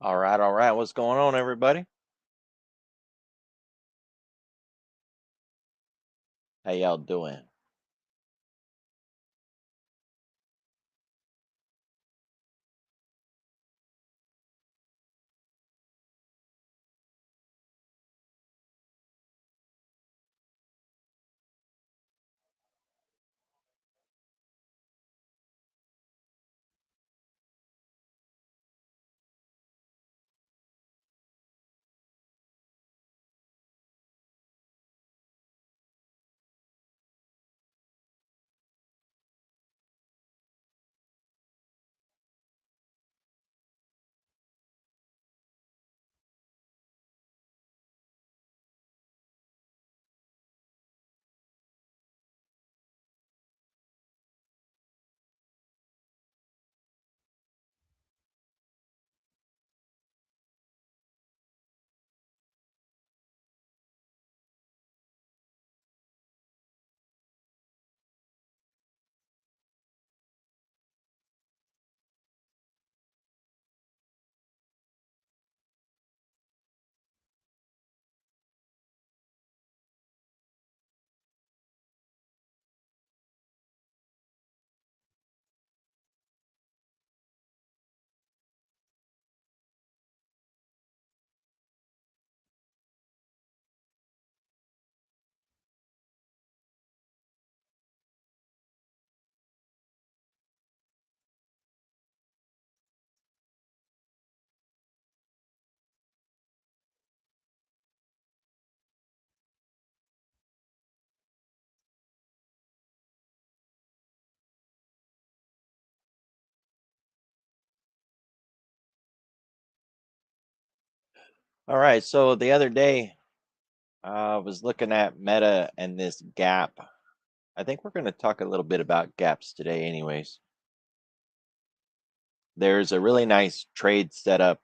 All right, all right. What's going on, everybody? How y'all doing? All right. So the other day, I was looking at Meta and this gap. I think we're going to talk a little bit about gaps today, anyways. There's a really nice trade setup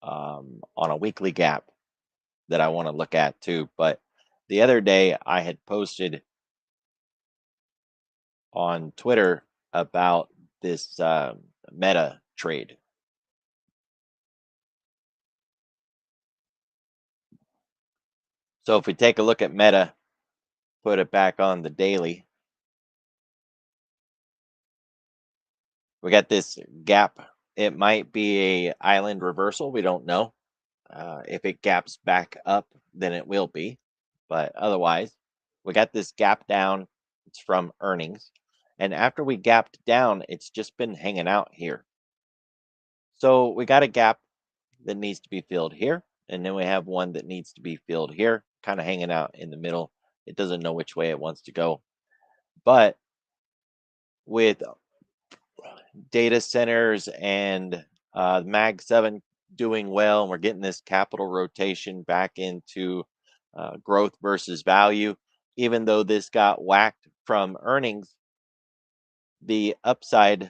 on a weekly gap that I want to look at too. But the other day, I had posted on Twitter about this Meta trade. So if we take a look at Meta, put it back on the daily, we got this gap. It might be a island reversal. We don't know. If it gaps back up, then it will be. But otherwise, we got this gap down. It's from earnings. And after we gapped down, it's just been hanging out here. So we got a gap that needs to be filled here. And then we have one that needs to be filled here, kind of hanging out in the middle. It doesn't know which way it wants to go. But with data centers and Mag 7 doing well, and we're getting this capital rotation back into growth versus value. Even though this got whacked from earnings, the upside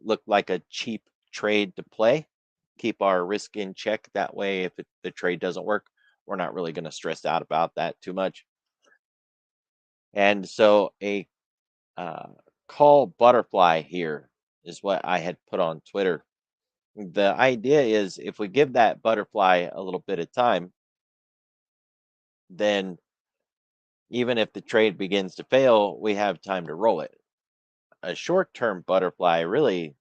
looked like a cheap trade to play. Keep our risk in check. That way, if the trade doesn't work, we're not really going to stress out about that too much. And so a uh, call butterfly here is what I had put on Twitter. The idea is if we give that butterfly a little bit of time, then even if the trade begins to fail, we have time to roll it. A short term butterfly really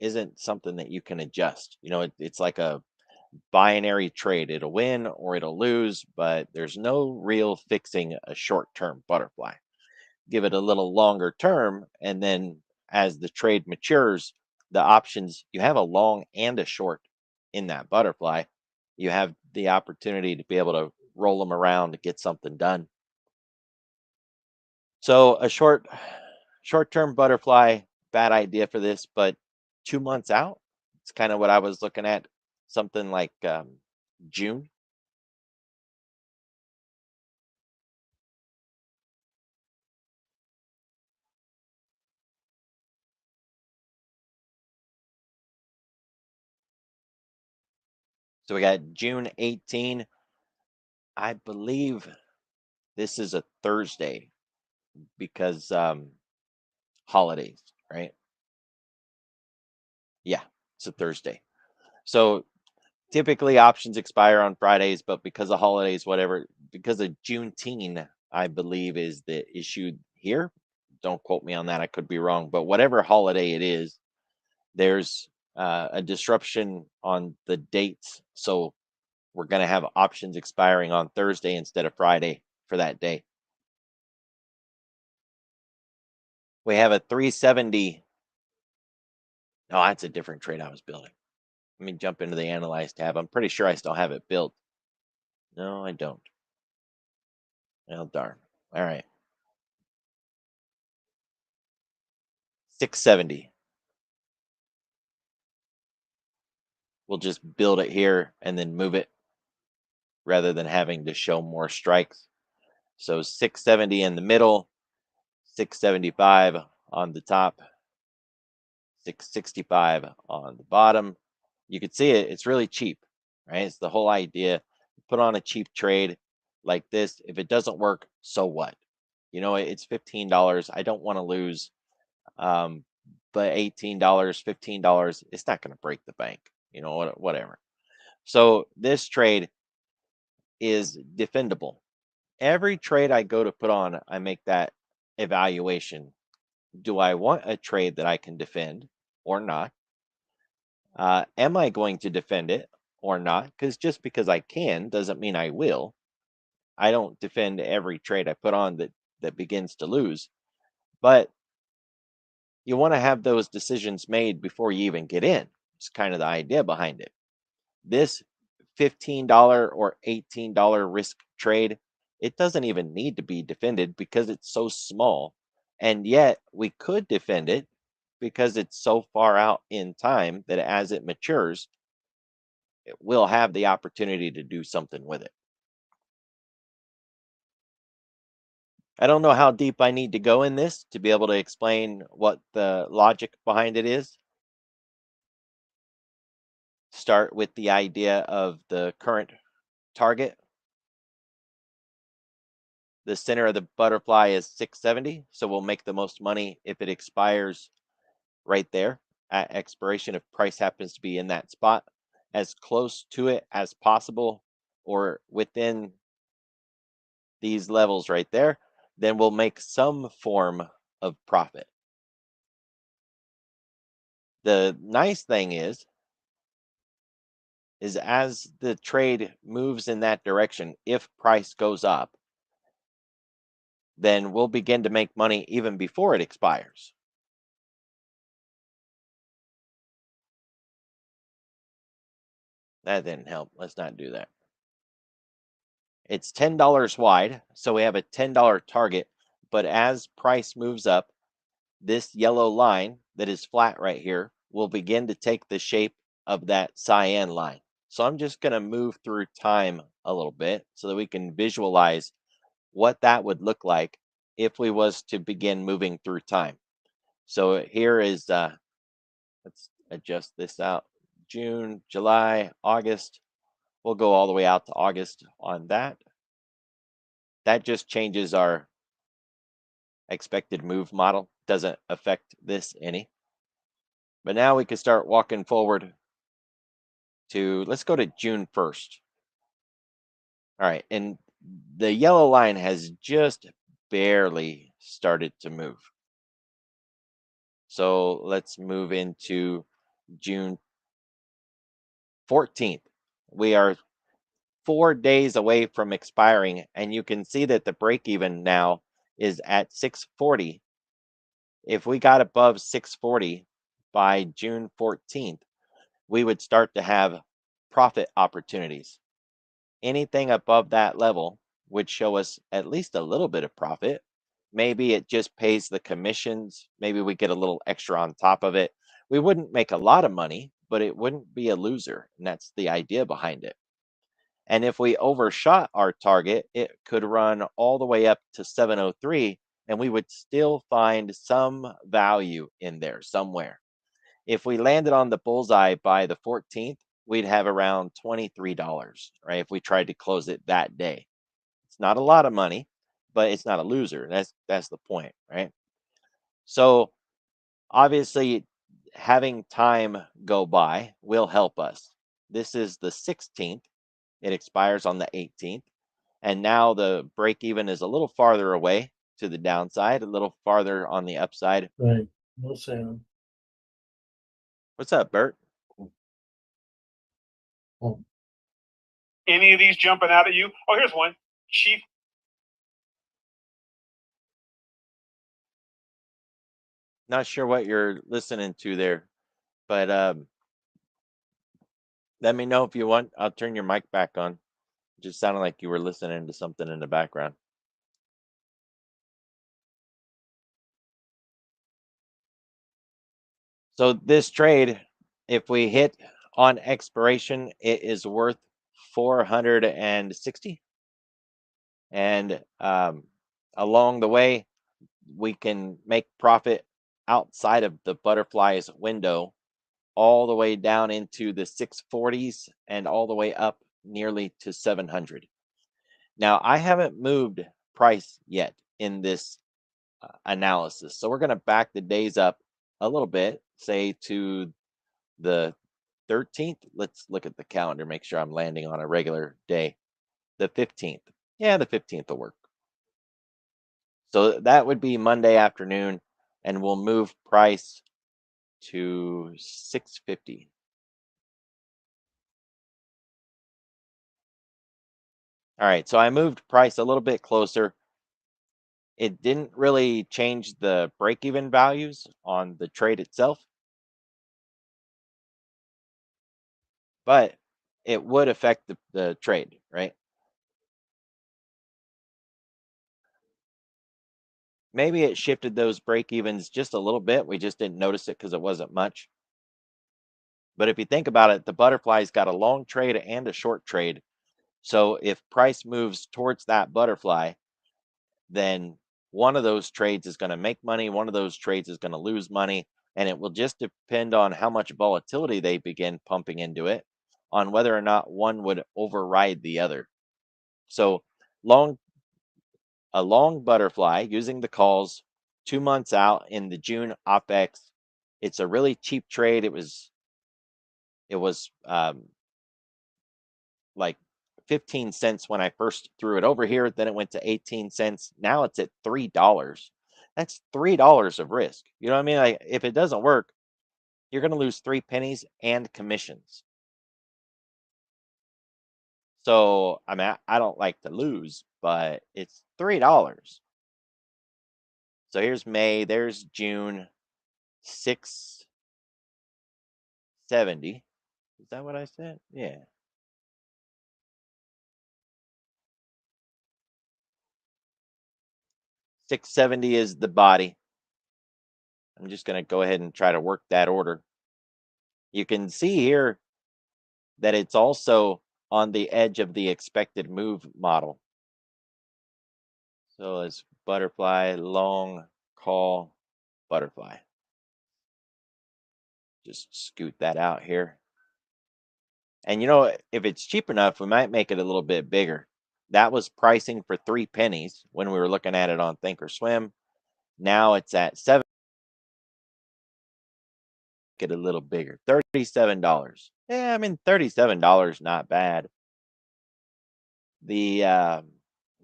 isn't something that you can adjust. It's like a binary trade. It'll win or it'll lose, but there's no real fixing a short term butterfly. Give it a little longer term, and then as the trade matures, the options you have a long and a short in that butterfly. You have the opportunity to be able to roll them around to get something done. So a short-term butterfly, bad idea for this, but 2 months out, it's kind of what I was looking at, something like June. So we got June 18. I believe this is a Thursday because holidays, right? Yeah, it's a Thursday. So Typically, options expire on Fridays, but because of holidays, whatever, because of Juneteenth, I believe is the issue here. Don't quote me on that. I could be wrong, but whatever holiday it is, there's a disruption on the dates. So we're going to have options expiring on Thursday instead of Friday for that day. We have a 370. Oh, that's a different trade I was building. Let me jump into the Analyze tab. I'm pretty sure I still have it built. No, I don't. Oh, darn. All right. 670. We'll just build it here and then move it rather than having to show more strikes. So 670 in the middle, 675 on the top, 665 on the bottom. You can see it, it's really cheap, right? It's the whole idea. Put on a cheap trade like this. If it doesn't work, so what? You know, it's $15. I don't want to lose, um, but $18, $15, it's not going to break the bank, you know, whatever. So this trade is defendable. Every trade I go to put on, I make that evaluation. Do I want a trade that I can defend or not? Am I going to defend it or not? Because just because I can doesn't mean I will. I don't defend every trade I put on that begins to lose, but you want to have those decisions made before you even get in. It's kind of the idea behind it. This $15 or $18 risk trade, it doesn't even need to be defended because it's so small. And yet we could defend it because it's so far out in time that as it matures, we'll have the opportunity to do something with it. I don't know how deep I need to go in this to be able to explain what the logic behind it is. Start with the idea of the current target. The center of the butterfly is 670, so we'll make the most money if it expires right there at expiration, if price happens to be in that spot, as close to it as possible or within these levels right there, then we'll make some form of profit. The nice thing is as the trade moves in that direction, if price goes up, then we'll begin to make money even before it expires. That didn't help. Let's not do that. It's $10 wide, so we have a $10 target, but as price moves up, this yellow line that is flat right here will begin to take the shape of that cyan line. So I'm just going to move through time a little bit so that we can visualize what that would look like if we was to begin moving through time. So here is, let's adjust this out. June, July, August. We'll go all the way out to August on that. That just changes our expected move model. Doesn't affect this any. But now we can start walking forward to, let's go to June 1st. All right. And the yellow line has just barely started to move. So let's move into June 14th. We are 4 days away from expiring, and you can see that the break even now is at 640. If we got above 640 by June 14th, we would start to have profit opportunities. Anything above that level would show us at least a little bit of profit. Maybe it just pays the commissions. Maybe we get a little extra on top of it. We wouldn't make a lot of money, but it wouldn't be a loser. And that's the idea behind it. And if we overshot our target, it could run all the way up to 703, and we would still find some value in there somewhere. If we landed on the bullseye by the 14th, we'd have around $23, right? If we tried to close it that day. It's not a lot of money, but it's not a loser. That's the point, right? So obviously having time go by will help us. This is the 16th. It expires on the 18th. And now the break even is a little farther away to the downside, a little farther on the upside. Right. No sound. What's up, Bert? Oh, Any of these jumping out at you? Oh, here's one. Chief. Not sure what you're listening to there, but let me know if you want. I'll turn your mic back on. It just sounded like you were listening to something in the background. So this trade, if we hit on expiration, it is worth 460. And along the way, we can make profit outside of the butterflies window all the way down into the 640s and all the way up nearly to 700. Now, I haven't moved price yet in this analysis. So we're going to back the days up a little bit, say to the 13th. Let's look at the calendar, make sure I'm landing on a regular day. The 15th. Yeah, the 15th will work. So that would be Monday afternoon, and we'll move price to 650. All right, so I moved price a little bit closer. It didn't really change the break-even values on the trade itself, but it would affect the trade, right? Maybe it shifted those break-evens just a little bit. We just didn't notice it because it wasn't much. But if you think about it, the butterfly's got a long trade and a short trade. So if price moves towards that butterfly, then one of those trades is going to make money, one of those trades is going to lose money, and it will just depend on how much volatility they begin pumping into it, on whether or not one would override the other. So long a long butterfly using the calls 2 months out in the June OPEX. It's a really cheap trade. It was like 15 cents when I first threw it over here. Then it went to 18 cents. Now it's at $3. That's $3 of risk. You know what I mean? Like, if it doesn't work, you're going to lose 3 pennies and commissions. So, I mean, I don't like to lose, but it's $3. So here's May, there's June, 670. Is that what I said? Yeah. 670 is the body. I'm just going to go ahead and try to work that order. You can see here that it's also on the edge of the expected move model. So it's butterfly, long, call, butterfly. Just scoot that out here. And you know, if it's cheap enough, we might make it a little bit bigger. That was pricing for 3 pennies when we were looking at it on Thinkorswim. Now it's at 7. Get a little bigger. $37. Yeah, I mean, $37 not bad. The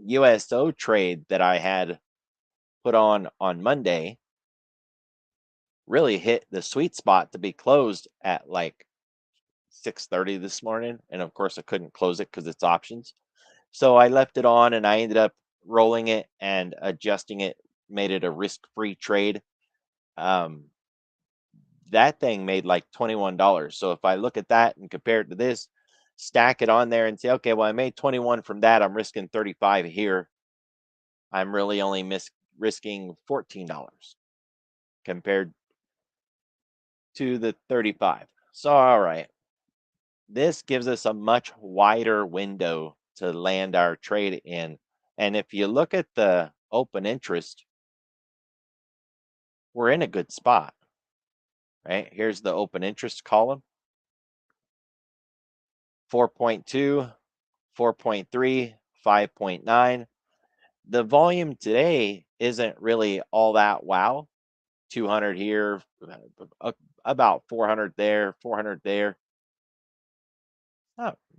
USO trade that I had put on Monday really hit the sweet spot to be closed at like 6:30 this morning, and of course I couldn't close it because it's options. So I left it on, and I ended up rolling it and adjusting it, made it a risk-free trade. Um, that thing made like $21. So if I look at that and compare it to this, stack it on there and say, okay, well, I made 21 from that. I'm risking 35 here. I'm really only risking $14 compared to the 35. So, all right. This gives us a much wider window to land our trade in. And if you look at the open interest, we're in a good spot, right? Here's the open interest column. 4.2, 4.3, 5.9. The volume today isn't really all that wow. 200 here, about 400 there, 400 there.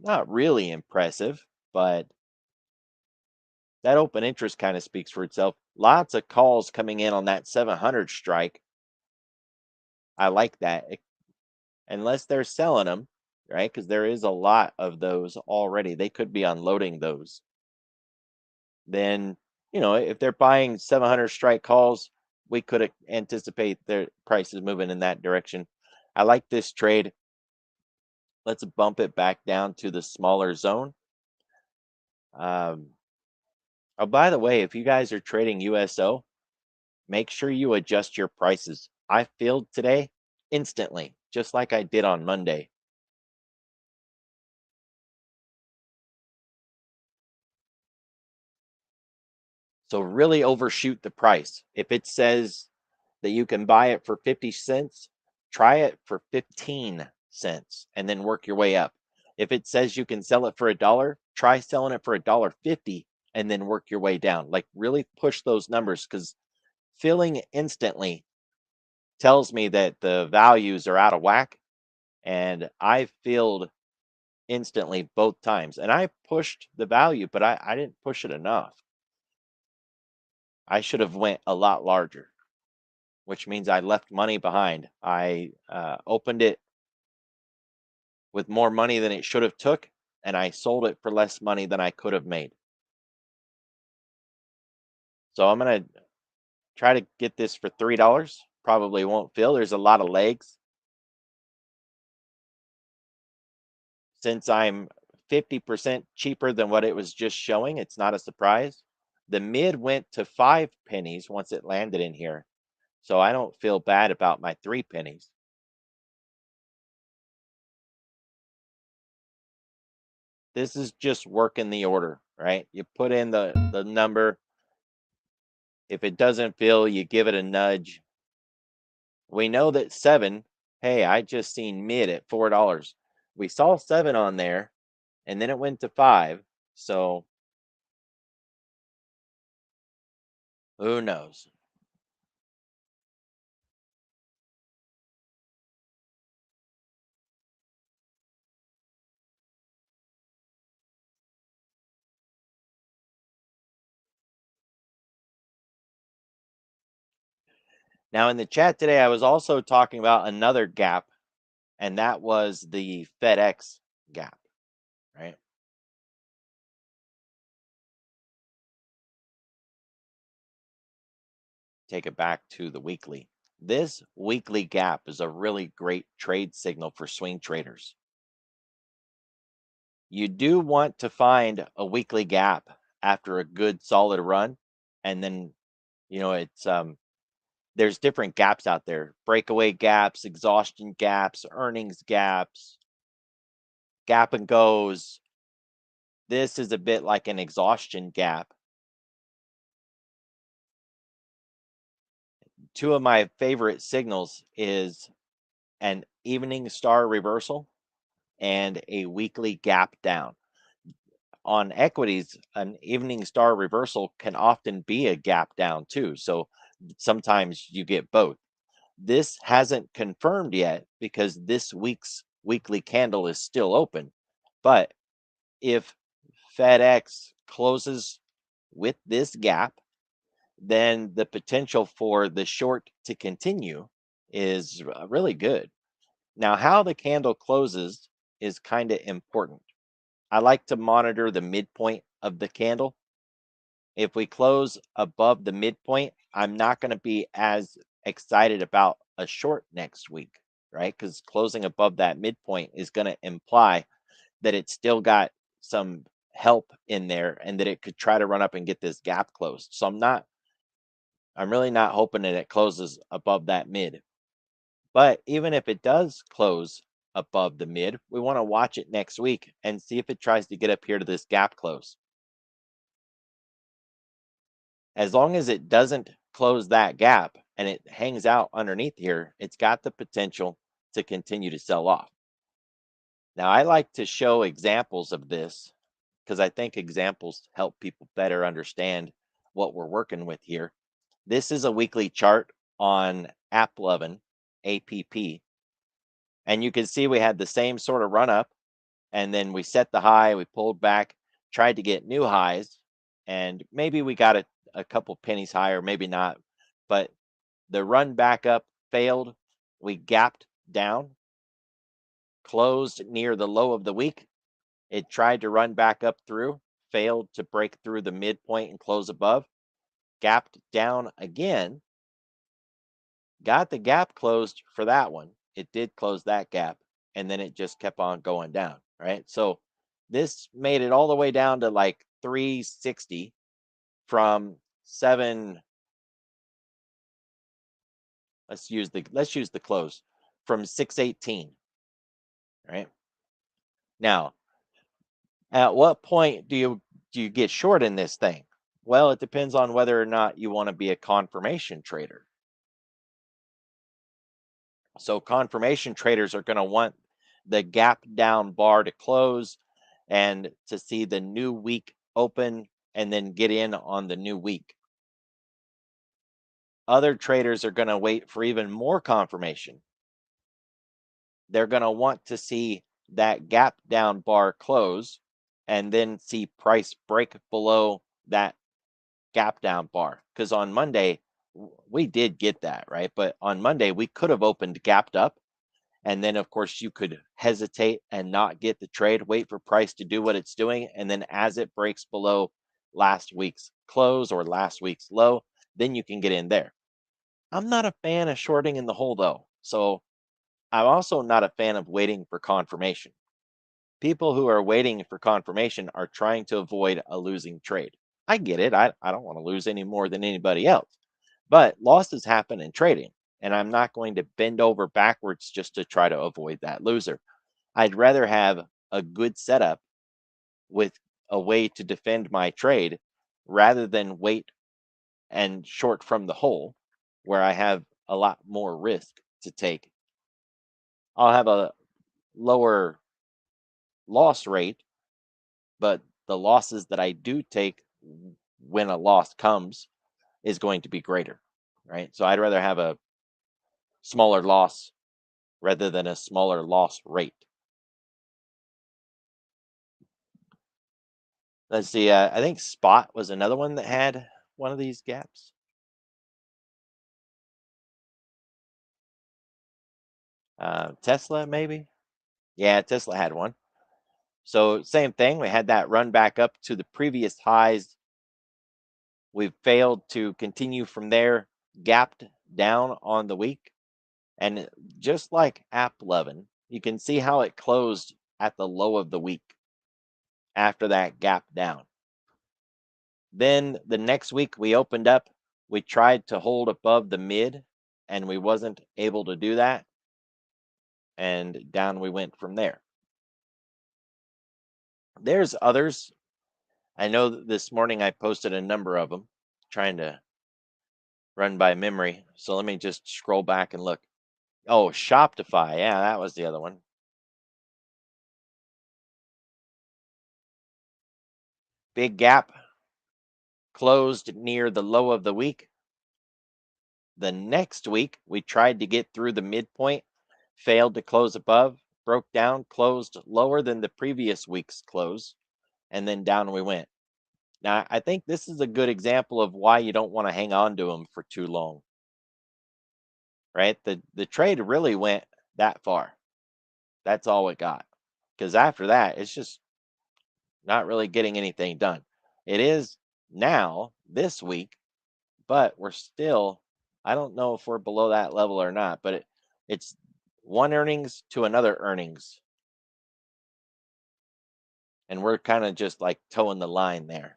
not really impressive, but that open interest kind of speaks for itself. Lots of calls coming in on that 700 strike. I like that. Unless they're selling them, right? Because there is a lot of those already. They could be unloading those. Then, if they're buying 700 strike calls, we could anticipate their prices moving in that direction. I like this trade. Let's bump it back down to the smaller zone. Oh, by the way, if you guys are trading USO, make sure you adjust your prices. I filled today instantly, just like I did on Monday. So really overshoot the price. If it says that you can buy it for 50 cents, try it for 15 cents and then work your way up. If it says you can sell it for $1, try selling it for $1.50 and then work your way down. Like really push those numbers, because filling instantly tells me that the values are out of whack. And I filled instantly both times. And I pushed the value, but I didn't push it enough. I should have went a lot larger, which means I left money behind. I opened it with more money than it should have took, and I sold it for less money than I could have made. So I'm gonna try to get this for $3. Probably won't fill. There's a lot of legs. Since I'm 50% cheaper than what it was just showing, it's not a surprise. The mid went to 5 pennies once it landed in here. So I don't feel bad about my 3 pennies. This is just working the order, right? You put in the number. If it doesn't fill, you give it a nudge. We know that 7, hey, I just seen mid at $4. We saw 7 on there, and then it went to 5. So who knows? Now, in the chat today, I was also talking about another gap, and that was the FedEx gap, right? Take it back to the weekly. This weekly gap is a really great trade signal for swing traders. You do want to find a weekly gap after a good solid run, and then it's there's different gaps out there: breakaway gaps, exhaustion gaps, earnings gaps, gap and goes. This is a bit like an exhaustion gap. Two of my favorite signals is an evening star reversal and a weekly gap down. On equities, an evening star reversal can often be a gap down too. So sometimes you get both. This hasn't confirmed yet because this week's weekly candle is still open. But if FedEx closes with this gap, then the potential for the short to continue is really good. Now, how the candle closes is kind of important. I like to monitor the midpoint of the candle. If we close above the midpoint, I'm not going to be as excited about a short next week, right? Because closing above that midpoint is going to imply that it's still got some help in there and that it could try to run up and get this gap closed. So I'm really not hoping that it closes above that mid. But even if it does close above the mid, we want to watch it next week and see if it tries to get up here to this gap close. As long as it doesn't close that gap and it hangs out underneath here, it's got the potential to continue to sell off. Now, I like to show examples of this because I think examples help people better understand what we're working with here. This is a weekly chart on AppLovin, APP. And you can see we had the same sort of run up. and then we set the high, we pulled back, tried to get new highs, and maybe we got a couple pennies higher, maybe not, but the run back up failed. We gapped down, closed near the low of the week. It tried to run back up through, failed to break through the midpoint and close above, gapped down again, got the gap closed for that one. It did close that gap, and then it just kept on going down, right? So this made it all the way down to like 360 from 7. Let's use the close from 618, right? Now, at what point do you get short in this thing? Well, it depends on whether or not you want to be a confirmation trader. So confirmation traders are going to want the gap down bar to close and to see the new week open and then get in on the new week. Other traders are going to wait for even more confirmation. They're going to want to see that gap down bar close and then see price break below that gap down bar. Because on Monday, we did get that, right? But on Monday, we could have opened gapped up. And then, of course, you could hesitate and not get the trade, wait for price to do what it's doing. And then as it breaks below last week's close or last week's low, then you can get in there. I'm not a fan of shorting in the hole, though. So I'm also not a fan of waiting for confirmation. People who are waiting for confirmation are trying to avoid a losing trade. I get it. I don't want to lose any more than anybody else. But losses happen in trading, and I'm not going to bend over backwards just to try to avoid that loser. I'd rather have a good setup with a way to defend my trade rather than wait and short from the hole where I have a lot more risk to take. I'll have a lower loss rate, but the losses that I do take when a loss comes is going to be greater, right? So I'd rather have a smaller loss rather than a smaller loss rate. Let's see. I think Spot was another one that had one of these gaps. Tesla, maybe. Yeah, Tesla had one. So same thing. We had that run back up to the previous highs. We've failed to continue from there, gapped down on the week. And just like App 11, you can see how it closed at the low of the week after that gap down. Then the next week we opened up, we tried to hold above the mid and we wasn't able to do that. And down we went from there. There's others. I know that this morning I posted a number of them trying to run by memory. So let me just scroll back and look. Oh, Shopify. Yeah, that was the other one. Big gap closed near the low of the week. The next week, we tried to get through the midpoint, failed to close above, broke down, closed lower than the previous week's close, and then down we went. Now, I think this is a good example of why you don't want to hang on to them for too long. Right? The trade really went that far. That's all it got. Because after that, it's just not really getting anything done. It is now this week, but we're still, I don't know if we're below that level or not, but it's one earnings to another earnings. And we're kind of just like towing the line there.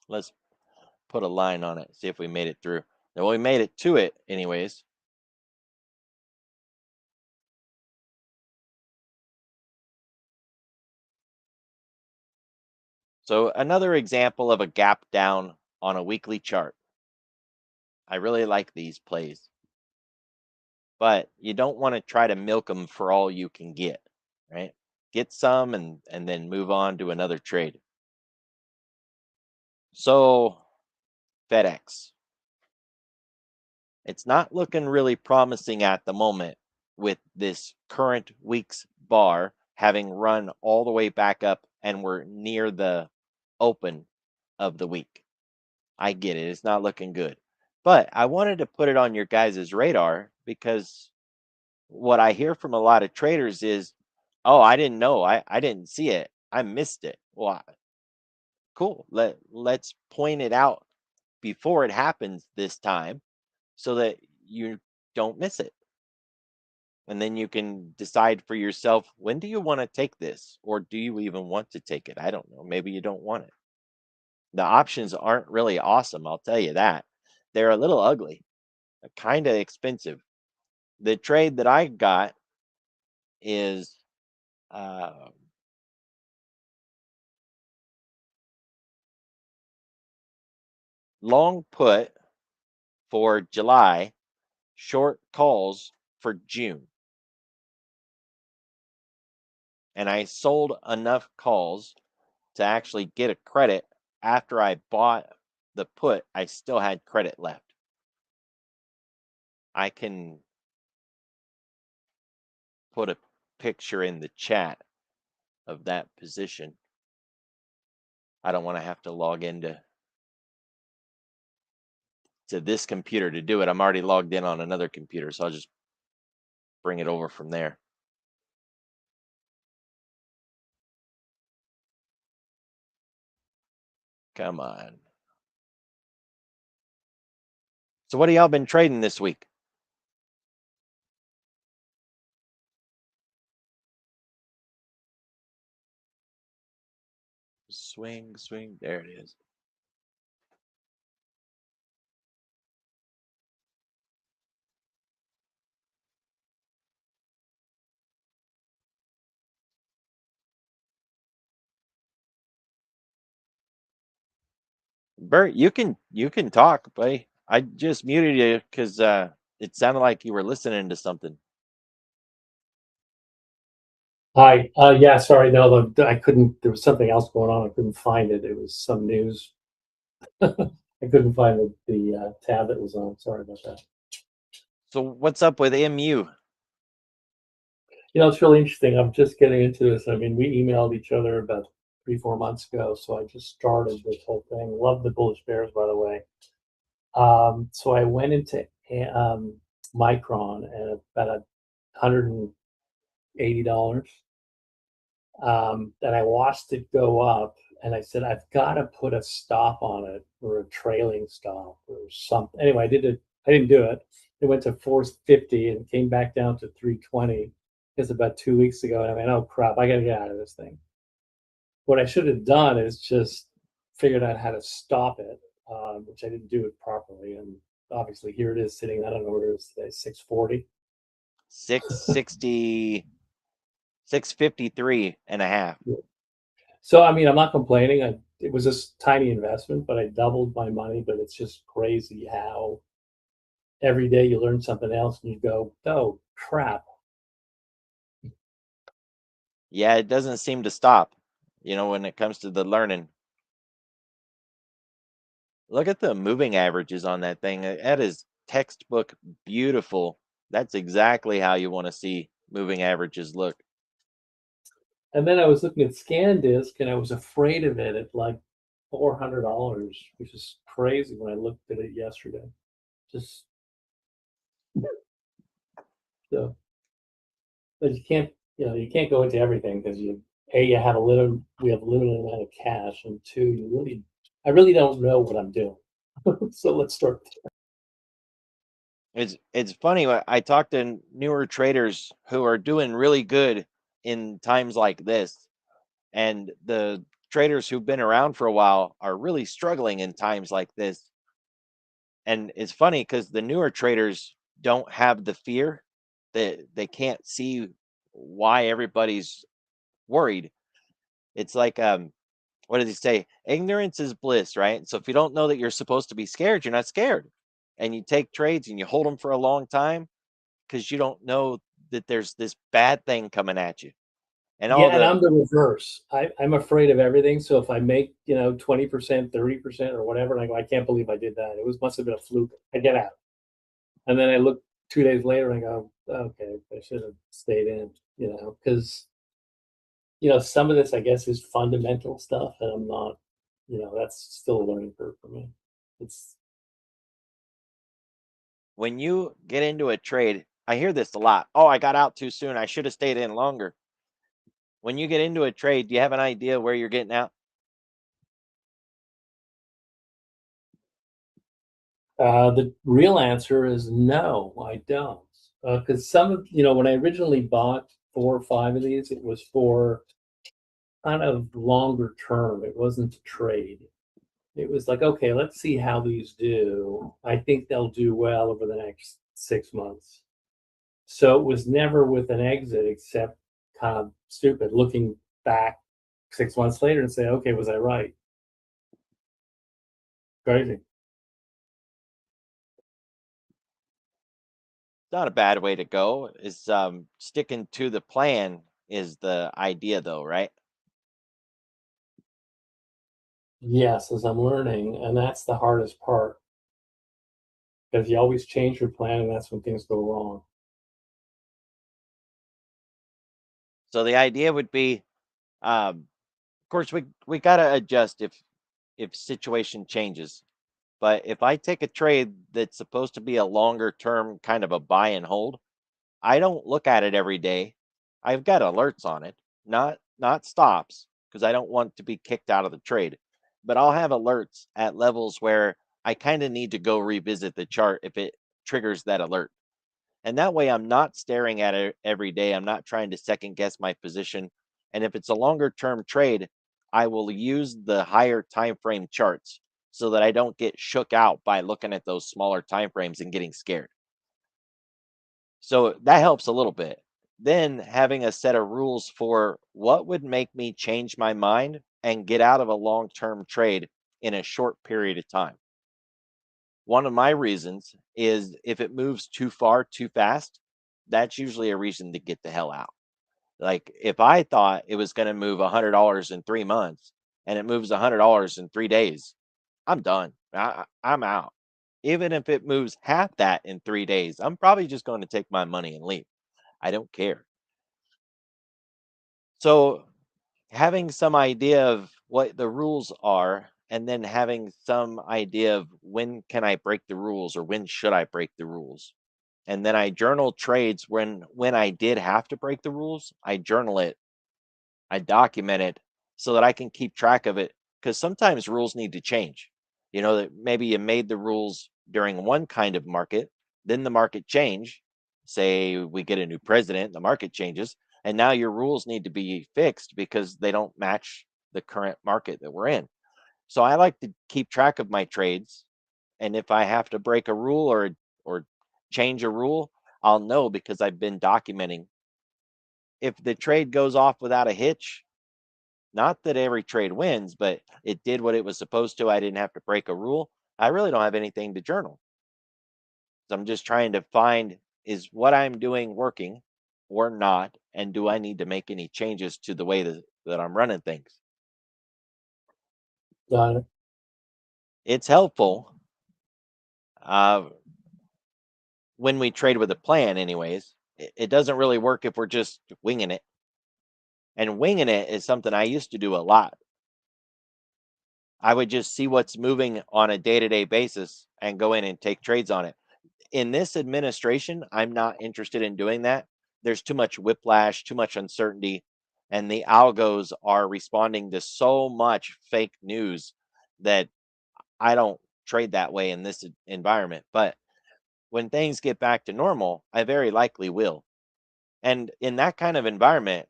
Let's put a line on it, see if we made it through. Well, we made it to it anyways. So another example of a gap down on a weekly chart. I really like these plays, but you don't want to try to milk them for all you can get, right? Get some and then move on to another trade. So FedEx, it's not looking really promising at the moment with this current week's bar having run all the way back up and we're near the open of the week. I get it. It's not looking good. But I wanted to put it on your guys' radar because what I hear from a lot of traders is, oh, I didn't know. I didn't see it. I missed it. Well, cool. Let's point it out before it happens this time so that you don't miss it. And then you can decide for yourself, when do you want to take this? Or do you even want to take it? I don't know. Maybe you don't want it. The options aren't really awesome, I'll tell you that. They're a little ugly, kind of expensive. The trade that I got is long put for July, short calls for June. And I sold enough calls to actually get a credit. After I bought the put, I still had credit left. I can put a picture in the chat of that position. I don't want to have to log into this computer to do it. I'm already logged in on another computer, so I'll just bring it over from there. Come on. So what have y'all been trading this week? Swing, swing. There it is. Bert, you can talk, buddy. I just muted you because it sounded like you were listening to something. Hi. Yeah, sorry. No, I couldn't. There was something else going on. I couldn't find it. It was some news. I couldn't find the tab that was on. Sorry about that. So what's up with MU? It's really interesting. I'm just getting into this. I mean, we emailed each other about 3-4 months ago, so I just started this whole thing. Love the Bullish Bears, by the way. So I went into Micron at about $180. And I watched it go up, and I said, I've got to put a stop on it, or a trailing stop or something. Anyway, I didn't do it. It went to 450 and came back down to 320. It's about 2 weeks ago, and I mean, oh crap, I got to get out of this thing. What I should have done is just figured out how to stop it, which I didn't do it properly. And obviously, here it is sitting. I don't know where it is today, 640. 660, 653.5. So, I mean, I'm not complaining. It was a tiny investment, but I doubled my money. But it's just crazy how every day you learn something else and you go, oh, crap. Yeah, it doesn't seem to stop, when it comes to the learning. Look at the moving averages on that thing. That is textbook beautiful. That's exactly how you want to see moving averages look. And then I was looking at ScanDisk, and I was afraid of it at like $400, which is crazy when I looked at it yesterday. Just so, but you can't go into everything because you have we have a limited amount of cash, and two, I really don't know what I'm doing. So let's start there. It's funny. I talk to newer traders who are doing really good in times like this, and the traders who've been around for a while are really struggling in times like this. And it's funny because the newer traders don't have the fear that they can't see why everybody's worried. It's like what does he say? Ignorance is bliss, right? So if you don't know that you're supposed to be scared, you're not scared. And you take trades and you hold them for a long time because you don't know that there's this bad thing coming at you. And all And I'm the reverse. I'm afraid of everything. So if I make 20%, 30% or whatever, and I go, I can't believe I did that. Must have been a fluke. I get out. And then I look 2 days later and I go, okay, I should have stayed in, because some of this, I guess, is fundamental stuff, and I'm not, that's still a learning curve for me. It's When you get into a trade, I hear this a lot. Oh, I got out too soon. I should have stayed in longer. When you get into a trade, do you have an idea where you're getting out? The real answer is no, I don't. Because some of, when I originally bought 4 or 5 of these, it was for kind of longer term. It wasn't to trade. It was like, okay, let's see how these do. I think they'll do well over the next 6 months. So it was never with an exit, except kind of stupid looking back 6 months later and say, okay, was I right? Crazy. Not a bad way to go. Is sticking to the plan is the idea, though, right? Yes, as I'm learning, and that's the hardest part because you always change your plan, and that's when things go wrong. So the idea would be, of course, we gotta adjust if situation changes. But if I take a trade that's supposed to be a longer term kind of a buy and hold, I don't look at it every day. I've got alerts on it, not stops, because I don't want to be kicked out of the trade. But I'll have alerts at levels where I kind of need to go revisit the chart if it triggers that alert. And that way I'm not staring at it every day. I'm not trying to second guess my position. And if it's a longer term trade, I will use the higher time frame charts so that I don't get shook out by looking at those smaller time frames and getting scared. So that helps a little bit. Then having a set of rules for what would make me change my mind and get out of a long term trade in a short period of time. One of my reasons is if it moves too far too fast, that's usually a reason to get the hell out. Like if I thought it was going to move $100 in 3 months and it moves $100 in 3 days, I'm done. I'm out. Even if it moves half that in 3 days, I'm probably just going to take my money and leave. I don't care. So having some idea of what the rules are and then having some idea of when can I break the rules or when should I break the rules. And then I journal trades when I did have to break the rules. I journal it, I document it so that I can keep track of it because sometimes rules need to change. That maybe you made the rules during one kind of market, then the market changed. Say we get a new president, the market changes, and now your rules need to be fixed because they don't match the current market that we're in. So I like to keep track of my trades, and if I have to break a rule or change a rule, I'll know because I've been documenting. If the trade goes off without a hitch, not that every trade wins, but it did what it was supposed to. I didn't have to break a rule. I really don't have anything to journal. So I'm just trying to find, is what I'm doing working or not? And do I need to make any changes to the way that I'm running things? Got it. It's helpful uh, when we trade with a plan, anyways. It doesn't really work if we're just winging it. And winging it is something I used to do a lot. I would just see what's moving on a day to day basis and go in and take trades on it. In this administration, I'm not interested in doing that. There's too much whiplash, too much uncertainty, and the algos are responding to so much fake news that I don't trade that way in this environment. But when things get back to normal, I very likely will. And in that kind of environment,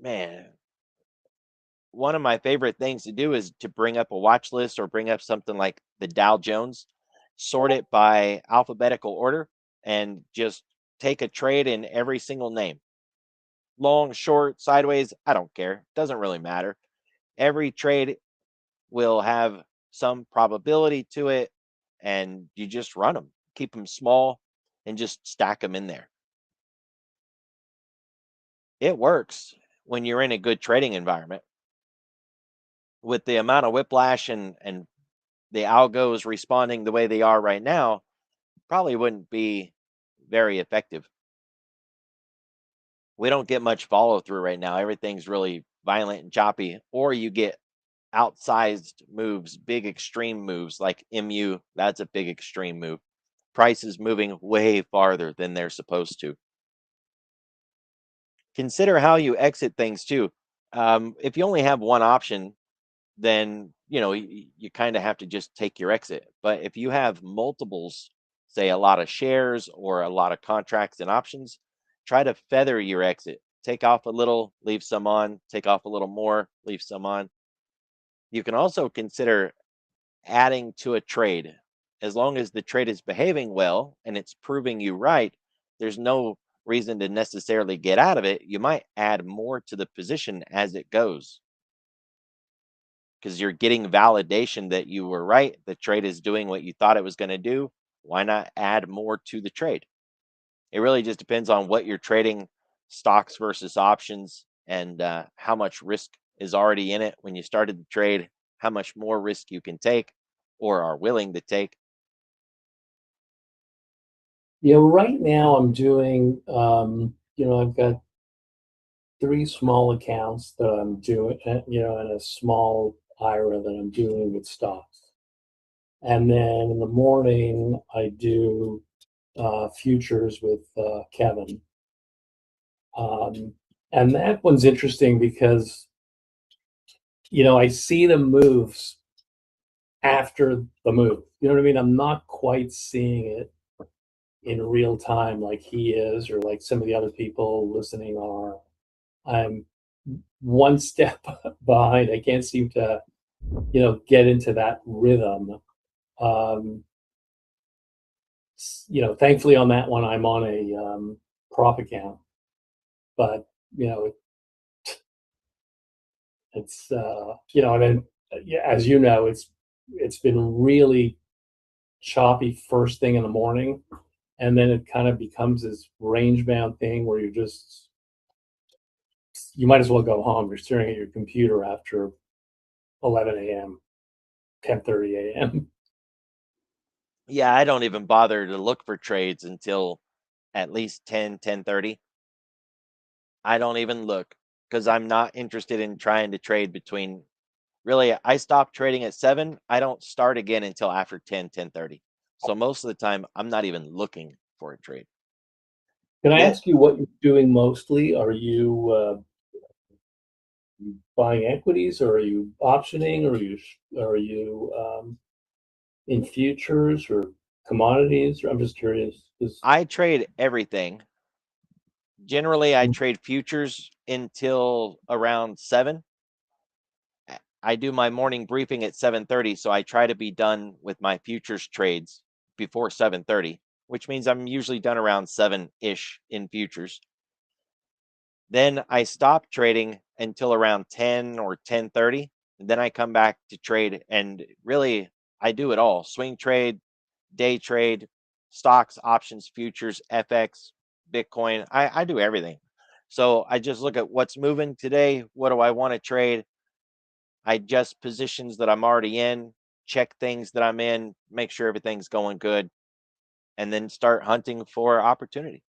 man, one of my favorite things to do is to bring up a watch list or bring up something like the Dow Jones, sort it by alphabetical order, and just take a trade in every single name. Long, short, sideways, I don't care. Doesn't really matter. Every trade will have some probability to it, and you just run them, keep them small, and just stack them in there. It works when you're in a good trading environment. With the amount of whiplash and the algos responding the way they are right now, probably wouldn't be very effective. We don't get much follow through right now. Everything's really violent and choppy, or you get outsized moves, big extreme moves like MU. That's a big extreme move. Price is moving way farther than they're supposed to. Consider how you exit things too. If you only have one option, then you kind of have to just take your exit. But if you have multiples, say a lot of shares or a lot of contracts and options, try to feather your exit. Take off a little, leave some on, take off a little more, leave some on. You can also consider adding to a trade. As long as the trade is behaving well and it's proving you right, there's no reason to necessarily get out of it. You might add more to the position as it goes because you're getting validation that you were right. The trade is doing what you thought it was going to do. Why not add more to the trade? It really just depends on what you're trading, stocks versus options, and how much risk is already in it when you started the trade, how much more risk you can take or are willing to take. Yeah, right now I'm doing, I've got 3 small accounts that I'm doing, and a small IRA that I'm doing with stocks. And then in the morning, I do futures with Kevin. And that one's interesting because, I see the moves after the move. You know what I mean? I'm not quite seeing it in real time like he is, or like some of the other people listening are. I'm one step behind. I can't seem to, get into that rhythm. Thankfully on that one, I'm on a prop account, but it's and then as it's been really choppy first thing in the morning, and then it kind of becomes this range bound thing where you might as well go home. You're staring at your computer after 11 a.m., 10:30 a.m. Yeah, I don't even bother to look for trades until at least 10:30. I don't even look because I'm not interested in trying to trade between. Really, I stop trading at 7. I don't start again until after 10:30. So most of the time, I'm not even looking for a trade. Can I Yeah. ask you what you're doing mostly? Are you buying equities, or are you optioning, or are you in futures or commodities? I'm just curious. I trade everything. Generally, I trade futures until around 7. I do my morning briefing at 7:30, so I try to be done with my futures trades before 7:30, which means I'm usually done around 7-ish in futures. Then I stop trading until around 10 or 10:30, and then I come back to trade, and really I do it all. Swing trade, day trade, stocks, options, futures, FX, Bitcoin. I do everything. So I just look at what's moving today, what do I want to trade? I adjust positions that I'm already in, check things that I'm in, make sure everything's going good, and then start hunting for opportunity.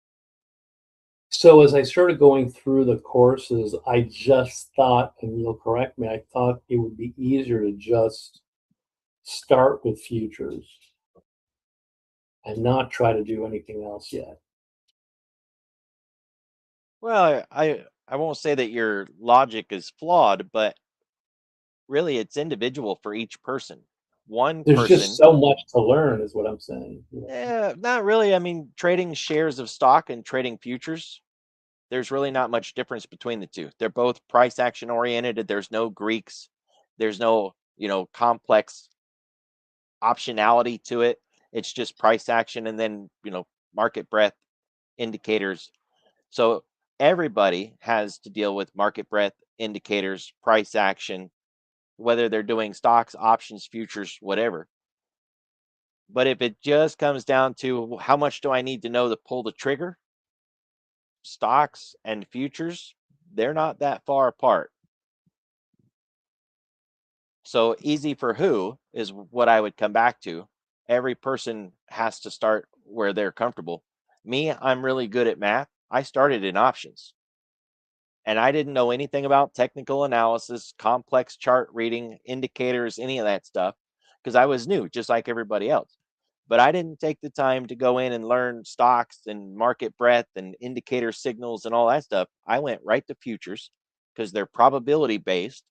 So as I started going through the courses, I just thought, and you'll correct me, I thought it would be easier to just start with futures and not try to do anything else yet. Well, I won't say that your logic is flawed, but really it's individual for each person. One There's just person, so much to learn, is what I'm saying. not really. I mean, trading shares of stock and trading futures, there's really not much difference between the two. They're both price action oriented. There's no Greeks. There's no, complex optionality to it. It's just price action and then, market breadth indicators. So everybody has to deal with market breadth indicators, price action, whether they're doing stocks, options, futures, whatever. But if it just comes down to how much do I need to know to pull the trigger, stocks and futures, they're not that far apart. So easy for who is what I would come back to. Every person has to start where they're comfortable. Me, I'm really good at math. I started in options. And I didn't know anything about technical analysis, complex chart reading, indicators, any of that stuff, because I was new, just like everybody else. But I didn't take the time to go in and learn stocks and market breadth and indicator signals and all that stuff. I went right to futures because they're probability based.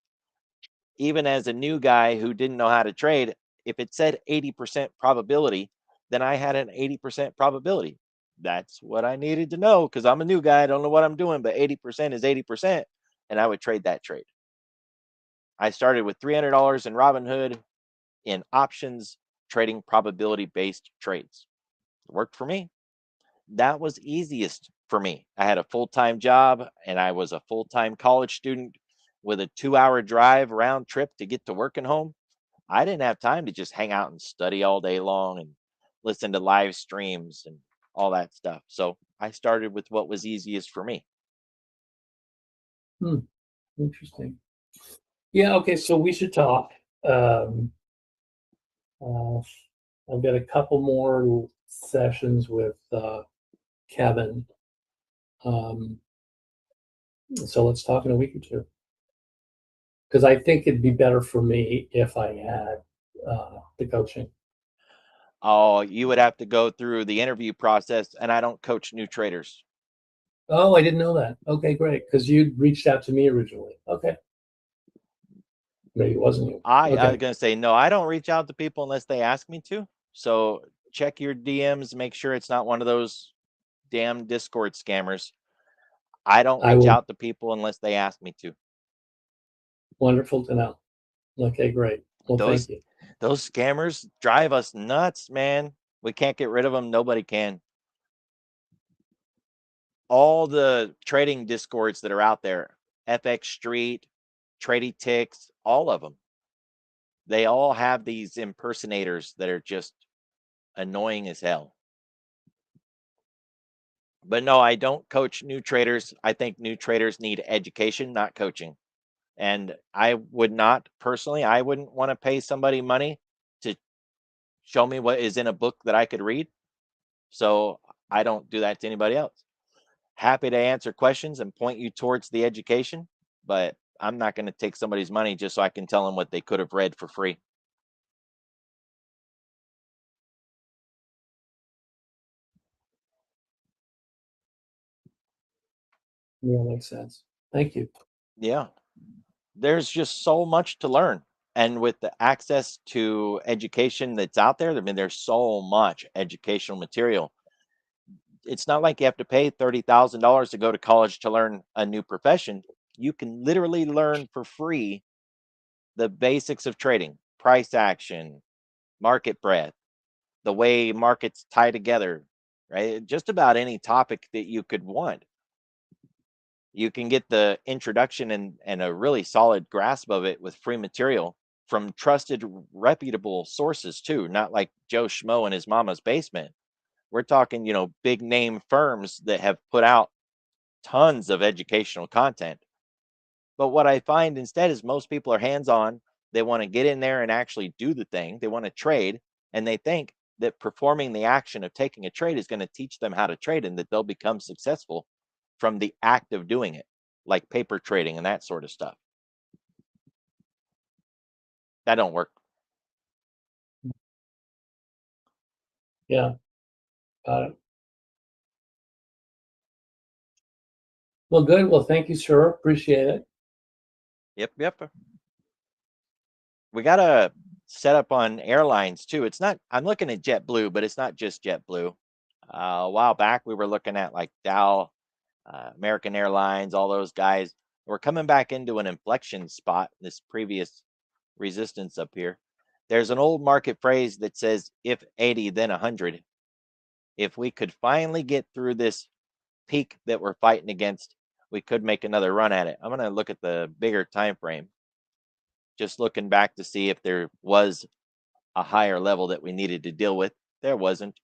Even as a new guy who didn't know how to trade, if it said 80% probability, then I had an 80% probability. That's what I needed to know because I'm a new guy. I don't know what I'm doing, but 80% is 80%. And I would trade that trade. I started with $300 in Robinhood in options, trading probability based trades. It worked for me. That was easiest for me. I had a full-time job and I was a full-time college student with a 2-hour drive round trip to get to work and home. I didn't have time to just hang out and study all day long and listen to live streams and all that stuff. So I started with what was easiest for me. Interesting. Yeah. Okay. So we should talk. I've got a couple more sessions with Kevin. So let's talk in a week or two. Because I think it'd be better for me if I had the coaching. Oh, you would have to go through the interview process, and I don't coach new traders. Oh, I didn't know that. Okay, great. Because you reached out to me originally. Okay. Maybe it wasn't you. I was Okay. going to say, no, I don't reach out to people unless they ask me to. So check your DMs, make sure it's not one of those damn Discord scammers. I don't I reach will. out to people unless they ask me to. Wonderful to know. Okay, great. Well, Those thank you. those scammers drive us nuts, man. We can't get rid of them. Nobody can. All the trading discords that are out there, FX Street, Tradie Ticks, all of them, they all have these impersonators that are just annoying as hell. But no, I don't coach new traders. I think new traders need education, not coaching. And I would not personally, I wouldn't want to pay somebody money to show me what is in a book that I could read. So I don't do that to anybody else. Happy to answer questions and point you towards the education, but I'm not going to take somebody's money just so I can tell them what they could have read for free. Yeah, makes sense. Thank you. Yeah. There's just so much to learn. And with the access to education that's out there, I mean, there's so much educational material. It's not like you have to pay $30,000 to go to college to learn a new profession. You can literally learn for free the basics of trading, price action, market breadth, the way markets tie together, right? Just about any topic that you could want. You can get the introduction and a really solid grasp of it with free material from trusted, reputable sources too, not like Joe Schmo in his mama's basement. We're talking, big name firms that have put out tons of educational content. But what I find instead is most people are hands on. They want to get in there and actually do the thing. They want to trade, and they think that performing the action of taking a trade is going to teach them how to trade and that they'll become successful from the act of doing it, like paper trading and that sort of stuff. That don't work. Yeah, got it. Well, good. Well, thank you, sir. Appreciate it. Yep. We got to set up on airlines too. It's not, I'm looking at JetBlue, but it's not just JetBlue. A while back, we were looking at like Dow, American Airlines, all those guys. We're coming back into an inflection spot, this previous resistance up here. There's an old market phrase that says, if 80, then 100. If we could finally get through this peak that we're fighting against, we could make another run at it. I'm going to look at the bigger time frame. Just looking back to see if there was a higher level that we needed to deal with. There wasn't.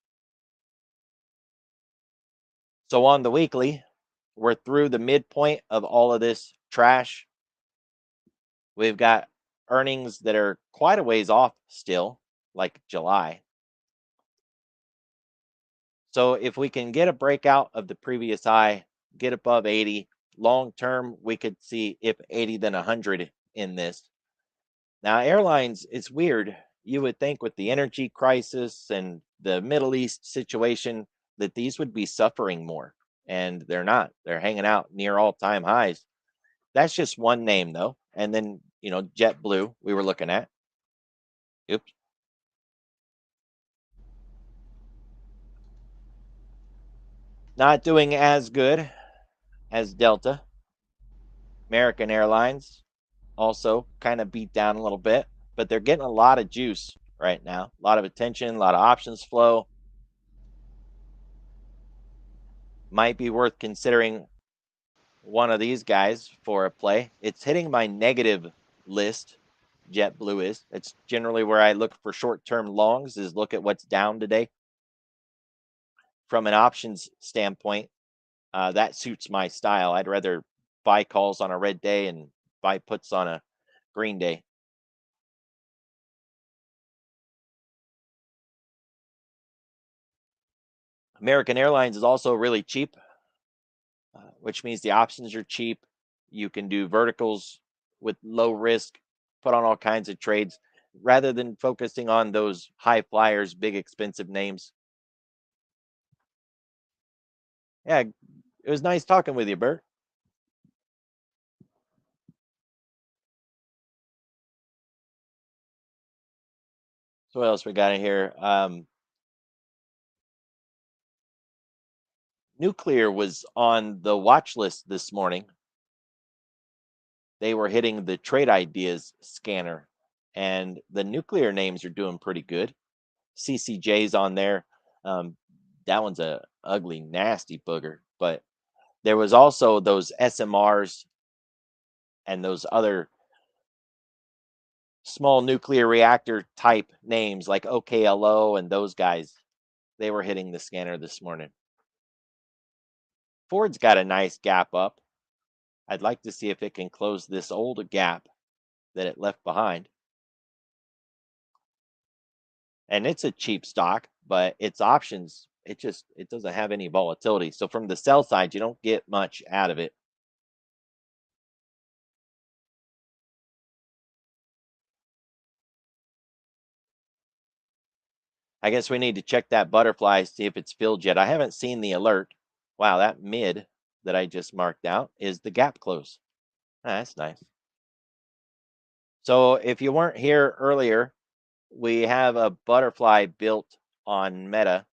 So on the weekly, we're through the midpoint of all of this trash. We've got earnings that are quite a ways off still, like July. So if we can get a breakout of the previous high, get above 80, long term, we could see if 80 then 100 in this. Now, airlines, it's weird. You would think with the energy crisis and the Middle East situation that these would be suffering more, and they're not. They're hanging out near all-time highs. That's just one name, though. And then, JetBlue, we were looking at. Oops. Not doing as good as Delta. American Airlines also kind of beat down a little bit, but they're getting a lot of juice right now. A lot of attention, a lot of options flow. Might be worth considering one of these guys for a play. It's hitting my negative list. JetBlue is. It's generally where I look for short-term longs, is look at what's down today. From an options standpoint, that suits my style. I'd rather buy calls on a red day and buy puts on a green day. American Airlines is also really cheap, which means the options are cheap. You can do verticals with low risk, put on all kinds of trades rather than focusing on those high flyers, big expensive names. Yeah, it was nice talking with you, Bert. So what else we got in here? Nuclear was on the watch list this morning. They were hitting the trade ideas scanner, and the nuclear names are doing pretty good. CCJ's on there. That one's a ugly, nasty booger. But there was also those SMRs and those other small nuclear reactor type names like OKLO and those guys. They were hitting the scanner this morning. Ford's got a nice gap up. I'd like to see if it can close this old gap that it left behind. And it's a cheap stock, but its options, it doesn't have any volatility. So from the sell side, you don't get much out of it. I guess we need to check that butterfly, see if it's filled yet. I haven't seen the alert. Wow, that mid that I just marked out is the gap close. That's nice. So if you weren't here earlier, we have a butterfly built on Meta.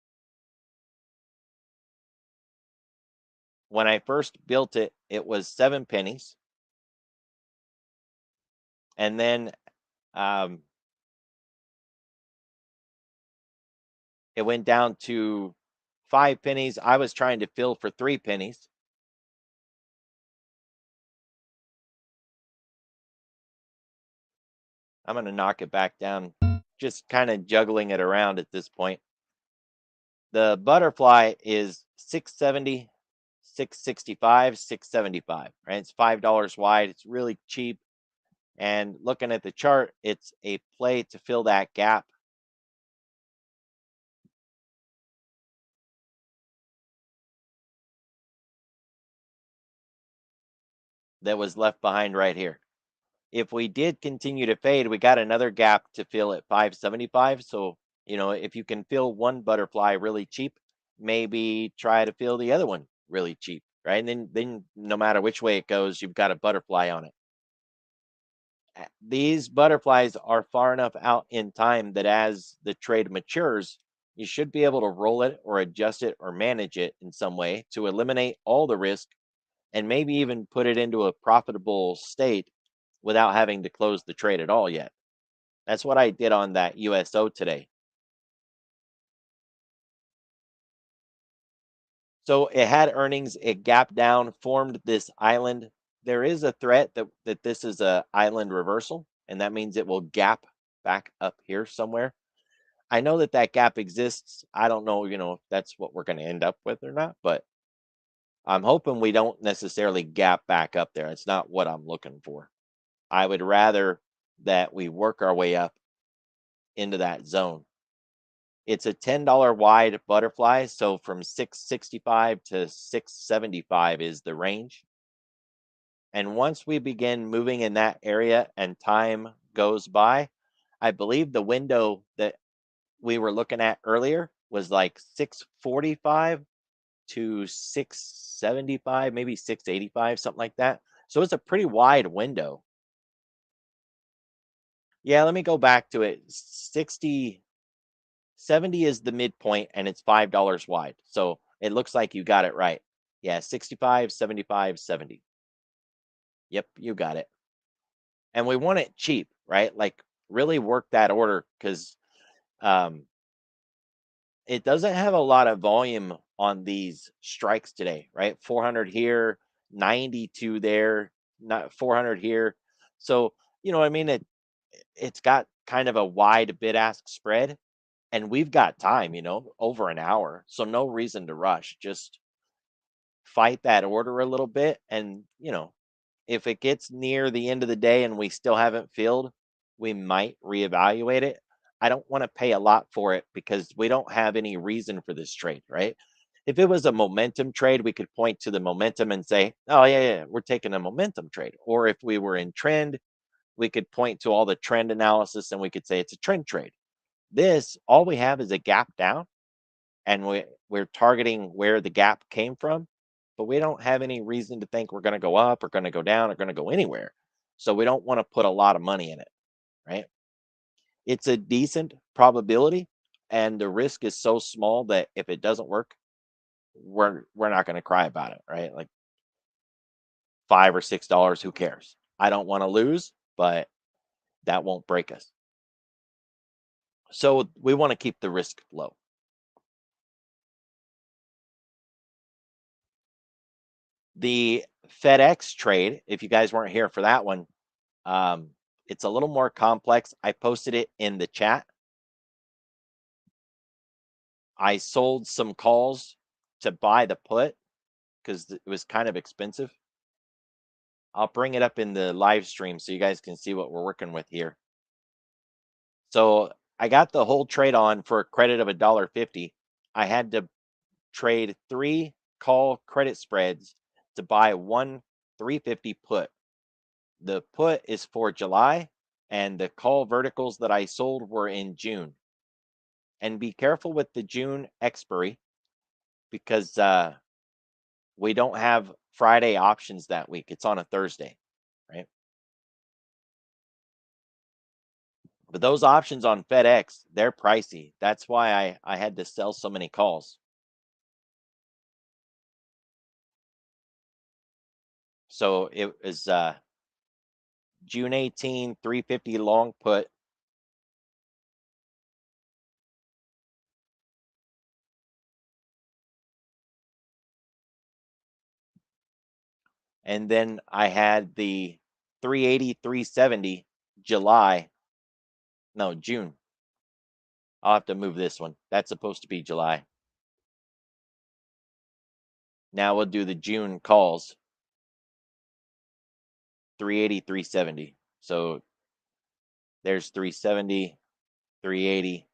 When I first built it, it was 7 pennies. And then it went down to 5 pennies. I was trying to fill for 3 pennies. I'm going to knock it back down, just kind of juggling it around at this point. The butterfly is 670, 665, 675, right? It's $5 wide. It's really cheap. And looking at the chart, it's a play to fill that gap. That was left behind right here. If we did continue to fade, we got another gap to fill at 575. So, if you can fill one butterfly really cheap, maybe try to fill the other one really cheap, right? And then no matter which way it goes, you've got a butterfly on it. These butterflies are far enough out in time that as the trade matures, you should be able to roll it or adjust it or manage it in some way to eliminate all the risk and maybe even put it into a profitable state without having to close the trade at all yet. That's what I did on that USO today. So it had earnings, it gapped down, formed this island. There is a threat that this is a island reversal, and that means it will gap back up here somewhere. I know that gap exists. I don't know, if that's what we're going to end up with or not, but I'm hoping we don't necessarily gap back up there. It's not what I'm looking for. I would rather that we work our way up into that zone. It's a $10 wide butterfly, so from 665 to 675 is the range. And once we begin moving in that area and time goes by, I believe the window that we were looking at earlier was like 645 to 675, maybe 685, something like that. So it's a pretty wide window. Yeah, let me go back to it. 70 is the midpoint and it's $5 wide. So it looks like you got it right. Yeah, 65, 75, 70. Yep, you got it. And we want it cheap, right? Like really work that order because um, it doesn't have a lot of volume on these strikes today, right? 400 here, 92 there, not 400 here. So, you know what I mean? It's got kind of a wide bid ask spread, and we've got time, over an hour. So no reason to rush. Just fight that order a little bit. And, if it gets near the end of the day and we still haven't filled, we might reevaluate it. I don't want to pay a lot for it because we don't have any reason for this trade, right? If it was a momentum trade, we could point to the momentum and say, oh, yeah, we're taking a momentum trade. Or if we were in trend, we could point to all the trend analysis and we could say it's a trend trade. This, all we have is a gap down, and we're targeting where the gap came from, but we don't have any reason to think we're going to go up or going to go down or going to go anywhere. So we don't want to put a lot of money in it, right? It's a decent probability, and the risk is so small that if it doesn't work, we're not going to cry about it, right? Like $5 or $6, who cares? I don't want to lose, but that won't break us. So we want to keep the risk low. The FedEx trade, if you guys weren't here for that one, it's a little more complex. I posted it in the chat. I sold some calls to buy the put because it was kind of expensive. I'll bring it up in the live stream so you guys can see what we're working with here. So I got the whole trade on for a credit of $1.50. I had to trade 3 call credit spreads to buy one 350 put. The put is for July, and the call verticals that I sold were in June. And be careful with the June expiry because we don't have Friday options that week. It's on a Thursday, right? But those options on FedEx, they're pricey. That's why I had to sell so many calls. So it was June 18, 350 long put. And then I had the 380, 370 July. No, June. I'll have to move this one. That's supposed to be July. Now we'll do the June calls. 380, 370. So there's 370, 380.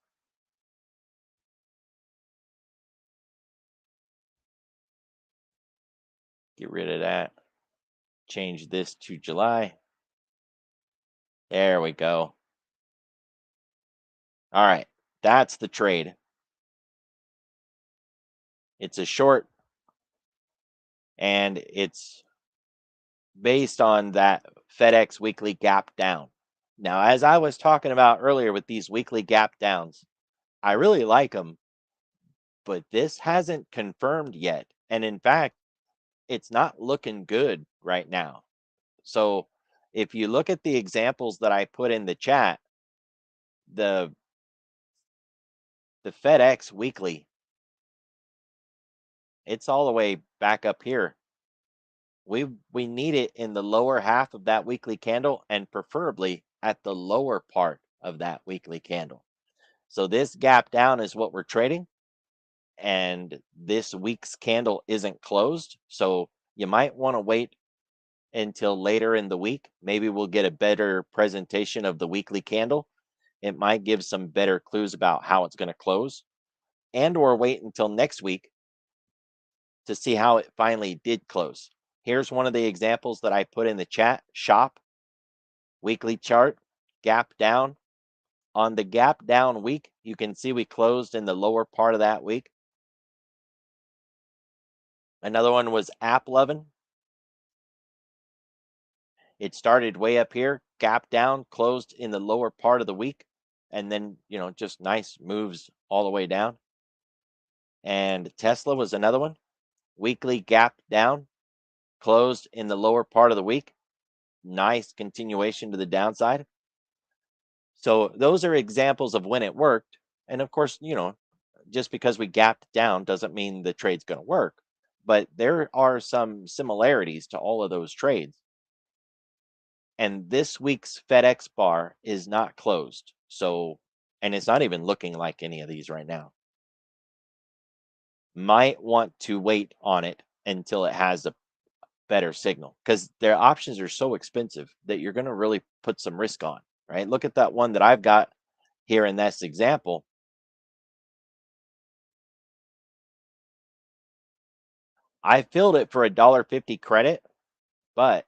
Get rid of that. Change this to July. There we go. All right. That's the trade. It's a short, and it's based on that FedEx weekly gap down. Now, as I was talking about earlier with these weekly gap downs, I really like them, but this hasn't confirmed yet. And in fact, it's not looking good right now. So if you look at the examples that I put in the chat, the FedEx weekly, it's all the way back up here. We need it in the lower half of that weekly candle and preferably at the lower part of that weekly candle. So this gap down is what we're trading, and this week's candle isn't closed. So you might want to wait until later in the week. Maybe we'll get a better presentation of the weekly candle. It might give some better clues about how it's going to close, and or wait until next week to see how it finally did close. Here's one of the examples that I put in the chat. Shop, weekly chart, gap down. On the gap down week, you can see we closed in the lower part of that week. Another one was AppLovin. It started way up here, gap down, closed in the lower part of the week, and then, just nice moves all the way down. And Tesla was another one. Weekly gap down, closed in the lower part of the week. Nice continuation to the downside. So those are examples of when it worked. And of course, just because we gapped down doesn't mean the trade's going to work. But there are some similarities to all of those trades. And this week's FedEx bar is not closed. So, and it's not even looking like any of these right now. Might want to wait on it until it has a better signal, because their options are so expensive that you're going to really put some risk on, right? Look at that one that I've got here in this example. I filled it for $1.50 credit, but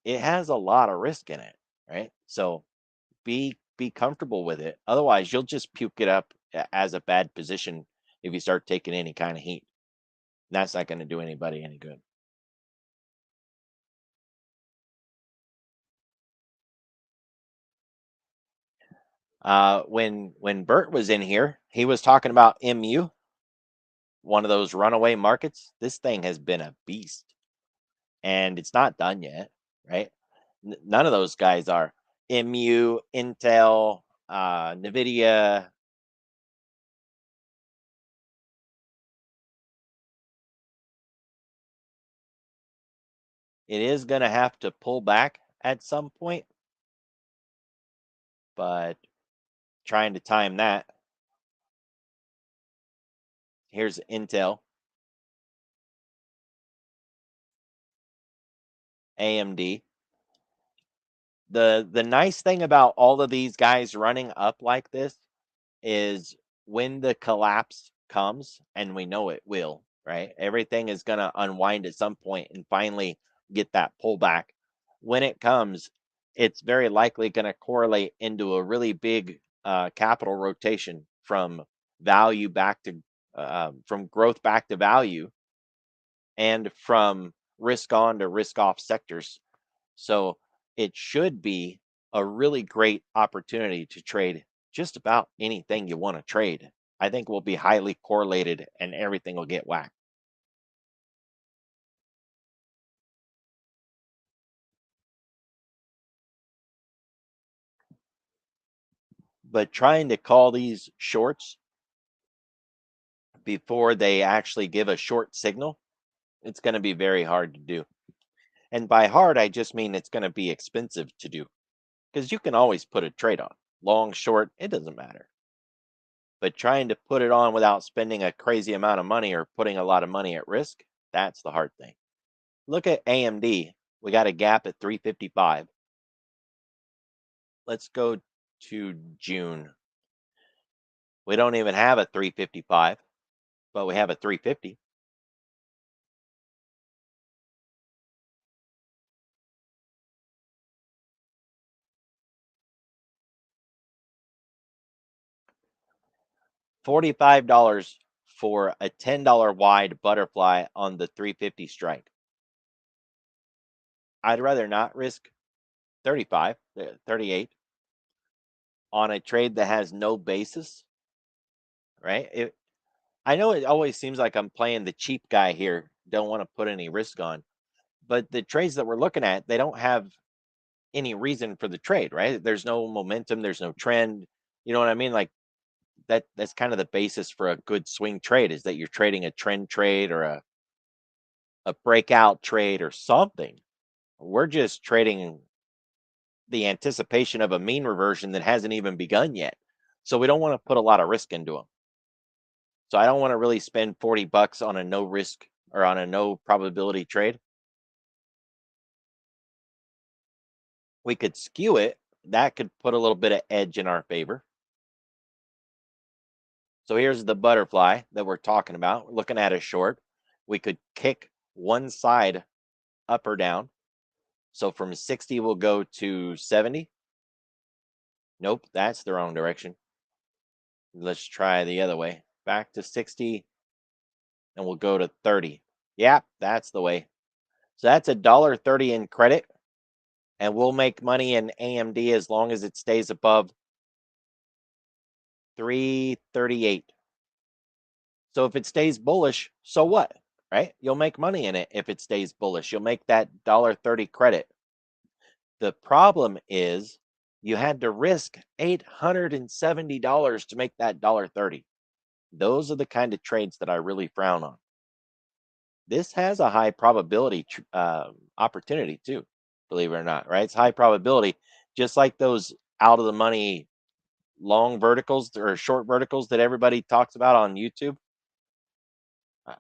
it has a lot of risk in it, right? So be comfortable with it. Otherwise, you'll just puke it up as a bad position if you start taking any kind of heat. That's not going to do anybody any good. When Bert was in here, he was talking about MU, one of those runaway markets. This thing has been a beast, and it's not done yet, right? None of those guys are. MU, Intel, NVIDIA. It is going to have to pull back at some point, but trying to time that. Here's Intel, AMD. The nice thing about all of these guys running up like this is when the collapse comes, and we know it will, right? Everything is going to unwind at some point and finally get that pullback. When it comes, it's very likely going to correlate into a really big capital rotation from value back to from growth back to value, and from risk on to risk off sectors. So it should be a really great opportunity to trade just about anything you want to trade. I think will be highly correlated and everything will get whacked. But trying to call these shorts before they actually give a short signal, it's going to be very hard to do. And by hard, I just mean it's going to be expensive to do, because you can always put a trade on. Long, short, it doesn't matter. But trying to put it on without spending a crazy amount of money or putting a lot of money at risk, that's the hard thing. Look at AMD. We got a gap at 355. Let's go to June. We don't even have a 355, but we have a 350. $45 for a $10 wide butterfly on the 350 strike. I'd rather not risk 35, 38 on a trade that has no basis, right? I know it always seems like I'm playing the cheap guy here, don't want to put any risk on, but the trades that we're looking at, they don't have any reason for the trade, right? There's no momentum, there's no trend. You know what I mean? Like that's kind of the basis for a good swing trade, is that you're trading a trend trade or a breakout trade or something. We're just trading the anticipation of a mean reversion that hasn't even begun yet. So we don't want to put a lot of risk into them. So I don't want to really spend $40 on a no risk or on a no probability trade. We could skew it. That could put a little bit of edge in our favor. So here's the butterfly that we're talking about. We're looking at a short. We could kick one side up or down. So from 60, we'll go to 70. Nope, that's the wrong direction. Let's try the other way. Back to 60, and we'll go to 30. Yep, that's the way. So that's $1.30 in credit, and we'll make money in AMD as long as it stays above 338. So if it stays bullish, so what? Right? You'll make money in it if it stays bullish. You'll make that $1.30 credit. The problem is you had to risk $870 to make that $1.30. Those are the kind of trades that I really frown on. This has a high probability opportunity too, believe it or not, right? It's high probability, just like those out of the money long verticals or short verticals that everybody talks about on YouTube.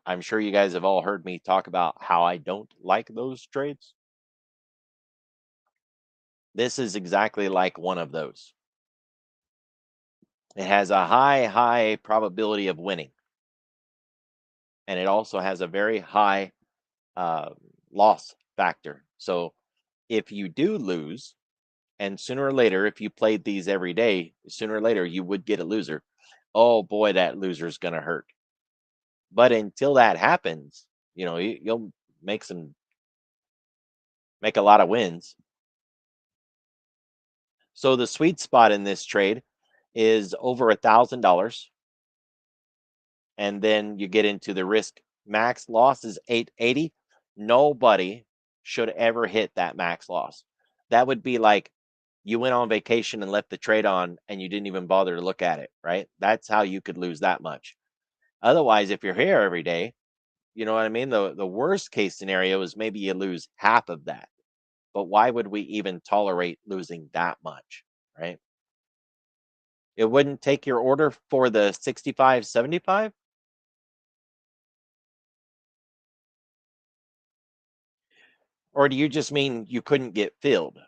I'm sure you guys have all heard me talk about how I don't like those trades. This is exactly like one of those. It has a high probability of winning. And it also has a very high loss factor. So if you do lose, and sooner or later, if you played these every day, sooner or later you would get a loser. Oh boy, that loser is going to hurt. But until that happens, you'll make a lot of wins. So the sweet spot in this trade is over $1,000. And then you get into the risk. Max loss is 880. Nobody should ever hit that max loss. That would be like you went on vacation and left the trade on and you didn't even bother to look at it, right? That's how you could lose that much. Otherwise, if you're here every day, you know what I mean? The worst case scenario is maybe you lose half of that. But why would we even tolerate losing that much, right? It wouldn't take your order for the 65.75. Or do you just mean you couldn't get filled?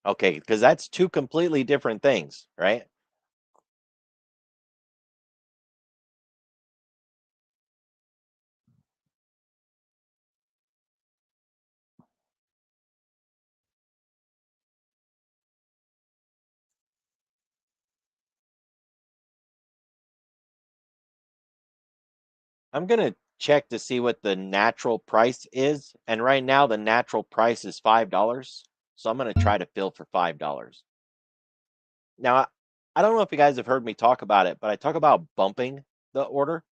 Okay, because that's two completely different things, right? I'm gonna check to see what the natural price is, and right now the natural price is $5. So I'm gonna try to fill for $5. Now, I don't know if you guys have heard me talk about it, but I talk about bumping the order.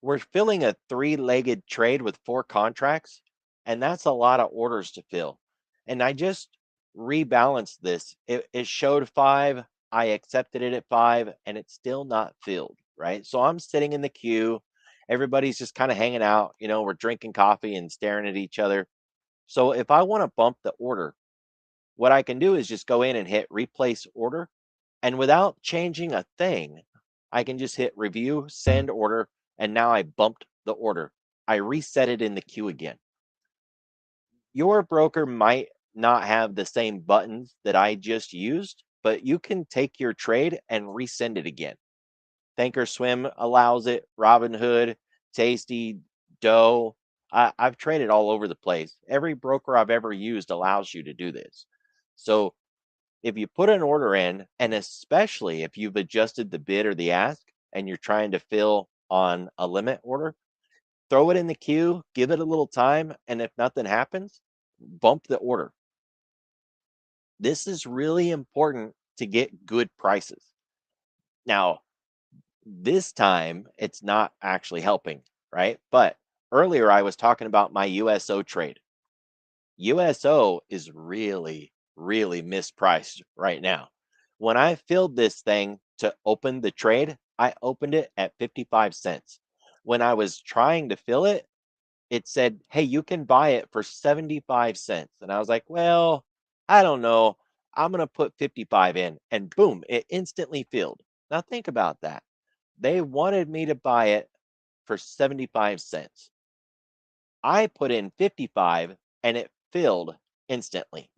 We're filling a three-legged trade with 4 contracts, and that's a lot of orders to fill. And I just rebalanced this. It showed 5. I accepted it at 5, and it's still not filled, right? So I'm sitting in the queue. Everybody's just kind of hanging out. We're drinking coffee and staring at each other. So if I want to bump the order, what I can do is just go in and hit replace order. And without changing a thing, I can just hit review, send order, and now I bumped the order. I reset it in the queue again. Your broker might not have the same buttons that I just used, but you can take your trade and resend it again. Thinkorswim allows it, Robinhood, Tasty, Doe. I've traded all over the place. Every broker I've ever used allows you to do this. So if you put an order in, and especially if you've adjusted the bid or the ask and you're trying to fill on a limit order, throw it in the queue, give it a little time, and if nothing happens, bump the order. This is really important to get good prices. Now, this time it's not actually helping, right? But earlier I was talking about my USO trade. USO is really, really mispriced right now. When I filled this thing to open the trade, I opened it at 55 cents. When I was trying to fill it, it said, hey, you can buy it for 75 cents. And I was like, well, I don't know. I'm going to put 55 in. And boom, it instantly filled. Now think about that. They wanted me to buy it for 75 cents. I put in 55 and it filled instantly,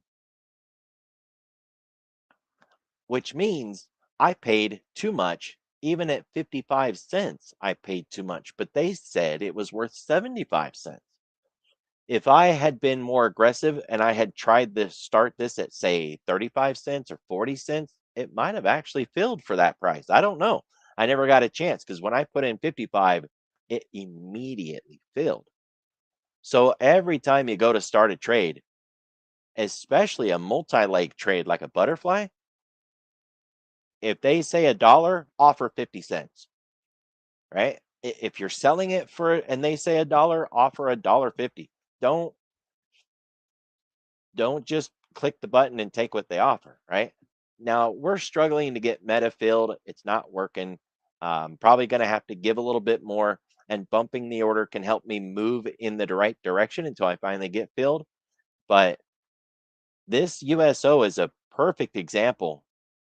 which means I paid too much even at 55 cents, I paid too much, but they said it was worth 75 cents. If I had been more aggressive and I had tried to start this at, say, 35 cents or 40 cents, it might have actually filled for that price. I don't know. I never got a chance because when I put in 55, it immediately filled. So every time you go to start a trade, especially a multi-leg trade like a butterfly, if they say $1, offer 50 cents, right? If you're selling it for and they say $1, offer $1.50. Don't just click the button and take what they offer, right? Now we're struggling to get meta filled. It's not working. Probably going to have to give a little bit more, and bumping the order can help me move in the right direction until I finally get filled. But this USO is a perfect example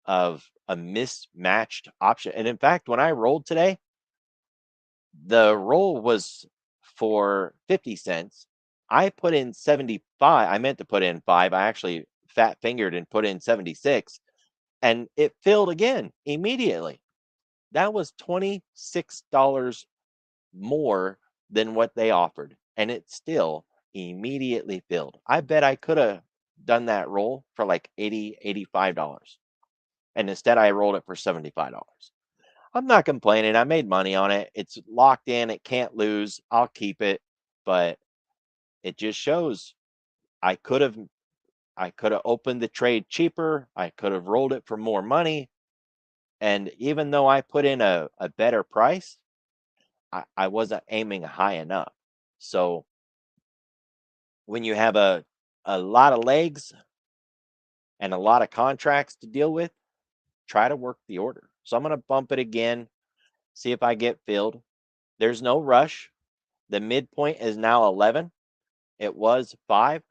of a mismatched option. And in fact, when I rolled today, the roll was for 50 cents. I put in 75. I meant to put in 5. I actually fat fingered and put in 76, and it filled again immediately. That was $26 more than what they offered, and it still immediately filled. I bet I could have done that roll for like $80, $85. And instead I rolled it for $75. I'm not complaining. I made money on it. It's locked in. It can't lose. I'll keep it. But it just shows I could have opened the trade cheaper. I could have rolled it for more money. And even though I put in a better price, I wasn't aiming high enough. So when you have a lot of legs and a lot of contracts to deal with, try to work the order. So I'm going to bump it again, see if I get filled. There's no rush. The midpoint is now 11. It was 5.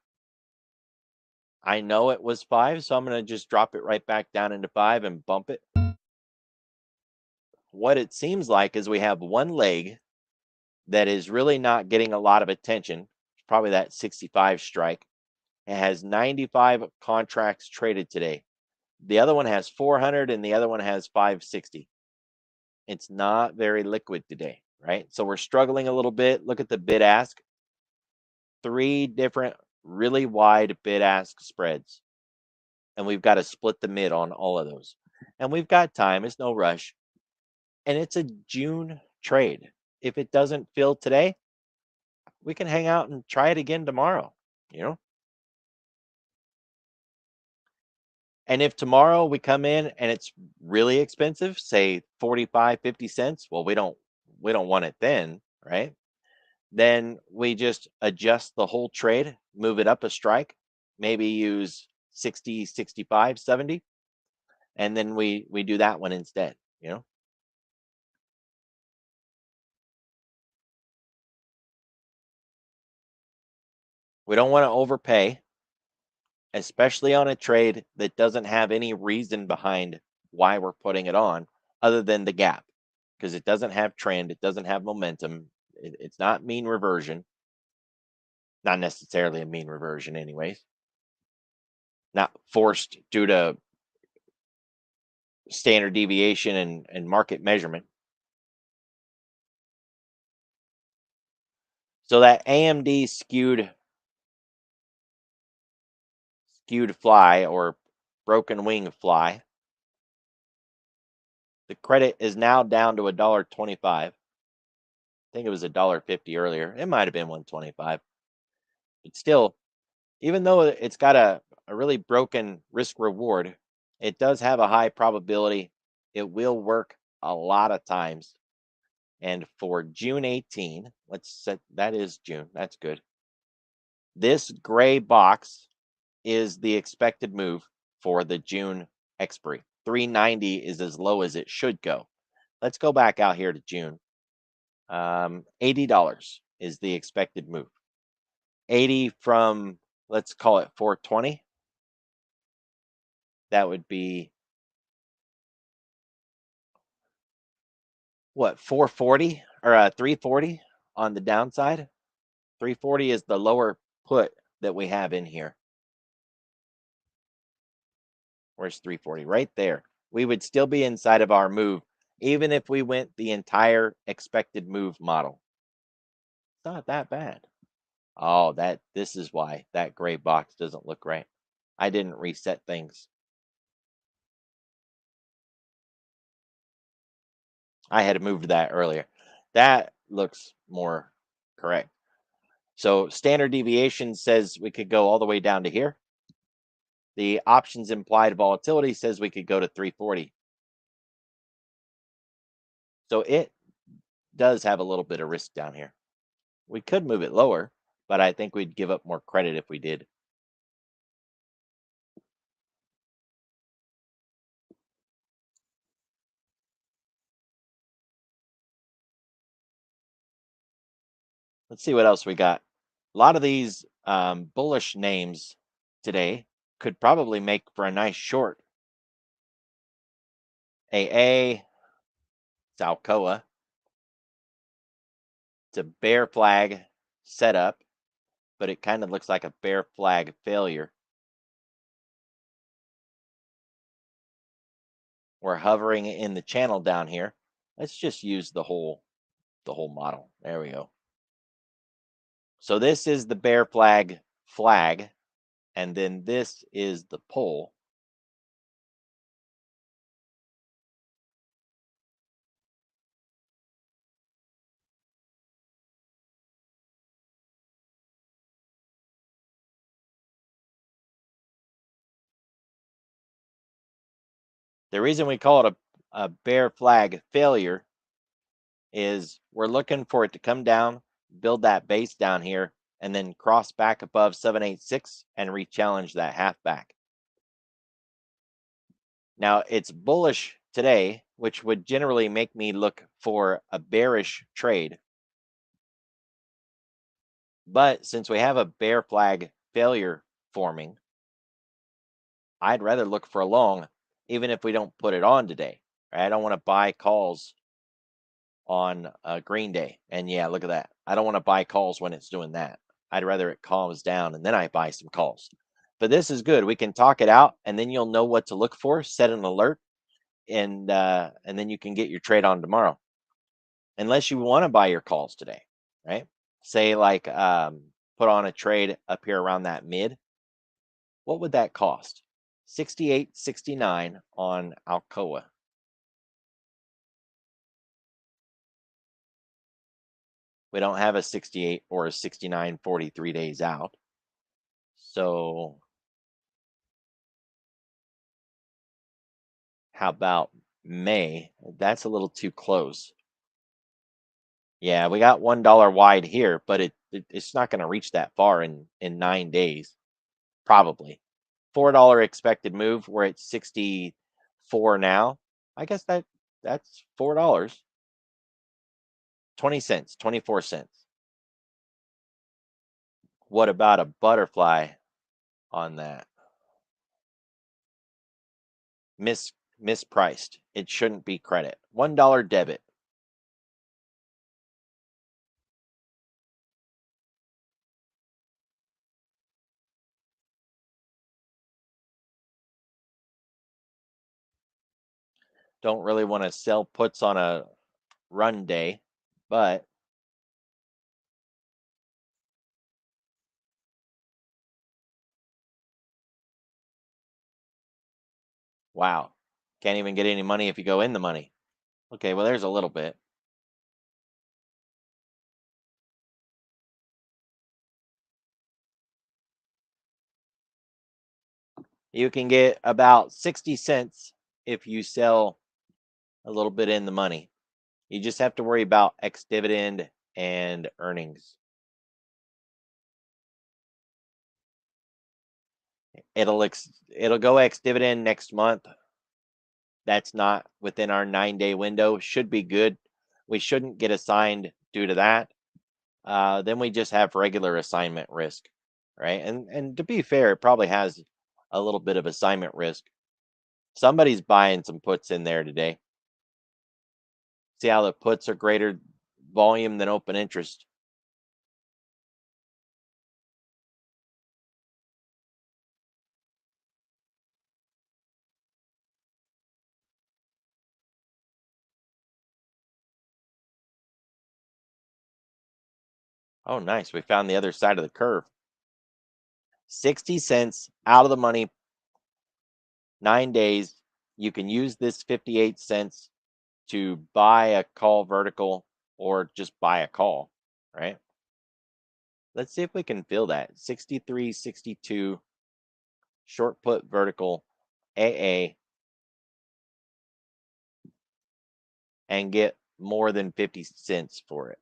I know it was 5, so I'm going to just drop it right back down into 5 and bump it. What it seems like is we have one leg that is really not getting a lot of attention. Probably that 65 strike. It has 95 contracts traded today. The other one has 400 and the other one has 560. It's not very liquid today, right? So we're struggling a little bit. Look at the bid ask. 3 different really wide bid ask spreads. And we've got to split the mid on all of those. And we've got time. It's no rush. And it's a June trade. If it doesn't fill today, we can hang out and try it again tomorrow, you know? And if tomorrow we come in and it's really expensive, say 45, 50 cents, well, we don't want it then, right? Then we just adjust the whole trade, move it up a strike, maybe use 60, 65, 70, and then we do that one instead, you know? We don't want to overpay, especially on a trade that doesn't have any reason behind why we're putting it on other than the gap, because it doesn't have trend, it doesn't have momentum, it's not mean reversion. Not necessarily a mean reversion, anyways. Not forced due to standard deviation and market measurement. So that AMD skewed fly or broken wing fly, the credit is now down to $1.25. I think it was $1.50 earlier. It might have been 125. But still, even though it's got a really broken risk reward, it does have a high probability. It will work a lot of times. And for June 18, let's set that is June. That's good. This gray box is the expected move for the June expiry. 390 is as low as it should go. Let's go back out here to June. $80 is the expected move. 80 from, let's call it 420. That would be what, 440 or 340 on the downside. 340 is the lower put that we have in here. Where's 340? Right there. We would still be inside of our move even if we went the entire expected move model. It's not that bad. Oh, this is why that gray box doesn't look right. I didn't reset things. I had moved that earlier. That looks more correct. So standard deviation says we could go all the way down to here. The options implied volatility says we could go to 340. So it does have a little bit of risk down here. We could move it lower, but I think we'd give up more credit if we did. Let's see what else we got. A lot of these bullish names today could probably make for a nice short. AA, Alcoa. It's a bear flag setup, but it kind of looks like a bear flag failure. We're hovering in the channel down here. Let's just use the whole model. There we go. So this is the bear flag, and then this is the pull. The reason we call it a bear flag failure is we're looking for it to come down, build that base down here, and then cross back above 786 and re-challenge that half back. Now it's bullish today, which would generally make me look for a bearish trade. But since we have a bear flag failure forming, I'd rather look for a long, even if we don't put it on today. I don't want to buy calls on a green day. And yeah, look at that. I don't want to buy calls when it's doing that. I'd rather it calms down and then I buy some calls. But this is good. We can talk it out and then you'll know what to look for, set an alert, and then you can get your trade on tomorrow. Unless you want to buy your calls today, right? Say like put on a trade up here around that mid. What would that cost? 68.69 on Alcoa. We don't have a 68 or a 69 43 days out. So how about May? That's a little too close. Yeah, we got $1 wide here, but it's not going to reach that far in 9 days. Probably. $4 expected move. We're at 64 now. I guess that's $4. 20 cents, 24 cents. What about a butterfly on that? Mispriced. It shouldn't be credit. $1 debit. Don't really want to sell puts on a run day, but wow. Can't even get any money if you go in the money. Okay, well, there's a little bit. You can get about 60 cents if you sell a little bit in the money. You just have to worry about ex-dividend and earnings. It'll go ex-dividend next month. That's not within our 9-day window. Should be good. We shouldn't get assigned due to that. Then we just have regular assignment risk, right? And to be fair, it probably has a little bit of assignment risk. Somebody's buying some puts in there today. See how the puts are greater volume than open interest. Oh, nice. We found the other side of the curve. 60 cents out of the money, 9 days. You can use this 58 cents to buy a call vertical or just buy a call, right? Let's see if we can fill that. 63, 62, short put vertical, AA, and get more than 50 cents for it.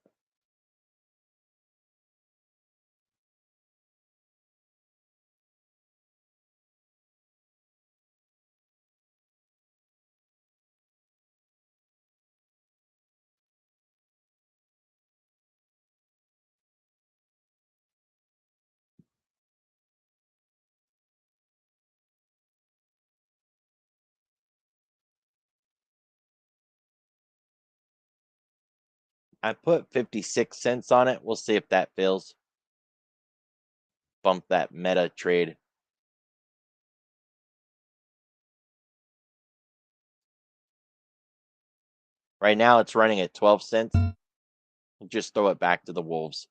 I put 56 cents on it. We'll see if that fills. Bump that meta trade. Right now it's running at 12 cents. Just throw it back to the wolves.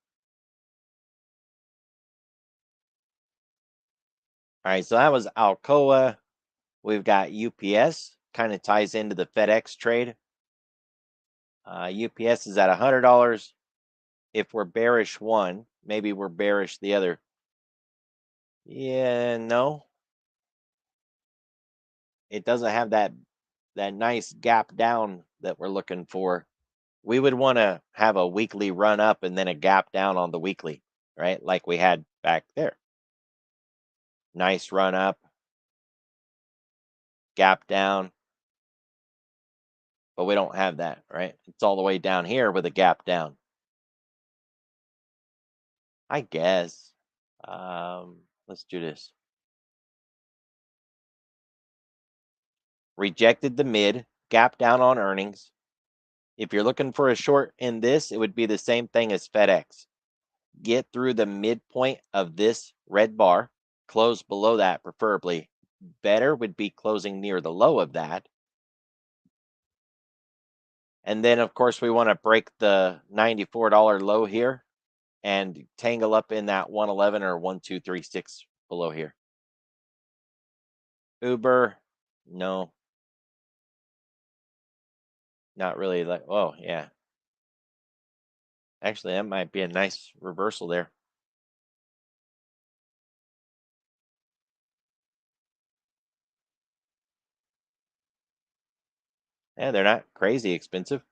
All right, so that was Alcoa. We've got UPS, kind of ties into the FedEx trade. UPS is at $100. If we're bearish one, maybe we're bearish the other. Yeah, no. It doesn't have that nice gap down that we're looking for. We would want to have a weekly run up and then a gap down on the weekly, right? Like we had back there. Nice run up, gap down. But we don't have that, right? It's all the way down here with a gap down. I guess. Let's do this. Rejected the mid, gap down on earnings. If you're looking for a short in this, it would be the same thing as FedEx. Get through the midpoint of this red bar, close below that preferably. Better would be closing near the low of that. And then, of course, we want to break the $94 low here and tangle up in that 111 or 1236 below here. Uber, no. Not really like, oh, yeah. Actually, that might be a nice reversal there. Yeah, they're not crazy expensive.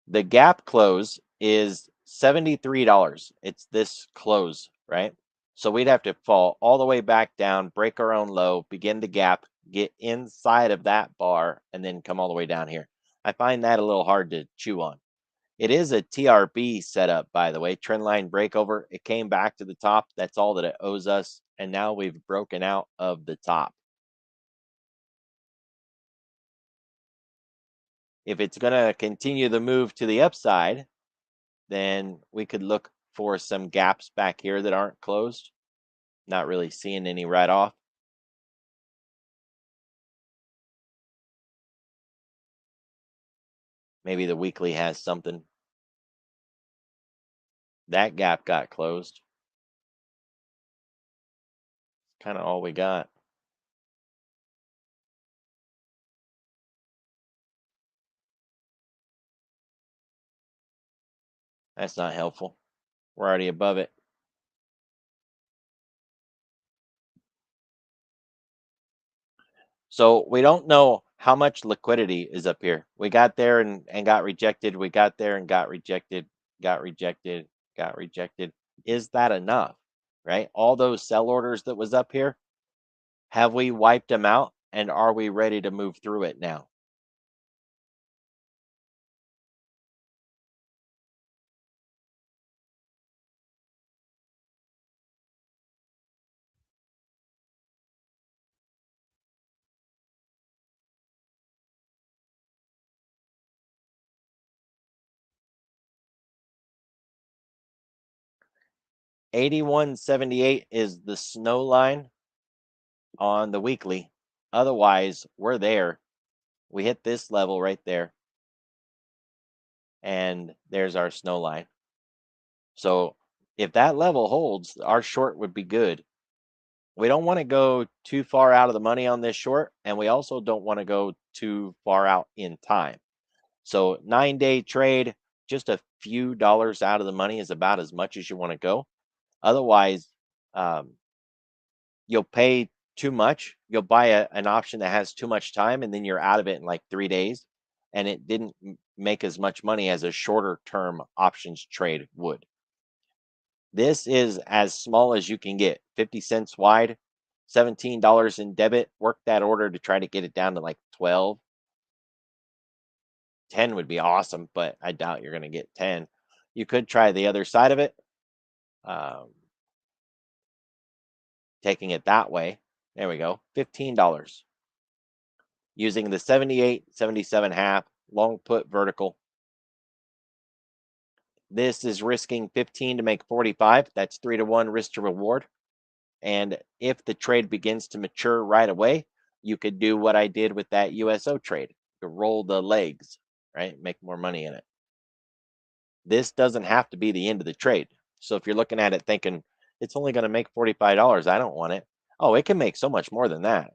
The gap close is $73. It's this close, right? So we'd have to fall all the way back down, break our own low, begin the gap, get inside of that bar, and then come all the way down here. I find that a little hard to chew on. It is a TRB setup, by the way, trend line breakover. It came back to the top. That's all that it owes us. And now we've broken out of the top. If it's going to continue the move to the upside, then we could look for some gaps back here that aren't closed. Not really seeing any right off. Maybe the weekly has something. That gap got closed. Kind of all we got. That's not helpful. We're already above it. So we don't know how much liquidity is up here. We got there and got rejected. We got there and got rejected, got rejected, got rejected. Is that enough? Right? All those sell orders that was up here, have we wiped them out? And are we ready to move through it now? 81.78 is the snow line on the weekly. Otherwise, we're there. We hit this level right there. And there's our snow line. So if that level holds, our short would be good. We don't want to go too far out of the money on this short, and we also don't want to go too far out in time. So 9-day trade, just a few dollars out of the money is about as much as you want to go. Otherwise, you'll pay too much. You'll buy an option that has too much time, and then you're out of it in like 3 days, and it didn't make as much money as a shorter term options trade would. This is as small as you can get, 50 cents wide, $17 in debit. Work that order to try to get it down to like 12. 10 would be awesome, but I doubt you're going to get 10. You could try the other side of it, taking it that way. There we go, $15. Using the 78, 77 half, long put vertical. This is risking 15 to make 45. That's 3-to-1 risk to reward. And if the trade begins to mature right away, you could do what I did with that USO trade. You could roll the legs, right? Make more money in it. This doesn't have to be the end of the trade. So if you're looking at it thinking it's only going to make $45, I don't want it. Oh, it can make so much more than that.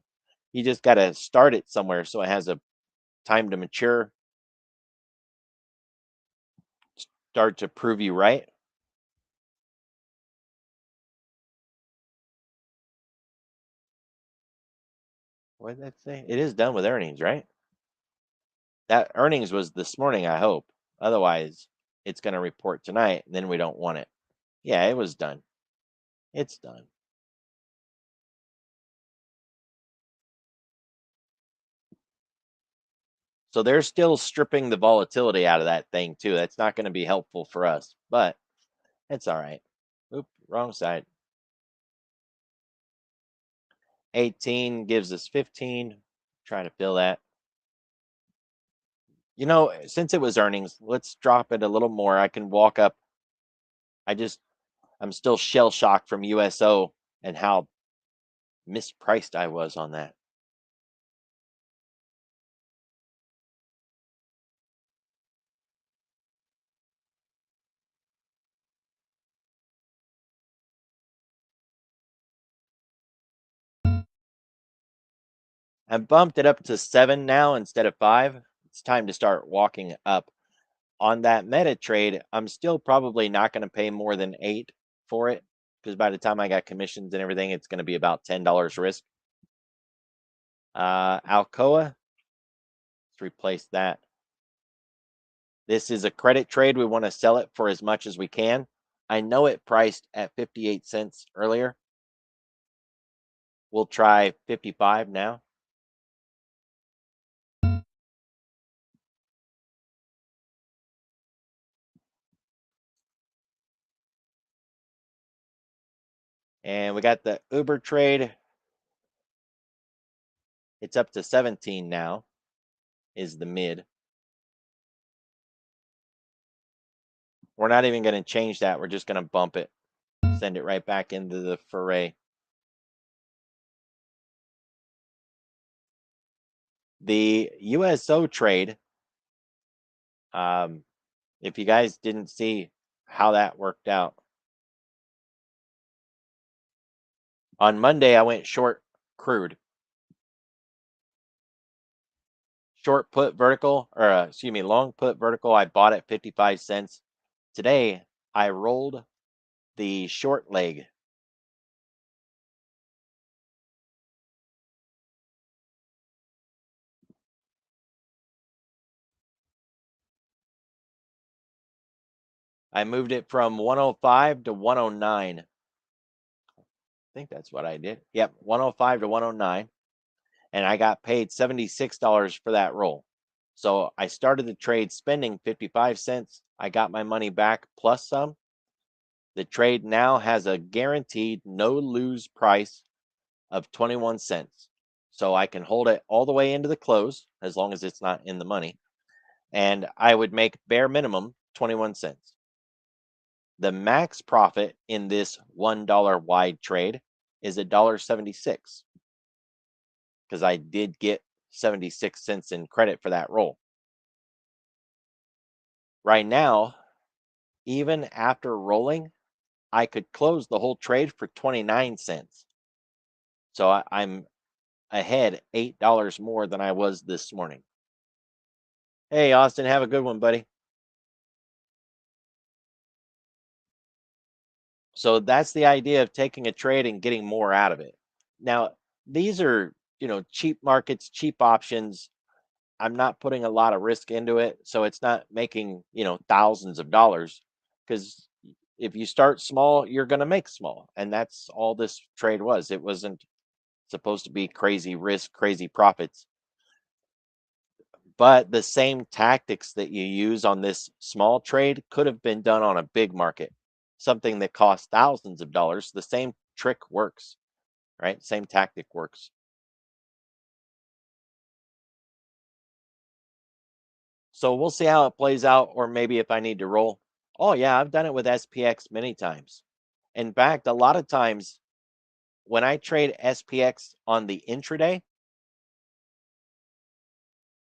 You just got to start it somewhere so it has a time to mature, start to prove you right. What did that say? It is done with earnings, right? That earnings was this morning, I hope. Otherwise, it's going to report tonight, and then we don't want it. Yeah, it was done. It's done. So they're still stripping the volatility out of that thing, too. That's not going to be helpful for us, but it's all right. Oop, wrong side. 18 gives us 15. Trying to fill that. You know, since it was earnings, let's drop it a little more. I can walk up. I'm still shell shocked from USO and how mispriced I was on that. I bumped it up to 7 now instead of 5. It's time to start walking up. On that meta trade, I'm still probably not going to pay more than 8 for it, because by the time I got commissions and everything, it's going to be about $10 risk. Alcoa, let's replace that. This is a credit trade. We want to sell it for as much as we can. I know it priced at 58 cents earlier. We'll try 55 now. And we got the Uber trade. It's up to 17 now, is the mid. We're not even going to change that. We're just going to bump it, send it right back into the foray. The USO trade, if you guys didn't see how that worked out, on Monday I went short crude. Short put vertical, or excuse me, long put vertical, I bought at 55 cents. Today, I rolled the short leg. I moved it from 105 to 109. I think that's what I did. Yep, 105 to 109. And I got paid $76 for that roll. So I started the trade spending 55 cents. I got my money back plus some. The trade now has a guaranteed no lose price of 21 cents. So I can hold it all the way into the close as long as it's not in the money. And I would make bare minimum 21 cents. The max profit in this $1 wide trade is $1.76 because I did get 76 cents in credit for that roll. Right now, even after rolling, I could close the whole trade for 29 cents. So I'm ahead $8 more than I was this morning. Hey, Austin, have a good one, buddy. So that's the idea of taking a trade and getting more out of it. Now, these are, cheap markets, cheap options. I'm not putting a lot of risk into it, so it's not making, thousands of dollars, because if you start small, you're going to make small, and that's all this trade was. It wasn't supposed to be crazy risk, crazy profits. But the same tactics that you use on this small trade could have been done on a big market, something that costs thousands of dollars. The same trick works, right? Same tactic works. So we'll see how it plays out, or maybe if I need to roll. Oh, yeah, I've done it with SPX many times. In fact, a lot of times when I trade SPX on the intraday,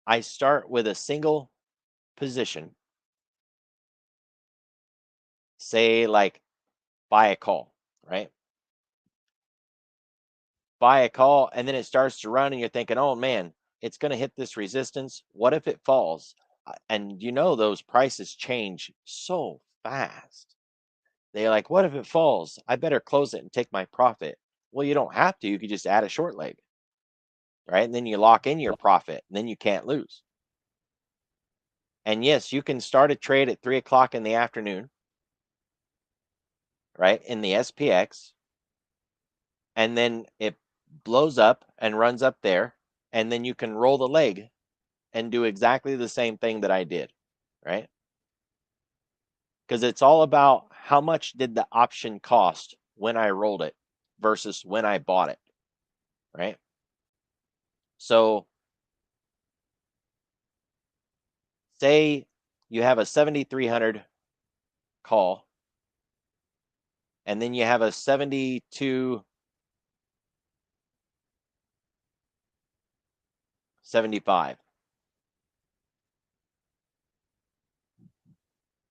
I start with a single position, say like buy a call, right? Buy a call, and then it starts to run, and you're thinking, oh man, it's going to hit this resistance. What if it falls? And those prices change so fast. They're like, what if it falls? I better close it and take my profit. Well, you don't have to. You could just add a short leg, right? And then you lock in your profit, and then you can't lose. And yes, you can start a trade at 3 o'clock in the afternoon, right, in the SPX, and then it blows up and runs up there, and then you can roll the leg and do exactly the same thing that I did, right? Because it's all about how much did the option cost when I rolled it versus when I bought it, right? So say you have a 7,300 call, and then you have a 72.75.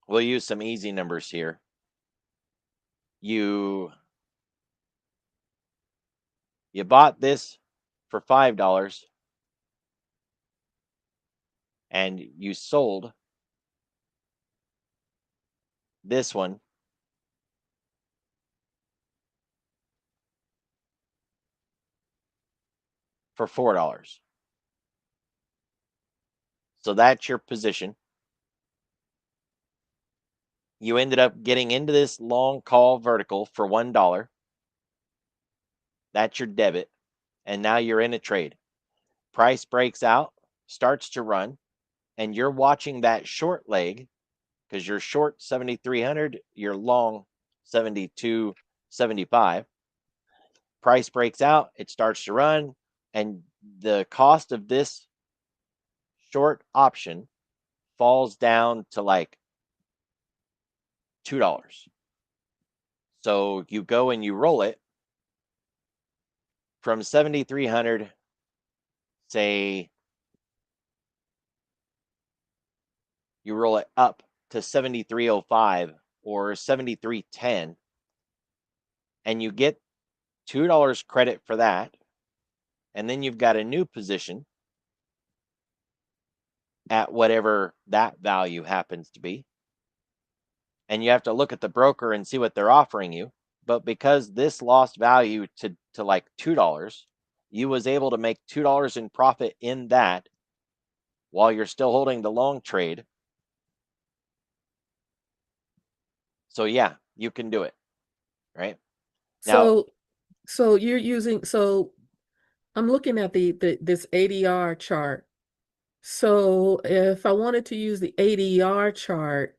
We'll use some easy numbers here. You bought this for $5 and you sold this one for $4. So that's your position. You ended up getting into this long call vertical for $1. That's your debit. And now you're in a trade. Price breaks out, starts to run, and you're watching that short leg because you're short 7,300, you're long 72.75. Price breaks out, it starts to run, and the cost of this short option falls down to like $2. So you go and you roll it from 7,300, say you roll it up to 73.05 or 73.10, and you get $2 credit for that. And then you've got a new position at whatever that value happens to be. And you have to look at the broker and see what they're offering you. But because this lost value to like $2, you was able to make $2 in profit in that while you're still holding the long trade. So yeah, you can do it, right? Now, So you're using, so I'm looking at this ADR chart. So if I wanted to use the ADR chart,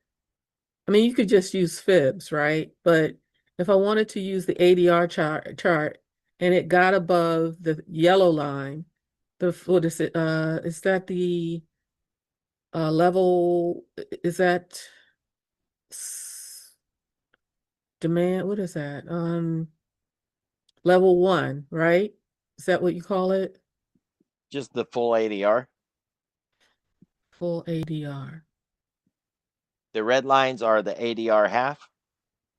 I mean, you could just use fibs, right? But if I wanted to use the ADR chart and it got above the yellow line, what is it? Is that the level? Is that demand, what is that? Level 1, right? Is that what you call it? Just the full ADR. Full ADR. The red lines are the ADR half.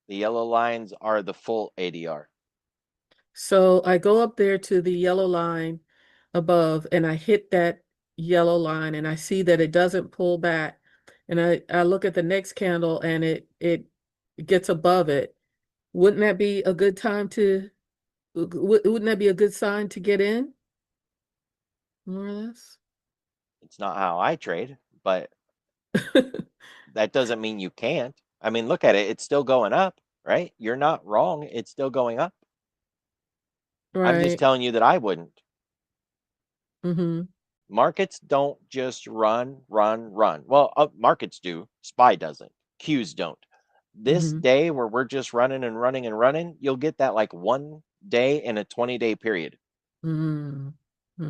The yellow lines are the full ADR. So I go up there to the yellow line above and I hit that yellow line and I see that it doesn't pull back. And I look at the next candle and it gets above it. Wouldn't that be a good time to, wouldn't that be a good sign to get in? More or less. It's not how I trade, but that doesn't mean you can't. I mean, look at it. It's still going up, right? You're not wrong. It's still going up. I'm just Right. telling you that I wouldn't. Mm-hmm. Markets don't just run. Well, markets do. SPY doesn't. Qs don't. This Mm-hmm. day where we're just running and running and running, you'll get that like one day in a 20-day period. Mm-hmm.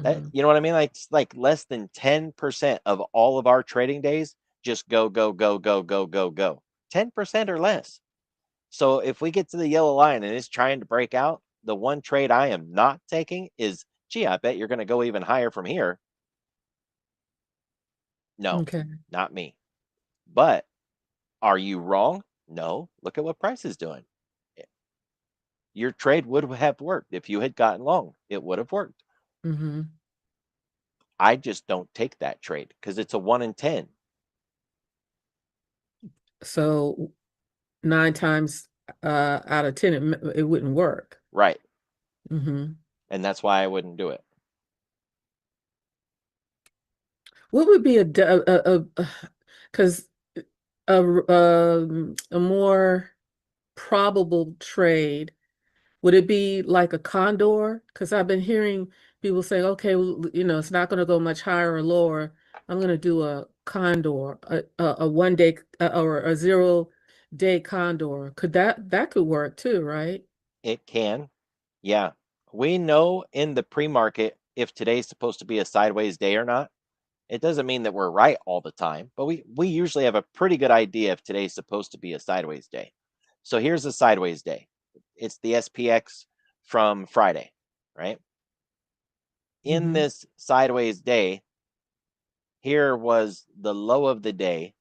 That, Mm-hmm. you know what I mean? Like, it's like less than 10% of all of our trading days just go, go, go, go, go, go, go. 10% or less. So if we get to the yellow line and it's trying to break out, the one trade I am not taking is, gee, I bet you're going to go even higher from here. No, Okay. not me. But are you wrong? No. Look at what price is doing. Your trade would have worked. If you had gotten long, it would have worked. Mm-hmm. I just don't take that trade because it's a 1 in 10. So 9 times out of 10, it wouldn't work. Right. Mm-hmm. And that's why I wouldn't do it. What would be because a more probable trade, would it be like a condor? Because I've been hearing people say, okay, well, it's not going to go much higher or lower. I'm going to do a condor, a 1 day or a 0 day condor. Could that could work too, right? It can. Yeah. We know in the pre-market if today's supposed to be a sideways day or not. It doesn't mean that we're right all the time, but we usually have a pretty good idea if today's supposed to be a sideways day. So here's a sideways day. It's the SPX from Friday, right? In Mm-hmm. this sideways day, here was the low of the day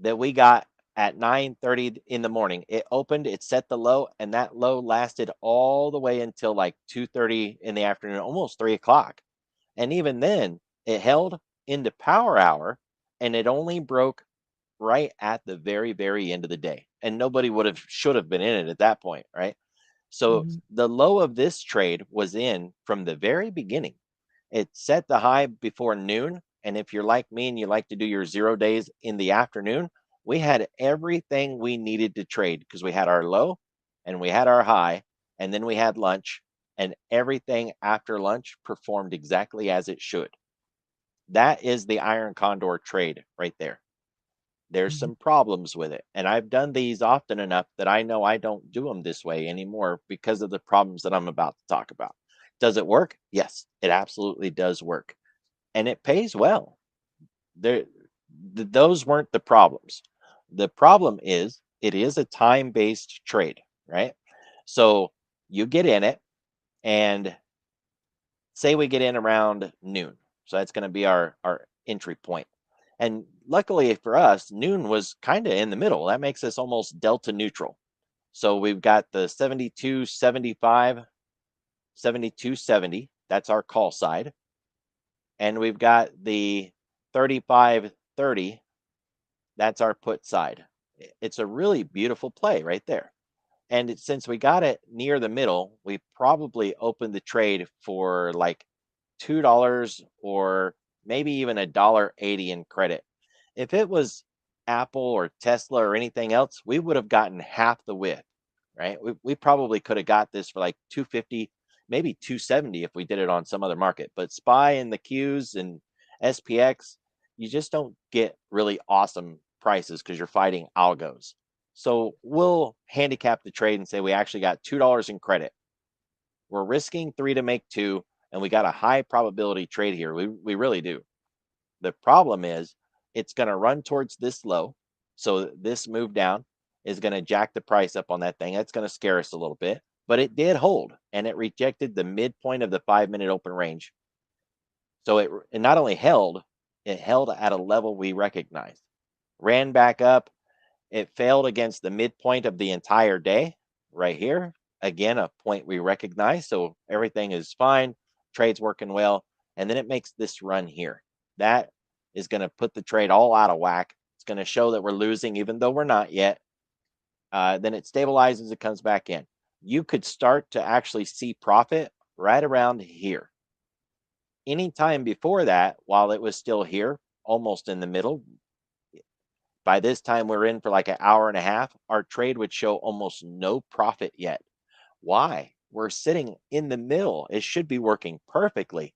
that we got at 9:30 in the morning. It opened, it set the low, and that low lasted all the way until like 2:30 in the afternoon, almost 3 o'clock. And even then, it held into power hour and it only broke right at the very, very end of the day. And nobody should have been in it at that point, right? So Mm-hmm. the low of this trade was in from the very beginning. It set the high before noon. And if you're like me and you like to do your 0 days in the afternoon, we had everything we needed to trade because we had our low and we had our high, and then we had lunch, and everything after lunch performed exactly as it should. That is the Iron Condor trade right there. There's some problems with it. And I've done these often enough that I know I don't do them this way anymore because of the problems that I'm about to talk about. Does it work? Yes, it absolutely does work. And it pays well. Those weren't the problems. The problem is it is a time-based trade, right? So you get in it and say we get in around noon. So that's going to be our entry point. And luckily for us, noon was kind of in the middle. That makes us almost delta neutral. So we've got the 72.75, 72.70. That's our call side. And we've got the 35.30. That's our put side. It's a really beautiful play right there. And since we got it near the middle, we probably opened the trade for like $2 or maybe even $1.80 in credit. If it was Apple or Tesla or anything else, we would have gotten half the width, right? We probably could have got this for like 250, maybe 270 if we did it on some other market. But SPY and the Qs and SPX, you just don't get really awesome prices because you're fighting algos. So we'll handicap the trade and say we actually got $2 in credit. We're risking 3 to make 2, and we got a high probability trade here. We really do. The problem is it's going to run towards this low. So this move down, is going to jack the price up on that thing. That's going to scare us a little bit, but it did hold, and it rejected the midpoint of the 5-minute open range. So it not only held, it held at a level we recognized. Ran back up. It failed against the midpoint of the entire day right here. Again, a point we recognize. So everything is fine. Trade's working well. And then it makes this run here. That is going to put the trade all out of whack. It's going to show that we're losing, even though we're not yet. Then it stabilizes. It comes back in. You could start to actually see profit right around here. Anytime before that, while it was still here, almost in the middle, by this time we're in for like an hour and a half, our trade would show almost no profit yet. Why? We're sitting in the middle. It should be working perfectly,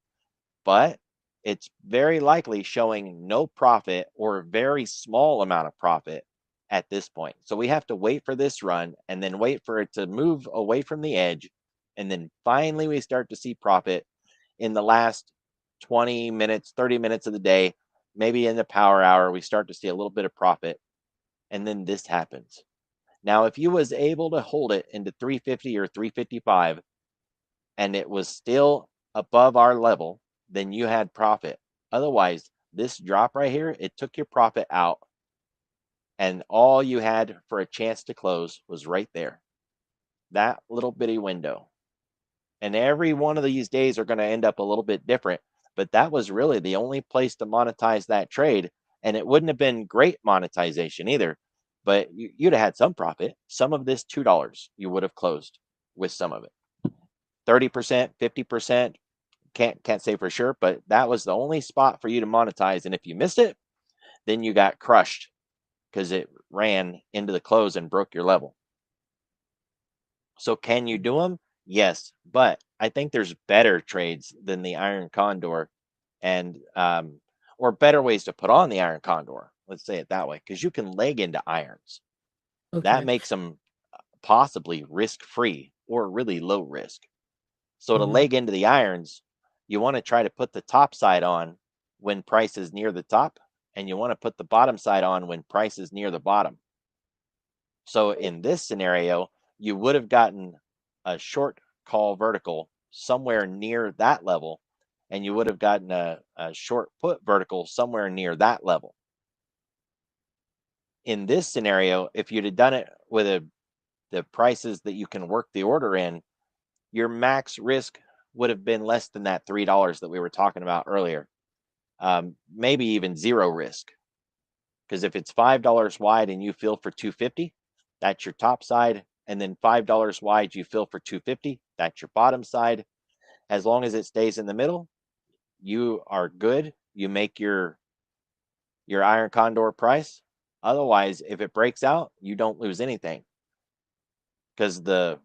but it's very likely showing no profit or a very small amount of profit at this point. So we have to wait for this run and then wait for it to move away from the edge. And then finally we start to see profit in the last 20 minutes, 30 minutes of the day. Maybe in the power hour, we start to see a little bit of profit. And then this happens. Now, if you was able to hold it into 350 or 355 and it was still above our level, then you had profit. Otherwise, this drop right here, it took your profit out. And all you had for a chance to close was right there. That little bitty window. And every one of these days are going to end up a little bit different. But that was really the only place to monetize that trade. And it wouldn't have been great monetization either. But you'd have had some profit. Some of this $2 you would have closed with some of it. 30%, 50%, can't say for sure, but that was the only spot for you to monetize. And if you missed it, then you got crushed because it ran into the close and broke your level. So can you do them? Yes, but I think there's better trades than the iron condor, and or better ways to put on the iron condor. Let's say it that way, because you can leg into irons. That Okay. makes them possibly risk-free or really low risk. So to leg into the irons, you want to try to put the top side on when price is near the top, and you want to put the bottom side on when price is near the bottom. So in this scenario, you would have gotten a short call vertical somewhere near that level, and you would have gotten a short put vertical somewhere near that level. In this scenario, if you'd have done it with the prices that you can work the order in, your max risk would have been less than that $3 that we were talking about earlier. Maybe even zero risk. Because if it's $5 wide and you fill for 250, that's your top side. And then $5 wide, you fill for 250, that's your bottom side. As long as it stays in the middle, you are good. You make your iron condor price. Otherwise, if it breaks out, you don't lose anything, because the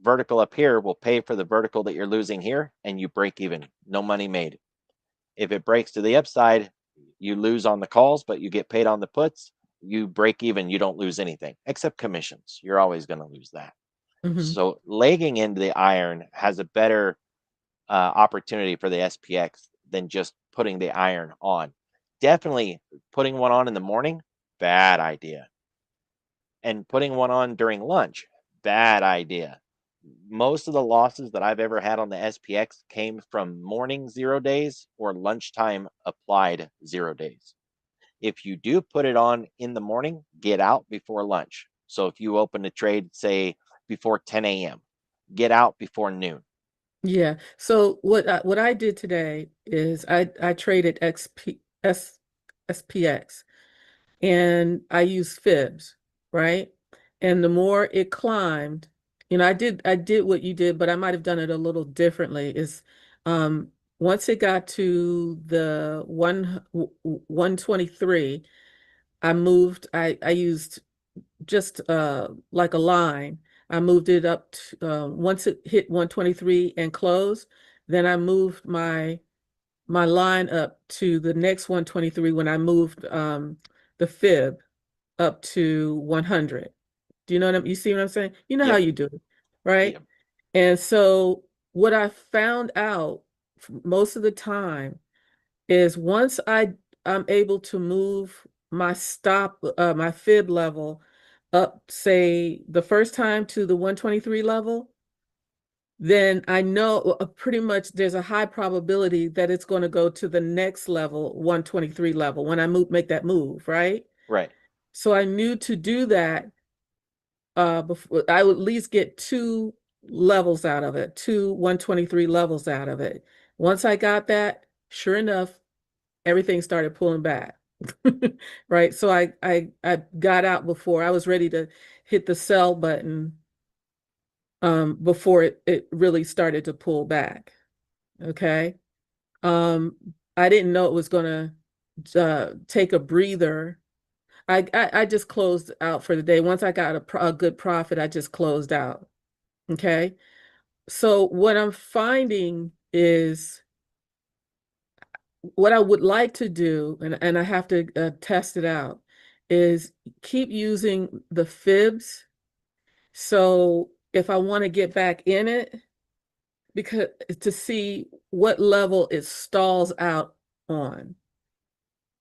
vertical up here will pay for the vertical that you're losing here, and you break even. No money made. If it breaks to the upside, you lose on the calls, but you get paid on the puts. You break even. You don't lose anything except commissions. You're always going to lose that. So legging into the iron has a better opportunity for the SPX than just putting the iron on. Definitely putting one on in the morning, bad idea. And putting one on during lunch, bad idea. Most of the losses that I've ever had on the SPX came from morning 0 days or lunchtime applied 0 days. If you do put it on in the morning, get out before lunch. So if you open a trade, say before 10 a.m., get out before noon. Yeah. So what I did today is I traded SPX, and I used fibs, right? And the more it climbed, I did what you did, but I might have done it a little differently. Is once it got to the 123, I used just like a line. I moved it up to, once it hit 123 and closed, then I moved my line up to the next 123 when I moved the fib up to 100. Do you know you see what I'm saying? You know how Yep. you do it, right? Yep. And so what I found out most of the time is once I'm able to move my stop, my fib level up, say, the first time to the 123 level, then I know pretty much there's a high probability that it's going to go to the next level, 123 level, when I make that move, right? Right. So I knew to do that, before I would at least get 2 levels out of it, 2 123 levels out of it. Once I got that, sure enough, everything started pulling back. Right. So I got out before I was ready to hit the sell button, before it really started to pull back. Okay. I didn't know it was gonna take a breather. I just closed out for the day. Once I got a good profit, I just closed out. Okay. So what I'm finding is what I would like to do, and I have to test it out, is keep using the fibs. So if I want to get back in it, because to see what level it stalls out on.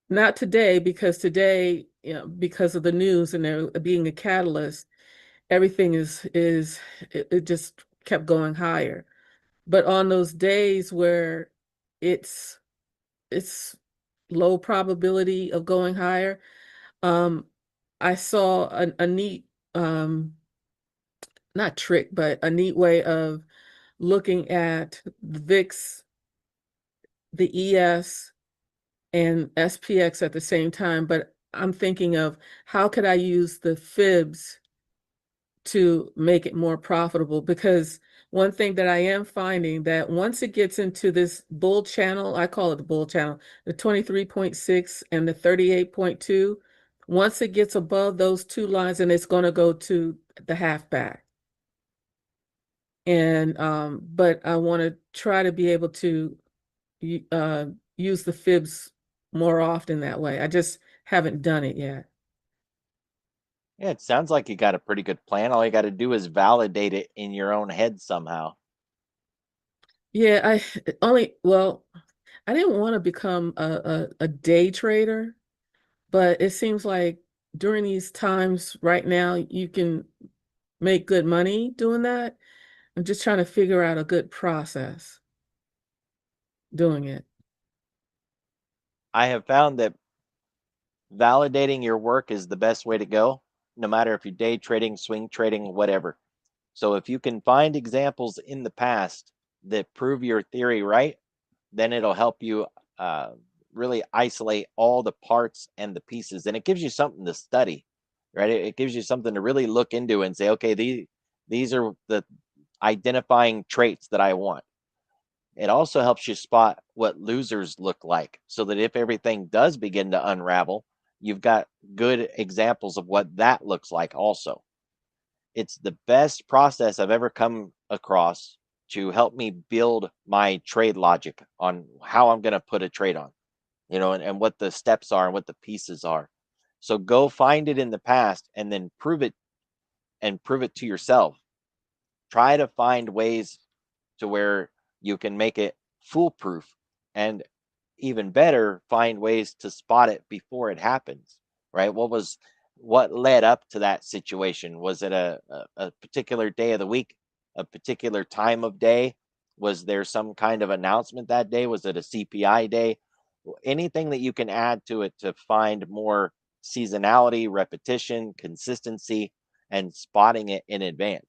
Not today, because today, because of the news and there being a catalyst, everything it just kept going higher. But on those days where it's it's low probability of going higher, I saw a neat, not trick, but a neat way of looking at the VIX, the ES, and SPX at the same time. But I'm thinking of how could I use the fibs to make it more profitable? Because one thing that I am finding that once it gets into this bull channel, I call it the bull channel, the 23.6 and the 38.2, once it gets above those 2 lines, and it's going to go to the halfback. And but I want to try to be able to use the fibs more often that way. I just haven't done it yet. Yeah, it sounds like you got a pretty good plan. All you got to do is validate it in your own head somehow. Yeah, I didn't want to become a day trader, but it seems like during these times right now, you can make good money doing that. I'm just trying to figure out a good process doing it. I have found that validating your work is the best way to go, no matter if you're day trading, swing trading, whatever. So if you can find examples in the past that prove your theory right, then it'll help you uh, really isolate all the parts and the pieces, and it gives you something to study, right? It gives you something to really look into and say, okay, these are the identifying traits that I want. It also helps you spot what losers look like, so that if everything does begin to unravel, you've got good examples of what that looks like also. It's the best process I've ever come across to help me build my trade logic on how I'm going to put a trade on, and what the steps are and what the pieces are. So go find it in the past and then prove it, and prove it to yourself. Try to find ways to where you can make it foolproof, and even better, find ways to spot it before it happens, right? What led up to that situation? Was it a particular day of the week, a particular time of day? Was there some kind of announcement that day? Was it a CPI day? Anything that you can add to it to find more seasonality, repetition, consistency, and spotting it in advance.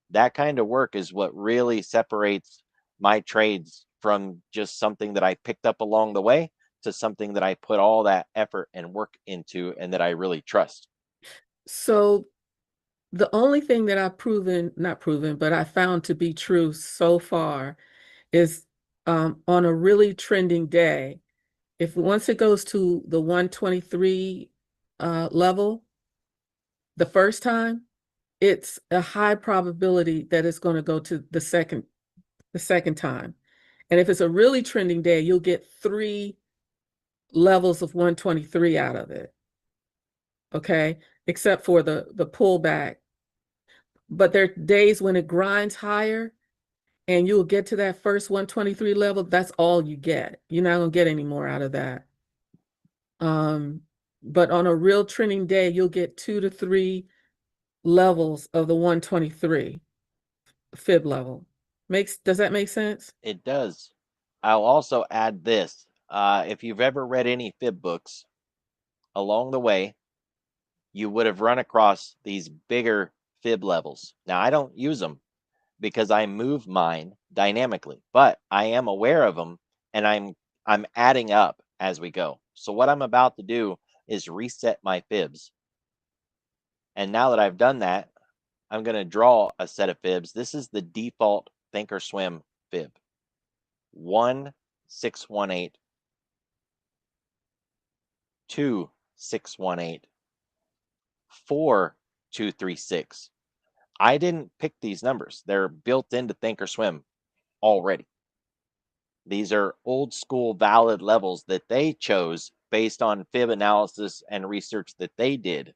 That kind of work is what really separates my trades from just something that I picked up along the way to something that I put all that effort and work into and that I really trust. So the only thing that not proven, but I found to be true so far is, on a really trending day, if once it goes to the 123 level the first time, it's a high probability that it's going to go to the second time. And if it's a really trending day, you'll get 3 levels of 123 out of it. Okay, except for the pullback. But there are days when it grinds higher and you'll get to that first 123 level. That's all you get. You're not gonna get any more out of that. But on a real trending day, you'll get 2 to 3 levels of the 123 fib level. Does that make sense? It does. I'll also add this. If you've ever read any fib books along the way, you would have run across these bigger fib levels. Now, I don't use them because I move mine dynamically, but I am aware of them, and I'm adding up as we go. So what I'm about to do is reset my fibs. And now that I've done that, I'm going to draw a set of fibs. This is the default Thinkorswim fib. 1618, 2618, 4236. I didn't pick these numbers. They're built into Thinkorswim already. These are old school valid levels that they chose based on fib analysis and research that they did.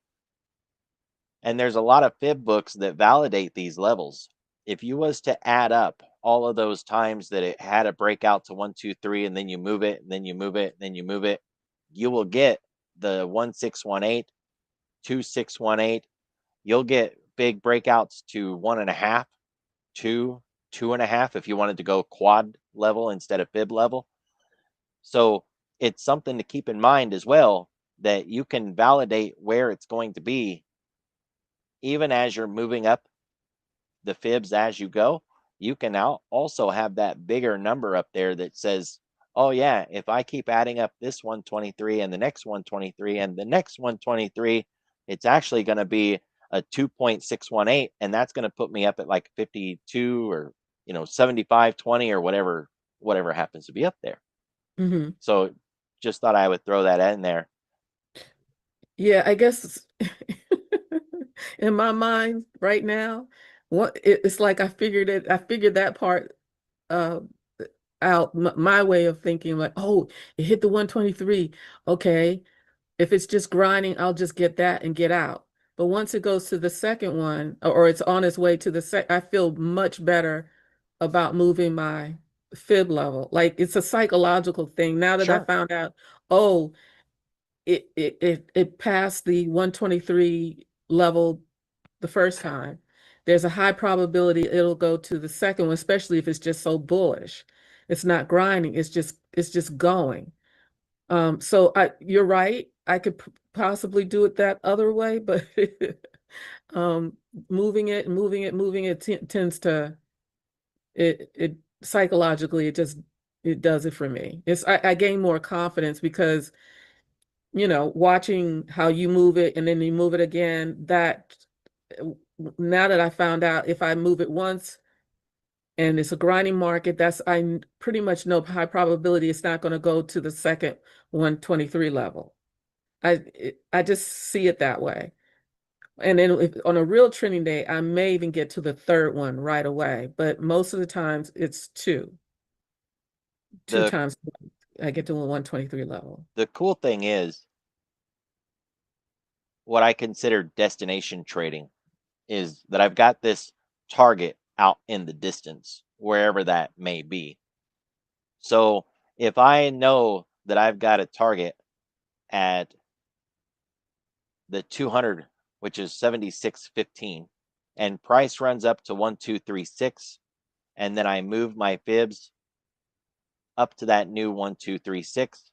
And there's a lot of fib books that validate these levels. If you was to add up all of those times that it had a breakout to 1, 2, 3, and then you move it, and then you move it, and then you move it, you will get the 1618, 2618. You'll get big breakouts to 1.5, 2, 2.5 if you wanted to go quad level instead of fib level. So it's something to keep in mind as well, that you can validate where it's going to be even as you're moving up the fibs as you go. You can now also have that bigger number up there that says, oh yeah, if I keep adding up this 123 and the next 123 and the next 123, it's actually going to be a 2.618, and that's going to put me up at like 52 or 75.20 or whatever happens to be up there. Mm-hmm. So just thought I would throw that in there. Yeah, I guess in my mind right now, it's like I figured that part out. My way of thinking, like, oh, it hit the 123. Okay, if it's just grinding, I'll just get that and get out. But once it goes to the second one, or it's on its way to the second, I feel much better about moving my fib level. Like, it's a psychological thing. Now that I Sure. found out, oh, it passed the 123 level the first time, there's a high probability it'll go to the second one, especially if it's just so bullish. It's not grinding, it's just going. So you're right. I could possibly do it that other way, but moving it tends to it psychologically it does it for me. I gain more confidence because watching how you move it and then you move it again, that now that I found out if I move it once and it's a grinding market, I pretty much know high probability it's not going to go to the second 123 level. I just see it that way. And then if on a real trending day, I may even get to the third one right away. But most of the times it's two times I get to a 123 level. The cool thing is, what I consider destination trading is that I've got this target out in the distance, wherever that may be. So if I know that I've got a target at the 200, which is 76.15, and price runs up to 1236, and then I move my fibs up to that new 1236,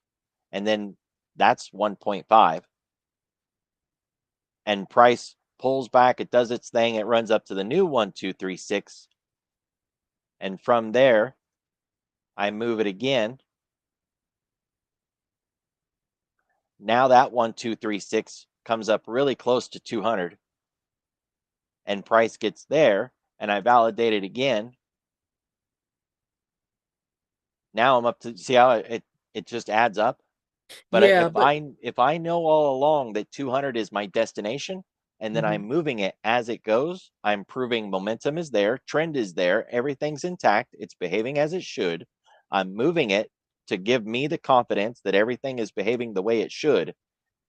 and then that's 1.5, and price pulls back, it does its thing, it runs up to the new 1236, and from there I move it again. Now that 1236 comes up really close to 200, and price gets there, and I validate it again. Now I'm up to, see how it just adds up. But Yeah, if I know all along that 200 is my destination, and then I'm moving it as it goes, I'm proving momentum is there, trend is there, everything's intact, it's behaving as it should. I'm moving it to give me the confidence that everything is behaving the way it should,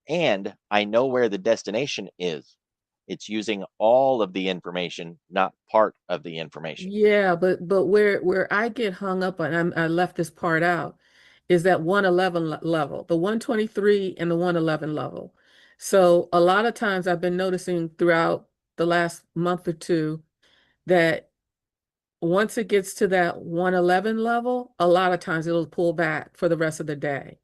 and I know where the destination is. It's using all of the information, not part of the information. Yeah, but where I get hung up on, I left this part out, is that 111 level, the 123 and the 111 level. So a lot of times I've been noticing throughout the last month or two that once it gets to that 111 level, a lot of times it'll pull back for the rest of the day.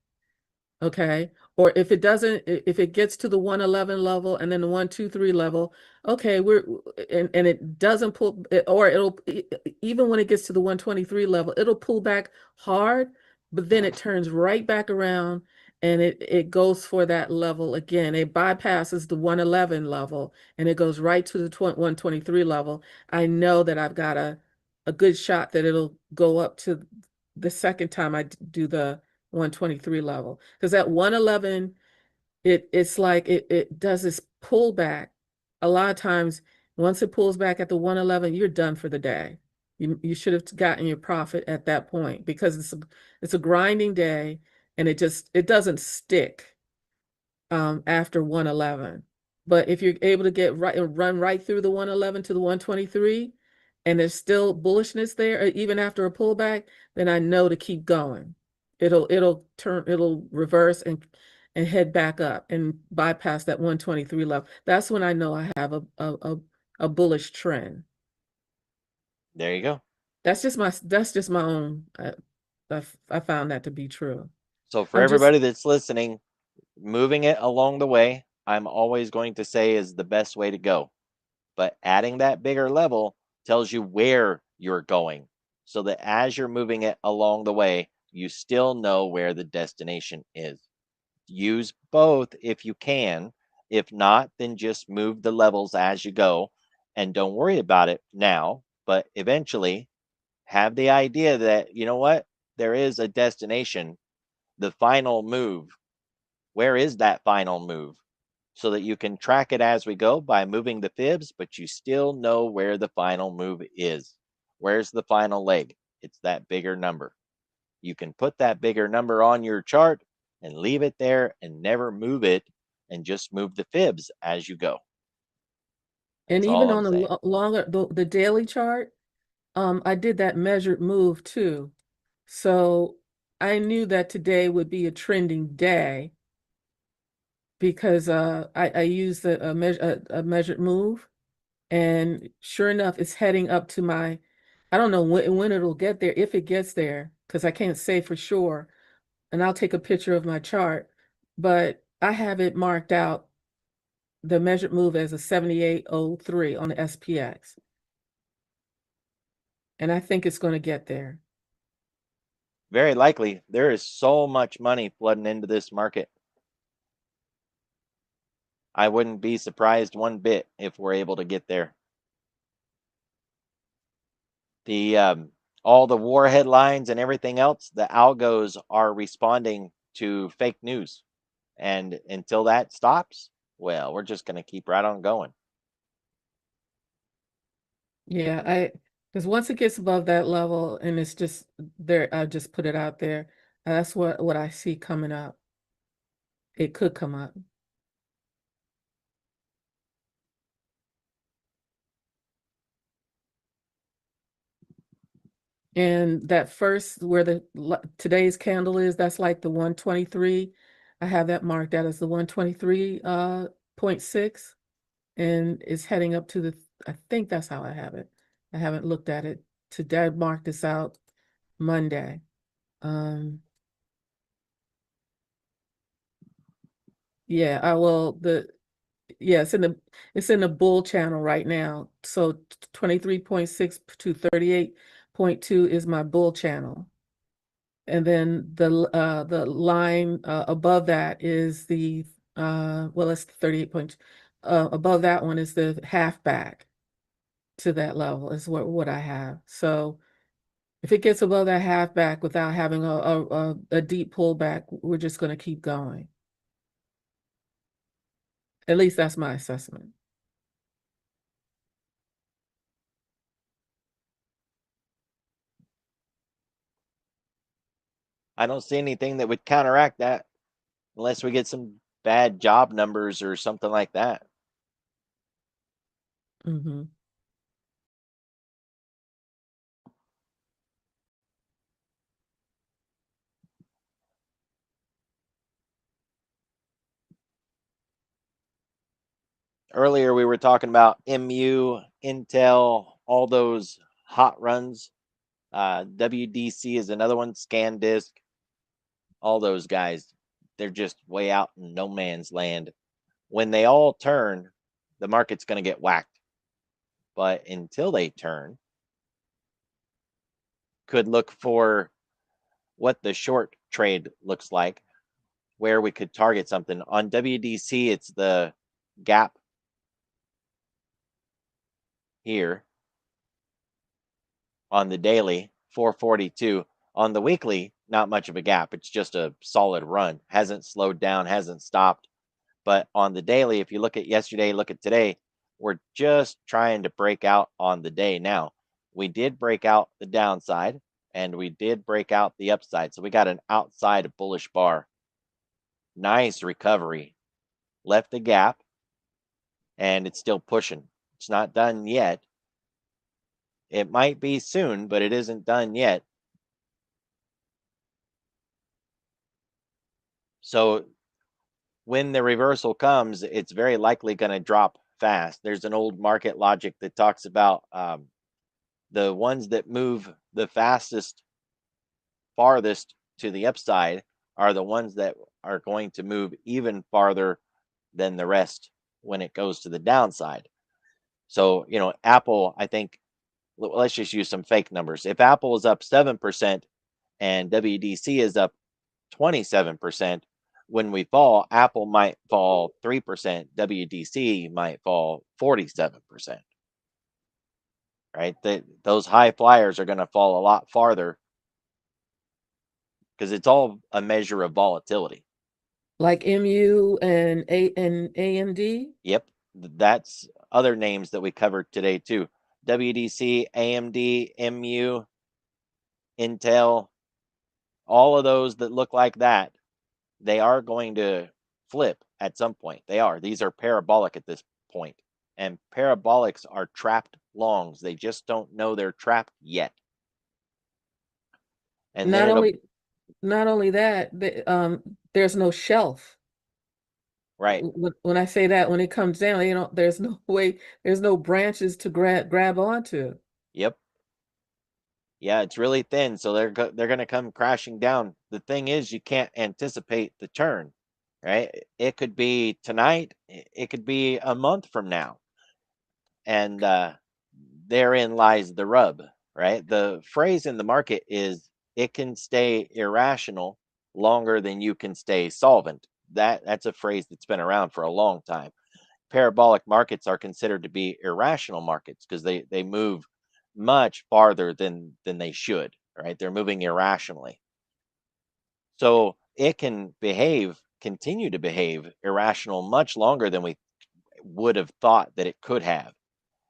Okay. Or if it doesn't, if it gets to the 111 level and then the 123 level, okay, and it doesn't pull, or it'll, even when it gets to the 123 level, it'll pull back hard, but then it turns right back around and it goes for that level again. It bypasses the 111 level and it goes right to the 123 level. I know that I've got a good shot that it'll go up to the second time I do the 123 level, because at 111 it's like it does this pullback. A lot of times once it pulls back at the 111, you're done for the day. You should have gotten your profit at that point, because it's a grinding day and it doesn't stick after 111. But if you're able to run right through the 111 to the 123 and there's still bullishness there, even after a pullback, then I know to keep going. It'll reverse and head back up and bypass that 123 level. That's when I know I have a bullish trend. There you go. That's just my own. I found that to be true. So for everybody that's listening, moving it along the way, I'm always going to say is the best way to go. But adding that bigger level tells you where you're going, so that as you're moving it along the way, you still know where the destination is. Use both if you can. If not, then just move the levels as you go and don't worry about it now. But eventually, have the idea that, you know what, there is a destination, the final move. Where is that final move? So that you can track it as we go by moving the fibs, but you still know where the final move is. Where's the final leg? It's that bigger number. You can put that bigger number on your chart and leave it there and never move it, and just move the fibs as you go. And That's even all I'm on saying. the longer the daily chart, I did that measured move too. So I knew that today would be a trending day because I used a measured move, and sure enough, it's heading up to my. I don't know when it'll get there, if it gets there, because I can't say for sure. And I'll take a picture of my chart, but I have it marked out, the measured move, as a 78.03 on the SPX. And I think it's going to get there. Very likely. There is so much money flooding into this market. I wouldn't be surprised one bit if we're able to get there. The all the war headlines and everything else, the algos are responding to fake news. And until that stops, well, we're just going to keep right on going. Yeah, because once it gets above that level and it's just there, I just put it out there. That's what I see coming up. It could come up. And that first, where today's candle is, that's like the 123. I have that marked out as the 123.6, and it's heading up to I think that's how I have it. I haven't looked at it today. I marked this out Monday. Yeah, I will. Yeah, it's in the bull channel right now. So 23.6 to 38.2 is my bull channel. And then the line above that is the well, it's 38 above that one is the half back to that level is what I have. So if it gets above that half back without having a deep pullback, we're just going to keep going. At least that's my assessment. I don't see anything that would counteract that unless we get some bad job numbers or something like that. Mm-hmm. earlier we were talking about MU, Intel, all those hot runs. WDC is another one, ScanDisk, all those guys. They're just way out in no man's land. When they all turn, the market's going to get whacked. But until they turn, could look for what the short trade looks like, where we could target something. On WDC, it's the gap here. On the daily, 442. On the weekly, not much of a gap. It's just a solid run. Hasn't slowed down, hasn't stopped. But on the daily, if you look at yesterday, look at today, we're just trying to break out on the day now. We did break out the downside and we did break out the upside. So we got an outside bullish bar. Nice recovery. Left the gap and it's still pushing. It's not done yet. It might be soon, but it isn't done yet. So when the reversal comes, it's very likely going to drop fast. There's an old market logic that talks about the ones that move the fastest, farthest to the upside are the ones that are going to move even farther than the rest when it goes to the downside. So, you know, Apple, I think, let's just use some fake numbers. If Apple is up 7% and WDC is up 27%, when we fall, Apple might fall 3%, WDC might fall 47%. Right? Those high flyers are going to fall a lot farther because it's all a measure of volatility. Like MU and AMD? Yep. That's other names that we covered today too. WDC, AMD, MU, Intel, all of those that look like that, they are going to flip at some point. They are. These are parabolic at this point. And parabolics are trapped longs. They just don't know they're trapped yet. And Not then only that, there's no shelf. right. When I say that, when it comes down, there's no way, there's no branches to grab onto. Yep. Yeah, it's really thin, so they're going to come crashing down. The thing is, you can't anticipate the turn, right? It could be tonight, it could be a month from now, and therein lies the rub, right? The phrase in the market is it can stay irrational longer than you can stay solvent. That's a phrase that's been around for a long time. Parabolic markets are considered to be irrational markets because they move much farther than they should, right? They're moving irrationally. So it can continue to behave irrational much longer than we would have thought that it could have.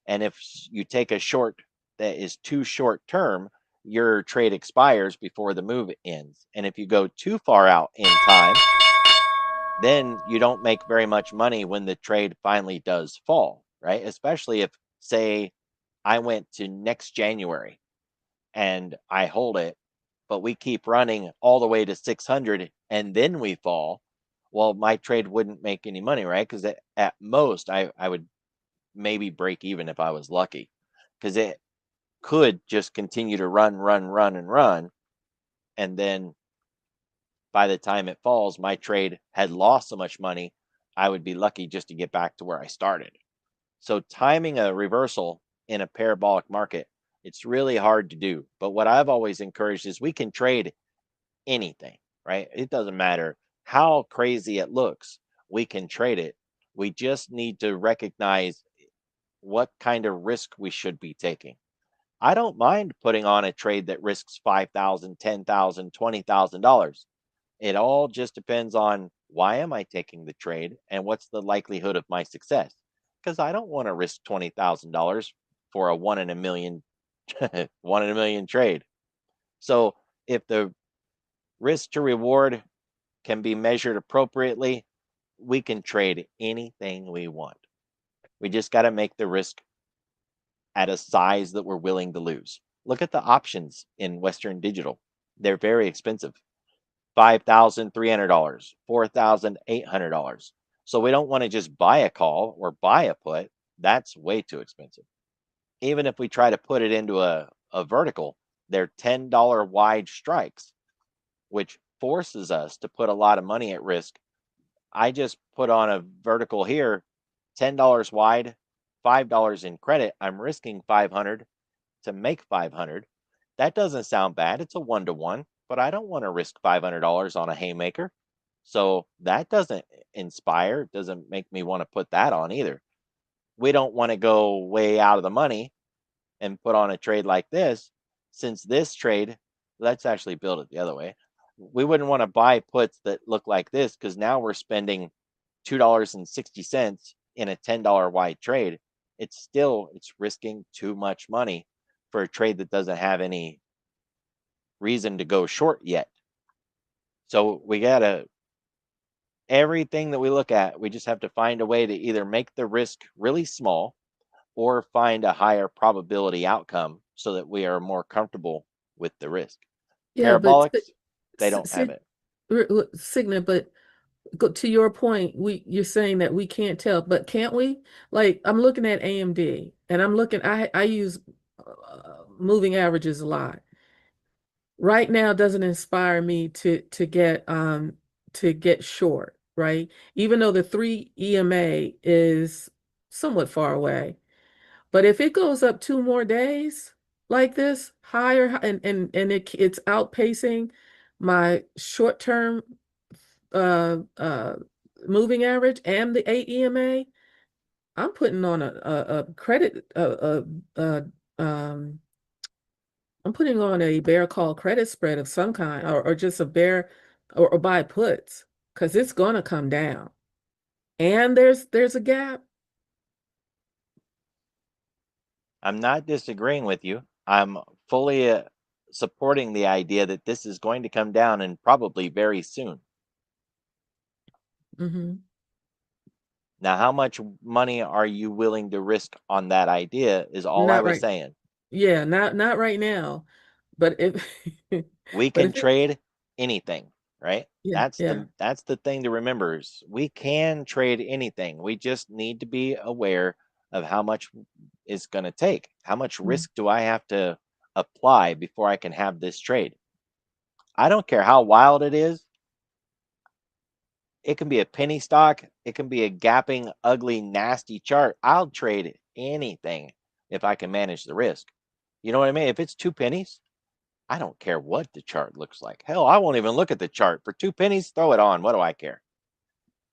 And if you take a short that is too short term, your trade expires before the move ends. And if you go too far out in time, then you don't make very much money when the trade finally does fall, right? Especially if, say, I went to next January and I hold it, but we keep running all the way to 600 and then we fall. Well, my trade wouldn't make any money, right? Because at most I would maybe break even if I was lucky, because it could just continue to run. And then by the time it falls, my trade had lost so much money, I would be lucky just to get back to where I started. So timing a reversal in a parabolic market, it's really hard to do. But what I've always encouraged is we can trade anything, right? It doesn't matter how crazy it looks. We can trade it. We just need to recognize what kind of risk we should be taking. I don't mind putting on a trade that risks $5,000, $10,000, $20,000. It all just depends on why am I taking the trade and what's the likelihood of my success. Because I don't want to risk $20,000 for a 1 in a million, 1 in a million trade. So if the risk to reward can be measured appropriately, we can trade anything we want. We just got to make the risk at a size that we're willing to lose. Look at the options in Western Digital. They're very expensive. $5,300, $4,800. So we don't want to just buy a call or buy a put. That's way too expensive. Even if we try to put it into a vertical, they're $10 wide strikes, which forces us to put a lot of money at risk. I just put on a vertical here, $10 wide, $5 in credit. I'm risking 500 to make 500. That doesn't sound bad. It's a 1-to-1, but I don't want to risk $500 on a haymaker. So that doesn't inspire, doesn't make me want to put that on either. We don't want to go way out of the money and put on a trade like this. Since this trade, let's actually build it the other way. We wouldn't want to buy puts that look like this, because now we're spending $2.60 in a $10 wide trade. It's risking too much money for a trade that doesn't have any reason to go short yet. So we gotta, everything that we look at, we just have to find a way to either make the risk really small or find a higher probability outcome so that we are more comfortable with the risk. Yeah, but Parabolics, they don't have it. Signet, but to your point, you're saying that we can't tell, but can't we? Like, I'm looking at AMD, and I'm looking. I use moving averages a lot. Right now, doesn't inspire me to get short, right? Even though the 3 EMA is somewhat far away, but if it goes up 2 more days like this, higher, and it's outpacing my short-term moving average and the 8 EMA, I'm putting on a credit I'm putting on a bear call credit spread of some kind, or just a bear or buy puts, because it's gonna come down. And there's a gap. I'm not disagreeing with you. I'm fully supporting the idea that this is going to come down, and probably very soon. Mm-hmm. Now, how much money are you willing to risk on that idea is all I Not was right. saying. Yeah, not right now. But if We but can if it, trade anything, right? yeah, yeah. That's the thing to remember, is we can trade anything. We just need to be aware of how much it's going to take. How much Mm. risk do I have to apply before I can have this trade? I don't care how wild it is. It can be a penny stock. It can be a gapping, ugly, nasty chart. I'll trade anything if I can manage the risk. You know what I mean? If it's 2 pennies, I don't care what the chart looks like. Hell, I won't even look at the chart. For 2 pennies, throw it on. What do I care?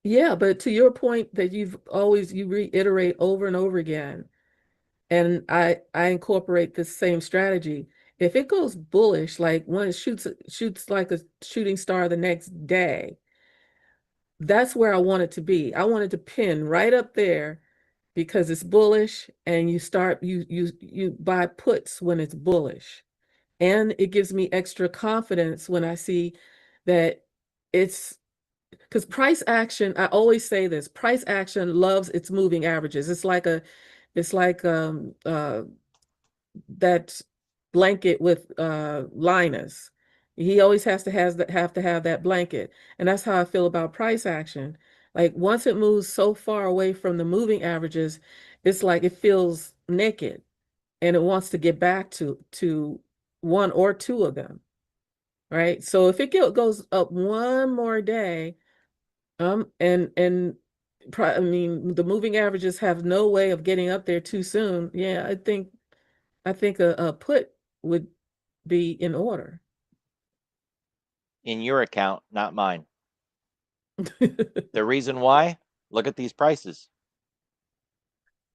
Yeah, but to your point that you reiterate over and over again, and I incorporate this same strategy. If it goes bullish, like when it shoots like a shooting star the next day, that's where I want it to be. I want it to pin right up there, because it's bullish, and you buy puts when it's bullish. And it gives me extra confidence when I see that it's, because price action, I always say this, price action loves its moving averages. It's like that blanket with Linus. He always have to have that blanket. And that's how I feel about price action. Like, once it moves so far away from the moving averages, it's like it feels naked, and it wants to get back to one or two of them. Right. So if it goes up one more day, I mean, the moving averages have no way of getting up there too soon. Yeah, I think a put would be in order. In your account, not mine. The reason why? Look at these prices.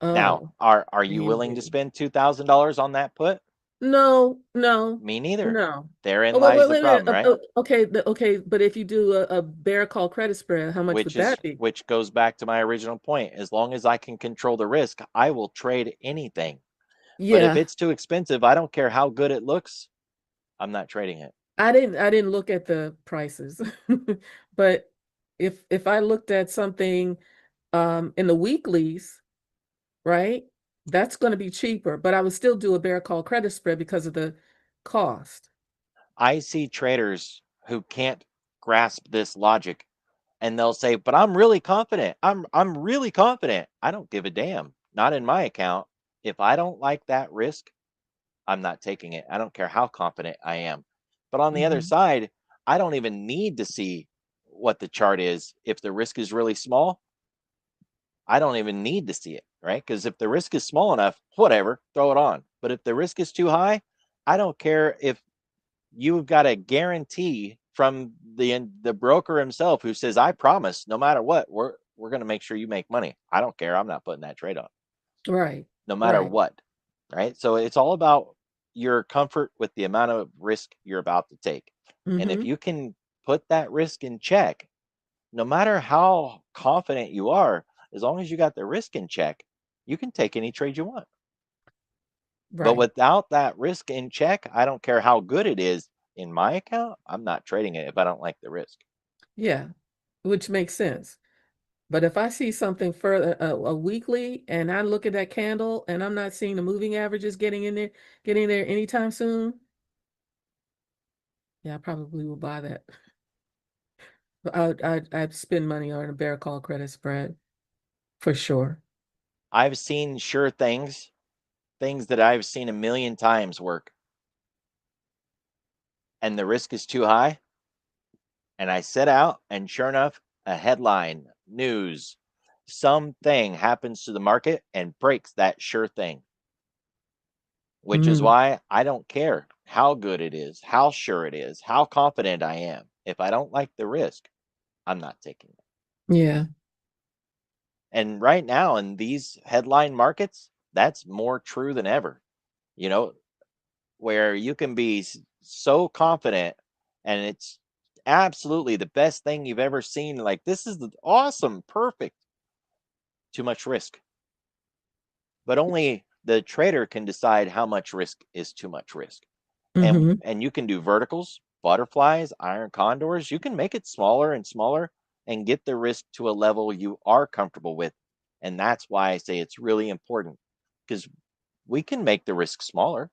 Now, Oh, are you willing to AMD. spend $2,000 on that put? No, no, Me neither. no. Therein Oh, wait, lies wait, the wait a minute. problem, right? Okay, okay, but if you do a bear call credit spread, how much would that be? Which goes back to my original point. As long as I can control the risk, I will trade anything. But if Yeah, it's too expensive, I don't care how good it looks, I'm not trading it. I didn't look at the prices. But if I looked at something in the weeklies, right? That's going to be cheaper, but I would still do a bear call credit spread because of the cost. I see traders who can't grasp this logic, and they'll say, but I'm really confident. I'm really confident. I don't give a damn. Not in my account. If I don't like that risk, I'm not taking it. I don't care how confident I am. But on the other Mhm. side, I don't even need to see what the chart is. If the risk is really small, I don't even need to see it, right? Because if the risk is small enough, whatever, throw it on. But if the risk is too high, I don't care if you've got a guarantee from the broker himself who says, I promise, no matter what, we're going to make sure you make money. I don't care. I'm not putting that trade on, Right. no matter Right. what. Right. So it's all about your comfort with the amount of risk you're about to take. And if Mm-hmm. you can put that risk in check, no matter how confident you are, as long as you got the risk in check, you can take any trade you want. But Right. without that risk in check, I don't care how good it is in my account, I'm not trading it if I don't like the risk. Yeah. Which makes sense. But if I see something further, a weekly, and I look at that candle and I'm not seeing the moving averages getting there anytime soon, yeah, I probably will buy that. I'd spend money on a bear call credit spread for sure. I've seen sure things that I've seen a million times work, and the risk is too high. And I set out, and sure enough, a headline, news, something happens to the market and breaks that sure thing, which is Mm, why I don't care how good it is, how sure it is, how confident I am. If I don't like the risk, I'm not taking it. yeah. And right now, in these headline markets, that's more true than ever. You know, where you can be so confident and it's absolutely the best thing you've ever seen. Like, this is the awesome, perfect. Too much risk. But only the trader can decide how much risk is too much risk. Mm-hmm. And you can do verticals, butterflies, iron condors. You can make it smaller and smaller and get the risk to a level you are comfortable with. And that's why I say it's really important, because we can make the risk smaller.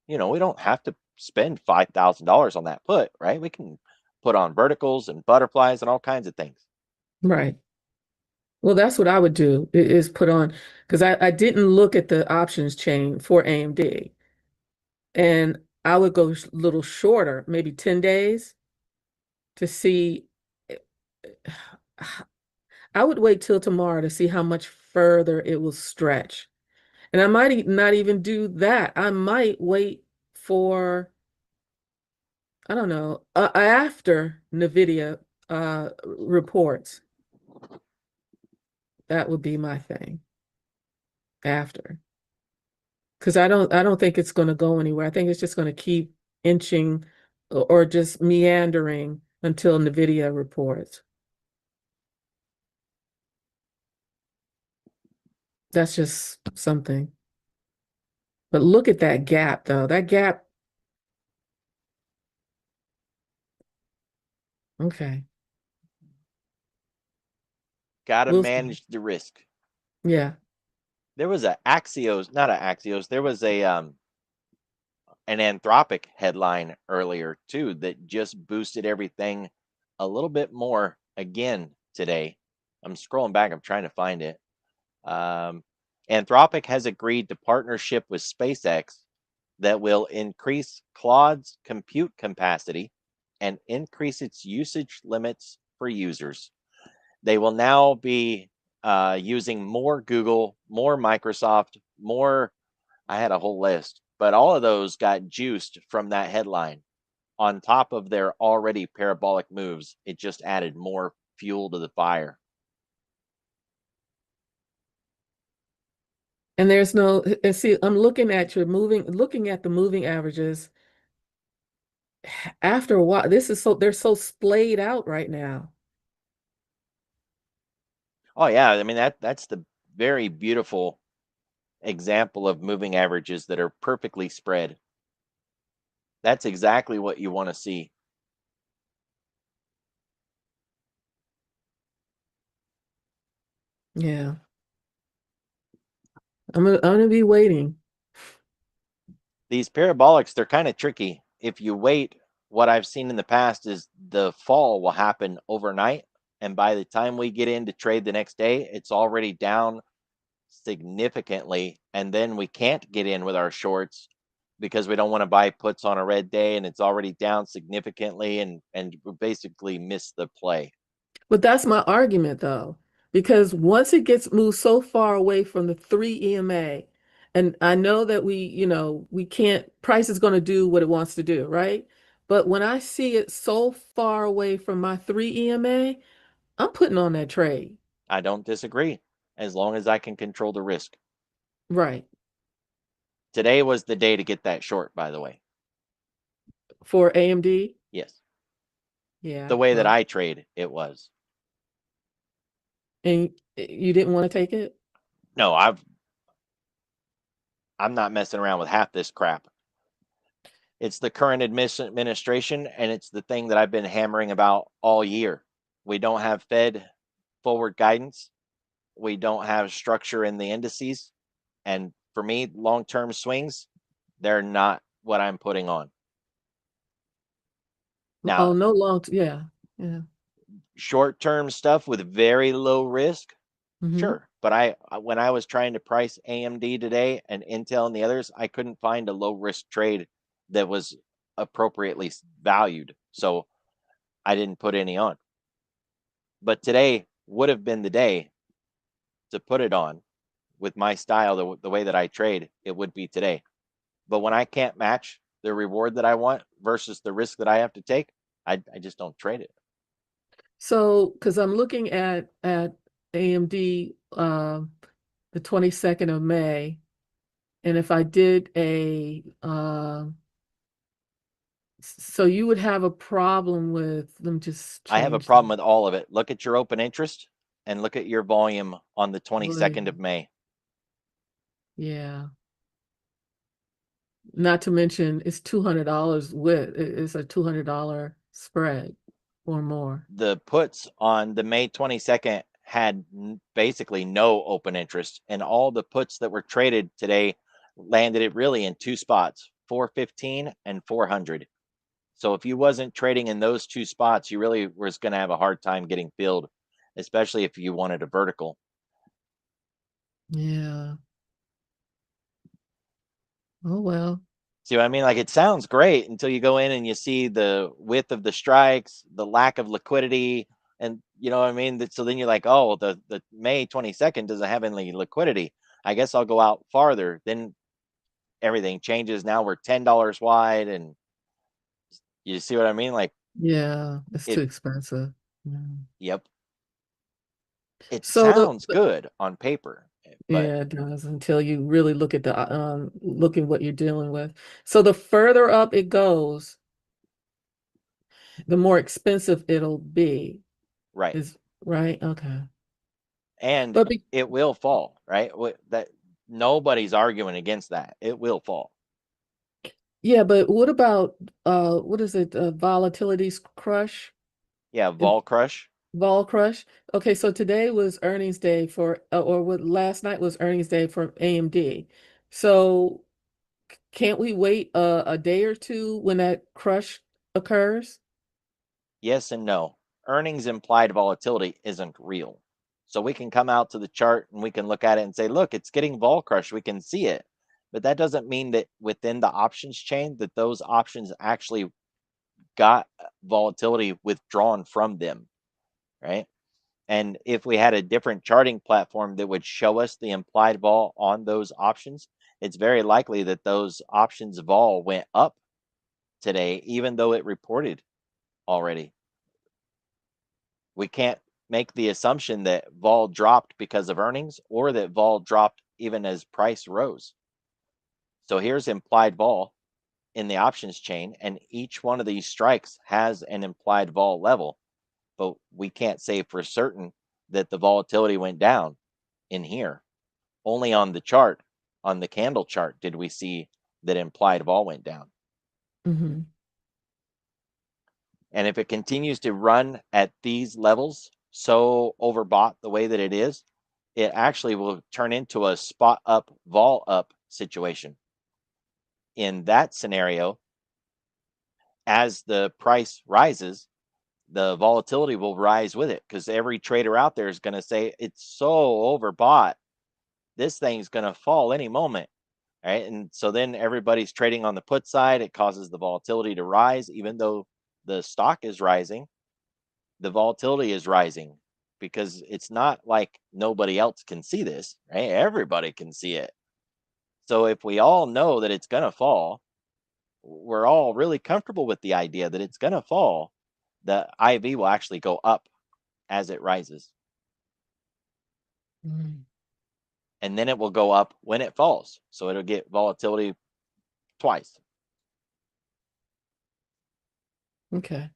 We don't have to spend $5,000 on that put, right? We can put on verticals and butterflies and all kinds of things. Right. Well, that's what I would do is put on, because I didn't look at the options chain for AMD, and I would go a little shorter, maybe 10 days to see. eh, I would wait till tomorrow to see how much further it will stretch. And I might not even do that. I might wait for, I don't know, after NVIDIA reports. That would be my thing after. Because I don't think it's going to go anywhere. I think it's just going to keep inching or just meandering until NVIDIA reports. That's just something. But look at that gap, though. That gap, okay. Got to We'll see. manage the risk. Yeah. There was a Axios, not an Axios, there was an Anthropic headline earlier too that just boosted everything a little bit more again today. I'm scrolling back, I'm trying to find it. Um, Anthropic has agreed to partnership with SpaceX that will increase Claude's compute capacity and increase its usage limits for users. They will now be using more Google, more Microsoft, more. I had a whole list, but all of those got juiced from that headline. On top of their already parabolic moves, it just added more fuel to the fire. And there's no, and see, I'm looking at the moving averages. After a while, they're so splayed out right now. Oh yeah, I mean that's the very beautiful example of moving averages that are perfectly spread. That's exactly what you want to see. Yeah. I'm gonna be waiting. These parabolics, they're kind of tricky. If you wait, what I've seen in the past is the fall will happen overnight And by the time we get in to trade the next day, it's already down significantly. And then we can't get in with our shorts because we don't want to buy puts on a red day, and it's already down significantly, and we basically miss the play. But that's my argument though, because once it gets moved so far away from the 3 EMA, and I know that we can't, price is going to do what it wants to do, right? But when I see it so far away from my 3 EMA, I'm putting on that trade. I don't disagree, as long as I can control the risk. Right. Today was the day to get that short, by the way. For AMD? Yes. Yeah. The way that well, I trade, it was. and you didn't want to take it? No, I'm not messing around with half this crap. It's the current administration, and it's the thing that I've been hammering about all year. We don't have Fed forward guidance. We don't have structure in the indices. And for me, long-term swings, they're not what I'm putting on. Now, Oh, no long, yeah. Yeah. short-term stuff with very low risk, Mhm. sure. But when I was trying to price AMD today and Intel and the others, I couldn't find a low risk trade that was appropriately valued. So I didn't put any on. But today would have been the day to put it on with my style, the way that I trade. It would be today. But when I can't match the reward that I want versus the risk that I have to take, I just don't trade it. So, because I'm looking at AMD, the 22nd of May, and if I did so you would have a problem with them just I have a change problem with all of it. Look at your open interest and look at your volume on the 22nd Boy, of May. yeah. Not to mention it's $200 it's a $200 spread or more. The puts on the May 22nd had basically no open interest, and all the puts that were traded today landed it really in two spots, 415 and 400. So if you wasn't trading in those two spots, you really was going to have a hard time getting filled, especially if you wanted a vertical. Yeah. Oh well. See what I mean? Like, it sounds great until you go in and you see the width of the strikes, the lack of liquidity, and you know what I mean? So then you're like, oh, the May 22nd doesn't have any liquidity. I guess I'll go out farther. Then everything changes. Now we're $10 wide, and you see what I mean? Like, Yeah, it's too it, expensive. Yeah. yep. It So sounds good on paper, but yeah, it does until you really look at look at what you're dealing with. So the further up it goes, the more expensive it'll be. right. Is right? Okay. And But it will fall, right? That nobody's arguing against that. It will fall. yeah, but what about what is it? Volatility crush? Yeah, It- vol crush. Vol crush. Okay, so today was earnings day for or what last night was earnings day for AMD. So can't we wait a day or two when that crush occurs? Yes and no. Earnings implied volatility isn't real. So we can come out to the chart and we can look at it and say, look, it's getting vol crush. We can see it. But that doesn't mean that within the options chain that those options actually got volatility withdrawn from them, right? And if we had a different charting platform that would show us the implied vol on those options, it's very likely that those options vol went up today, even though it reported already. We can't make the assumption that vol dropped because of earnings or that vol dropped even as price rose. So here's implied vol in the options chain, and each one of these strikes has an implied vol level, but we can't say for certain that the volatility went down in here. Only on the chart, on the candle chart, did we see that implied vol went down. Mm-hmm. And if it continues to run at these levels, so overbought the way that it is, it actually will turn into a spot up, vol up situation. In that scenario, as the price rises, the volatility will rise with it, because every trader out there is going to say it's so overbought. This thing's going to fall any moment. Right. And so then everybody's trading on the put side. It causes the volatility to rise, even though the stock is rising. The volatility is rising because it's not like nobody else can see this, right? Everybody can see it. So if we all know that it's going to fall, we're all really comfortable with the idea that it's going to fall, the IV will actually go up as it rises. And then it will go up when it falls. So it'll get volatility twice. Okay.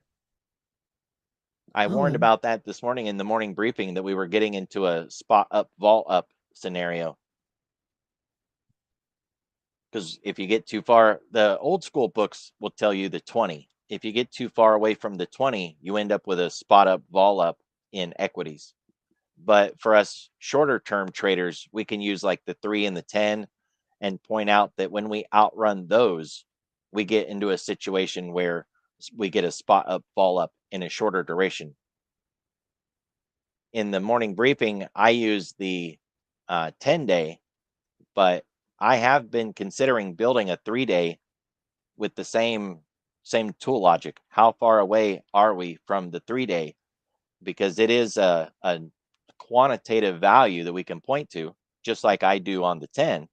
I warned about that this morning in the morning briefing, that we were getting into a spot up, vol up scenario. Because if you get too far, the old school books will tell you the 20. If you get too far away from the 20, you end up with a spot up, vol up in equities. But for us shorter term traders, we can use like the 3 and the 10 and point out that when we outrun those, we get into a situation where we get a spot up, vol up in a shorter duration. In the morning briefing, I use the 10-day, but I have been considering building a 3-day with the same tool logic. How far away are we from the 3-day? Because it is a quantitative value that we can point to, just like I do on the 10.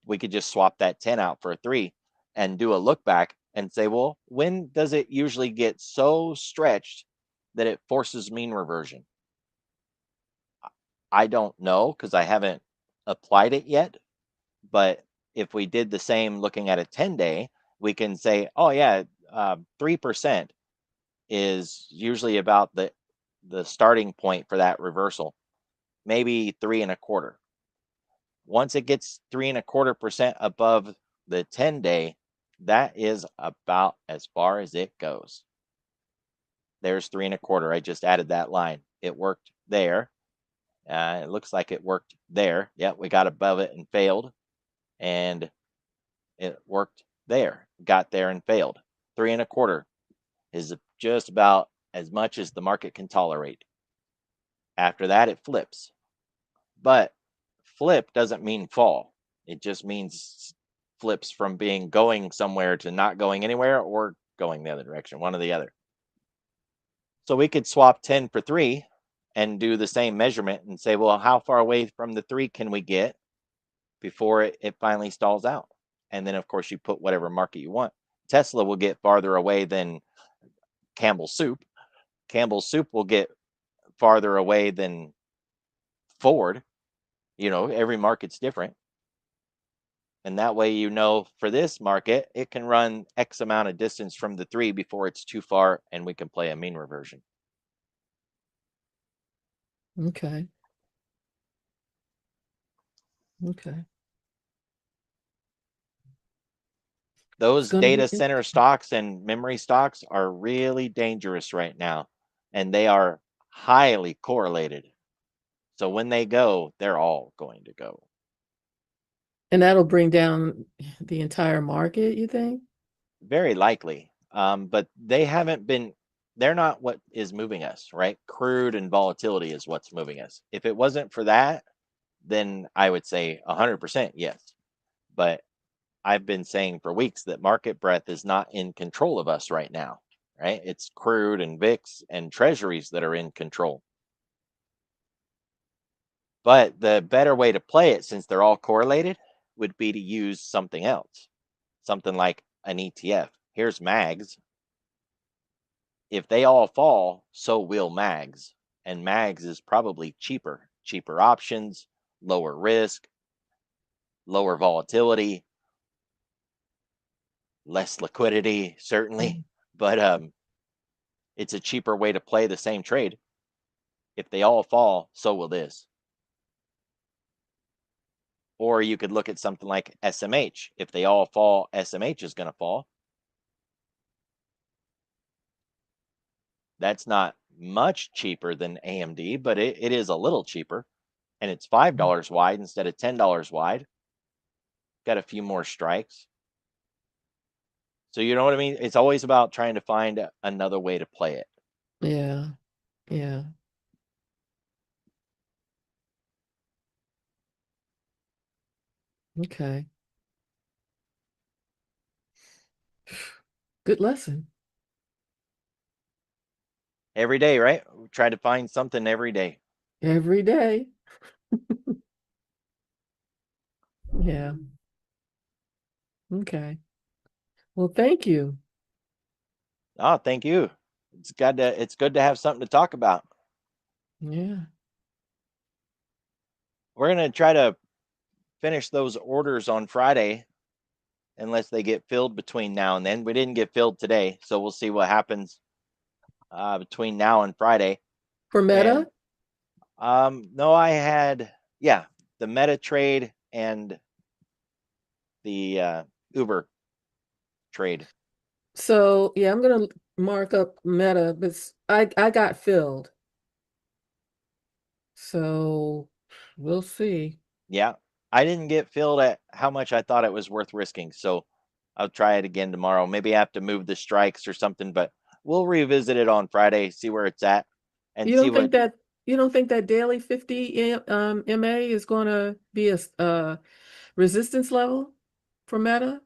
We could just swap that 10 out for a 3 and do a look back and say, well, when does it usually get so stretched that it forces mean reversion? I don't know, because I haven't applied it yet. But if we did the same looking at a 10-day, we can say, oh yeah, 3% is usually about the starting point for that reversal. Maybe 3.25. Once it gets 3.25% above the 10-day, that is about as far as it goes. There's 3.25. I just added that line. It worked there. It looks like it worked there. Yeah, we got above it and failed. And it worked there, got there and failed. 3.25 is just about as much as the market can tolerate. After that, it flips. But flip doesn't mean fall. It just means flips from being going somewhere to not going anywhere, or going the other direction, one or the other. So we could swap 10 for 3 and do the same measurement and say, well, how far away from the 3 can we get before it finally stalls out? And then, of course, you put whatever market you want. Tesla will get farther away than Campbell's Soup. Campbell's Soup will get farther away than Ford. Every market's different. And that way, for this market, it can run X amount of distance from the 3 before it's too far, and we can play a mean reversion. Okay. Those gonna be data center stocks and memory stocks are really dangerous right now, and they are highly correlated. So when they go, they're all going to go. And that'll bring down the entire market, you think? Very likely. But they're not what is moving us, right? Crude and volatility is what's moving us. If it wasn't for that, then I would say 100% yes. But I've been saying for weeks that market breadth is not in control of us right now, right? It's crude and VIX and treasuries that are in control. But the better way to play it, since they're all correlated, would be to use something else, something like an ETF. Here's MAGs. If they all fall, so will MAGs. And MAGs is probably cheaper options, lower risk, lower volatility, less liquidity, certainly. But it's a cheaper way to play the same trade. If they all fall, so will this. Or you could look at something like SMH. If they all fall, SMH is going to fall. That's not much cheaper than AMD, but it is a little cheaper. And it's $5 wide instead of $10 wide. Got a few more strikes. So you know what I mean? It's always about trying to find another way to play it. Yeah. Yeah. Okay. Good lesson. Every day, right? We try to find something every day. Every day. Yeah. Okay. Well, thank you. Oh, thank you. It's good to have something to talk about. Yeah. We're gonna try to finish those orders on Friday unless they get filled between now and then. We didn't get filled today, so we'll see what happens between now and Friday. For And Meta? no, I had the Meta trade and the Uber trade. So yeah, I'm gonna mark up Meta, but I got filled. So we'll see. Yeah, I didn't get filled at how much I thought it was worth risking, so I'll try it again tomorrow. Maybe I have to move the strikes or something, but we'll revisit it on Friday, see where it's at, and You see don't think what that you don't think that daily 50 MA is gonna be a resistance level for Meta?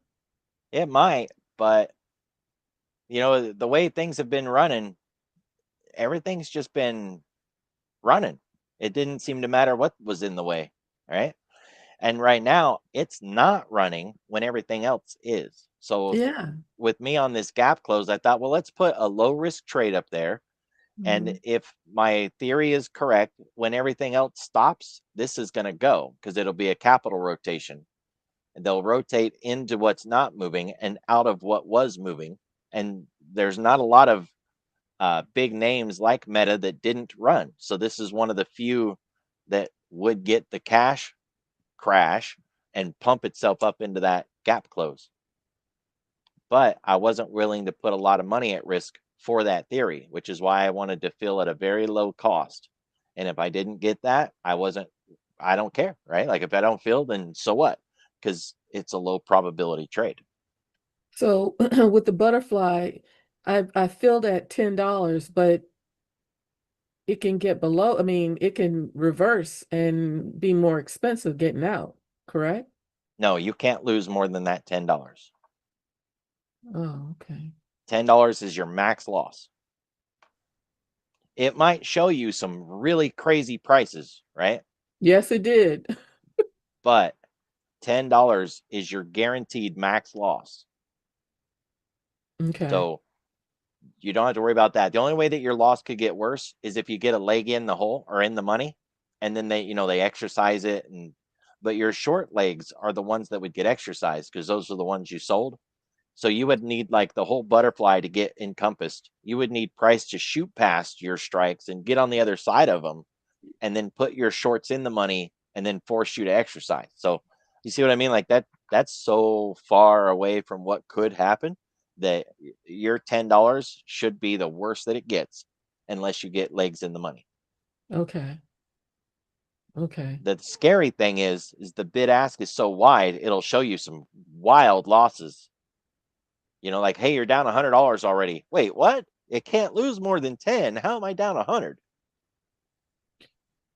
it might. But the way things have been running, everything's just been running. It didn't seem to matter what was in the way, right? And right now, it's not running when everything else is. So Yeah. with me on this gap close, I thought, well, let's put a low risk trade up there. And Mhm. if my theory is correct, when everything else stops, this is going to go because it'll be a capital rotation. And they'll rotate into what's not moving and out of what was moving. And there's not a lot of big names like Meta that didn't run. So this is one of the few that would get the cash crash and pump itself up into that gap close. But I wasn't willing to put a lot of money at risk for that theory, which is why I wanted to fill at a very low cost. And if I didn't get that, I don't care, right? Like if I don't fill, then so what? Because it's a low probability trade. So with the butterfly, I filled at $10, but it can get below, I mean, it can reverse and be more expensive getting out, correct? No, you can't lose more than that $10. Oh, okay. $10 is your max loss. It might show you some really crazy prices, right? Yes, it did. But $10 is your guaranteed max loss. Okay. So you don't have to worry about that. The only way that your loss could get worse is if you get a leg in the hole or in the money, and then they exercise it. But your short legs are the ones that would get exercised because those are the ones you sold. So you would need like the whole butterfly to get encompassed. You would need price to shoot past your strikes and get on the other side of them, and then put your shorts in the money and then force you to exercise. So you see what I mean? Like that's so far away from what could happen that your $10 should be the worst that it gets unless you get legs in the money. Okay. Okay. The scary thing is the bid ask is so wide, it'll show you some wild losses. Like, hey, you're down $100 already. Wait, what? It can't lose more than 10. How am I down 100?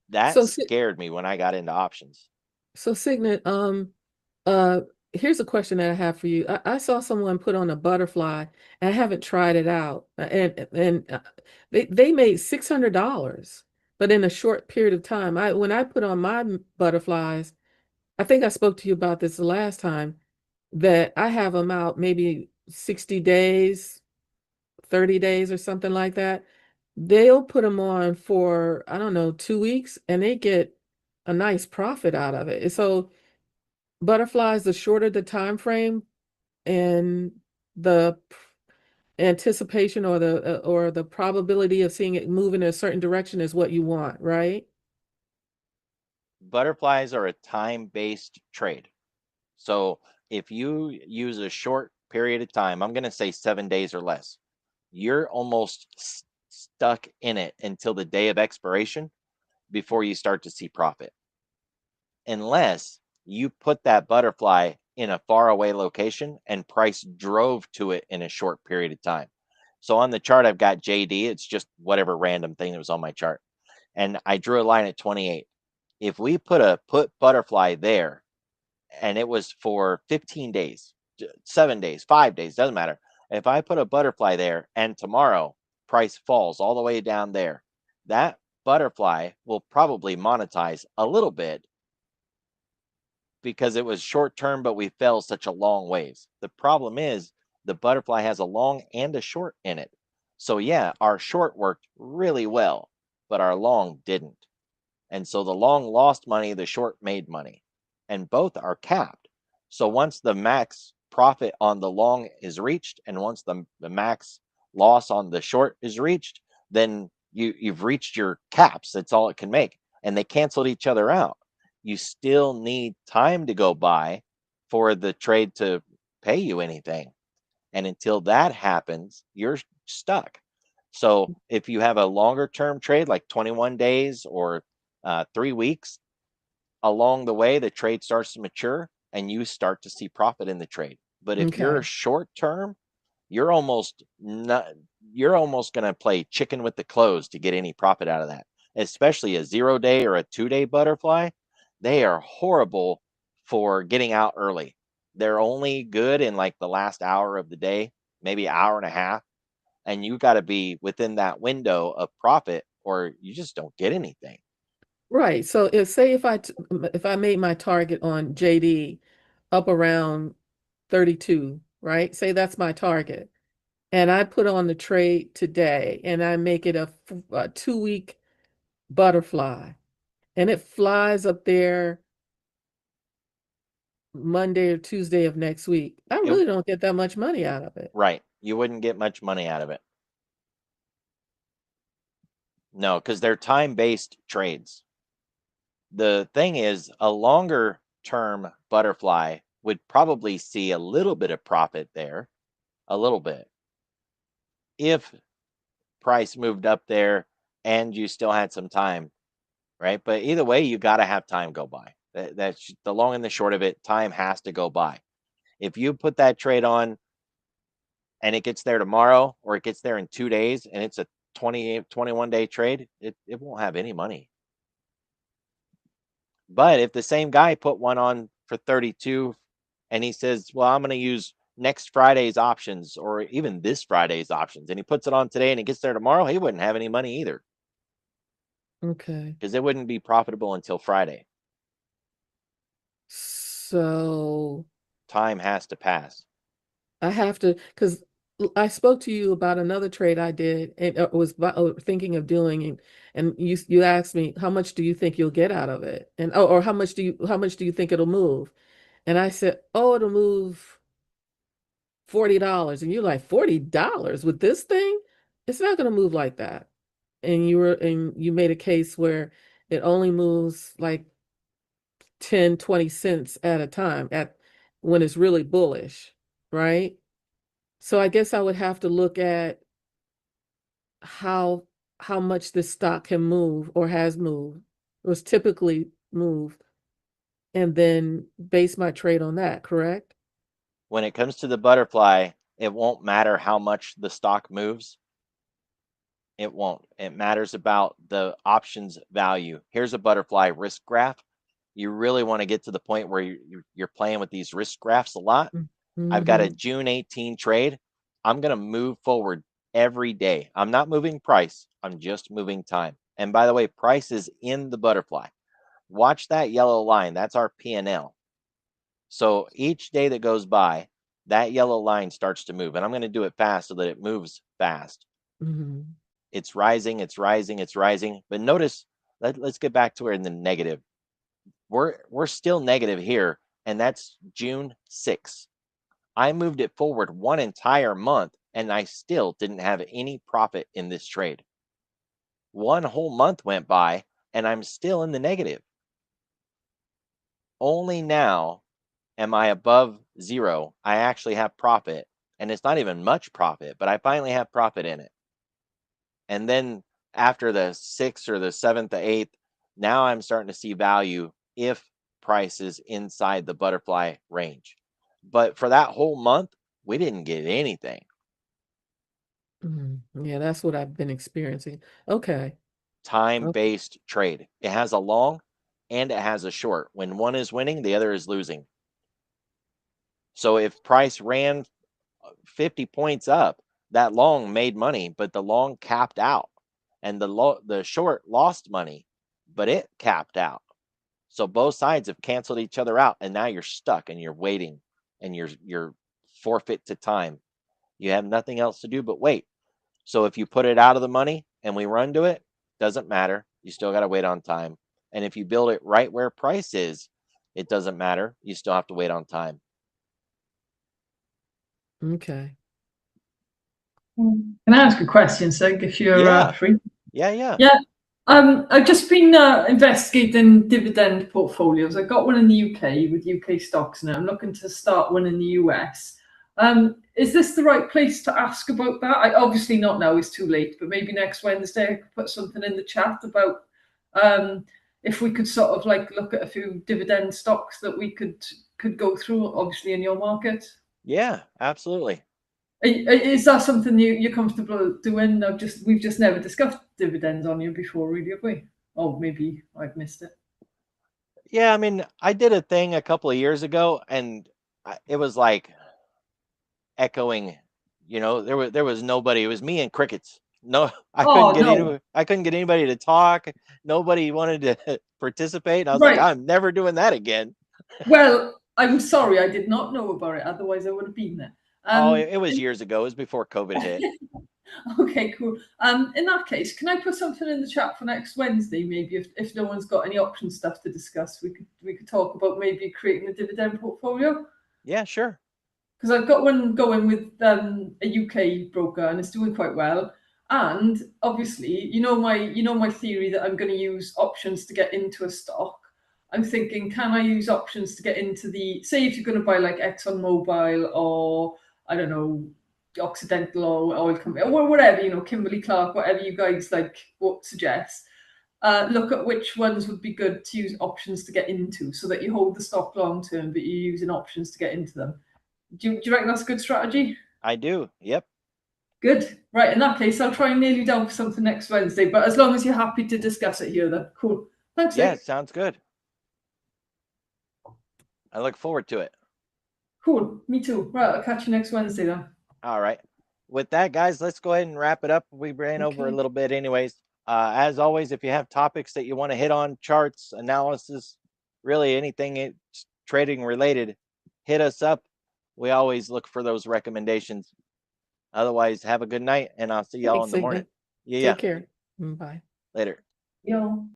That So scared me when I got into options. so Signet, uh here's a question that I have for you. I saw someone put on a butterfly and I haven't tried it out. And they made $600, but in a short period of time. When I put on my butterflies, I think I spoke to you about this the last time, that I have them out maybe 60 days, 30 days or something like that. They'll put them on for, I don't know, 2 weeks and they get a nice profit out of it. So butterflies, the shorter the time frame and the anticipation or the probability of seeing it move in a certain direction is what you want, right? Butterflies are a time-based trade. So if you use a short period of time, I'm going to say 7 days or less, you're almost stuck in it until the day of expiration before you start to see profit. Unless you put that butterfly in a faraway location and price drove to it in a short period of time. So on the chart, I've got JD. It's just whatever random thing that was on my chart. And I drew a line at 28. If we put a put butterfly there, and it was for 15 days, 7 days, 5 days, doesn't matter. If I put a butterfly there and tomorrow price falls all the way down there, that butterfly will probably monetize a little bit because it was short term, but we fell such a long ways. The problem is the butterfly has a long and a short in it. So yeah, our short worked really well, but our long didn't. And so the long lost money, the short made money, and both are capped. So once the max profit on the long is reached, and once the max loss on the short is reached, then you've reached your caps. That's all it can make. And they canceled each other out. You still need time to go by for the trade to pay you anything. And until that happens, you're stuck. So if you have a longer term trade, like 21 days or 3 weeks, along the way, the trade starts to mature and you start to see profit in the trade. But if you're Okay. short term, you're almost not, you're almost going to play chicken with the clothes to get any profit out of that, especially a 0 day or a 2 day butterfly. They are horrible for getting out early. They're only good in like the last hour of the day, maybe hour and a half. And you got to be within that window of profit or you just don't get anything. Right. So if I made my target on JD up around 32, right? Say that's my target. And I put on the trade today and I make it a 2-week butterfly and it flies up there Monday or Tuesday of next week. I It- really don't get that much money out of it. right. You wouldn't get much money out of it. No, because they're time-based trades. The thing is, a longer term butterfly would probably see a little bit of profit there, a little bit, if price moved up there and you still had some time, right? But either way, you got to have time go by. That's the long and the short of it. Time has to go by. If you put that trade on and it gets there tomorrow or it gets there in 2 days and it's a 21 day trade, it won't have any money. But if the same guy put one on for 32 and he says, well, I'm going to use next Friday's options or even this Friday's options, and he puts it on today and it gets there tomorrow, he wouldn't have any money either Okay. because it wouldn't be profitable until Friday. So Time has to pass. I have to, because I spoke to you about another trade I did and was thinking of doing, and you asked me how much do you think you'll get out of it, and or how much do you think it'll move, and I said, oh, it'll move $40, and you're like, $40 with this thing? It's not going to move like that, and you made a case where it only moves like 10-20 cents at a time when it's really bullish, right? So I guess I would have to look at how much this stock can move or has moved, or is typically moved, and then base my trade on that, correct? When it comes to the butterfly, it won't matter how much the stock moves. It won't. It matters about the options value. Here's a butterfly risk graph. You really want to get to the point where you're playing with these risk graphs a lot. I've got a Mm-hmm. June 18 trade. I'm going to move forward every day. I'm not moving price. I'm just moving time. And by the way, price is in the butterfly. Watch that yellow line. That's our P&L. So each day that goes by, that yellow line starts to move. And I'm going to do it fast so that it moves fast. Mm-hmm. It's rising, it's rising, it's rising. But notice, let's get back to where in the negative. We're still negative here, and that's June 6th. I moved it forward one entire month, and I still didn't have any profit in this trade. One whole month went by, and I'm still in the negative. Only now am I above zero. I actually have profit, and it's not even much profit, but I finally have profit in it. And then after the 6th or the 7th, the 8th, now I'm starting to see value if price is inside the butterfly range. But for that whole month, we didn't get anything. Yeah, that's what I've been experiencing. Okay. Time-based trade. It has a long and it has a short. When one is winning, the other is losing. So if price ran 50 points up, that long made money, but the long capped out, and the short lost money, but it capped out. So both sides have canceled each other out, and now you're stuck and you're waiting, and you're forfeit to time. You have nothing else to do but wait. So if you put it out of the money and we run to it, doesn't matter. You still got to wait on time. And if you build it right where price is, it doesn't matter. You still have to wait on time. Okay. Can I ask a question, Sig, if you're Yeah. free? Yeah. I've just been investigating dividend portfolios. I got one in the UK with UK stocks now. I'm looking to start one in the US. Is this the right place to ask about that? Obviously not now, it's too late, but maybe next Wednesday I could put something in the chat about if we could sort of like look at a few dividend stocks that we could go through, obviously in your market. Yeah, absolutely. Is that something you're comfortable doing? We've just never discussed dividends on you before, really, have we? Oh, maybe I've missed it. Yeah, I mean, I did a thing a couple of years ago, and it was like echoing. There was nobody. It was me and crickets. No, I couldn't get anybody to talk. Nobody wanted to participate. And I was like, I'm never doing that again. Well, I'm sorry, I did not know about it. Otherwise, I would have been there. It was years ago. It was before COVID hit. Okay, cool. In that case, can I put something in the chat for next Wednesday? Maybe if no one's got any option stuff to discuss, we could talk about maybe creating a dividend portfolio. Yeah, sure. Because I've got one going with a UK broker and it's doing quite well. And obviously, you know my theory that I'm going to use options to get into a stock. I'm thinking, can I use options to get into say if you're going to buy like ExxonMobil or I don't know, Occidental or oil company or whatever, Kimberly-Clark, whatever you guys like what suggest. Look at which ones would be good to use options to get into so that you hold the stock long term, but you're using options to get into them. Do you reckon that's a good strategy? I do. Yep. Good. Right. In that case, I'll try and nail you down for something next Wednesday. But as long as you're happy to discuss it here, then cool. Thanks. Yeah, sounds good. I look forward to it. Cool. Me too. Right. I'll catch you next Wednesday then. All right. With that, guys, let's go ahead and wrap it up. We ran over a little bit anyways. As always, if you have topics that you want to hit on, charts, analysis, really anything trading related, hit us up. We always look for those recommendations. Otherwise, have a good night, and I'll see y'all in the morning. Take care. Bye. Later. Yo.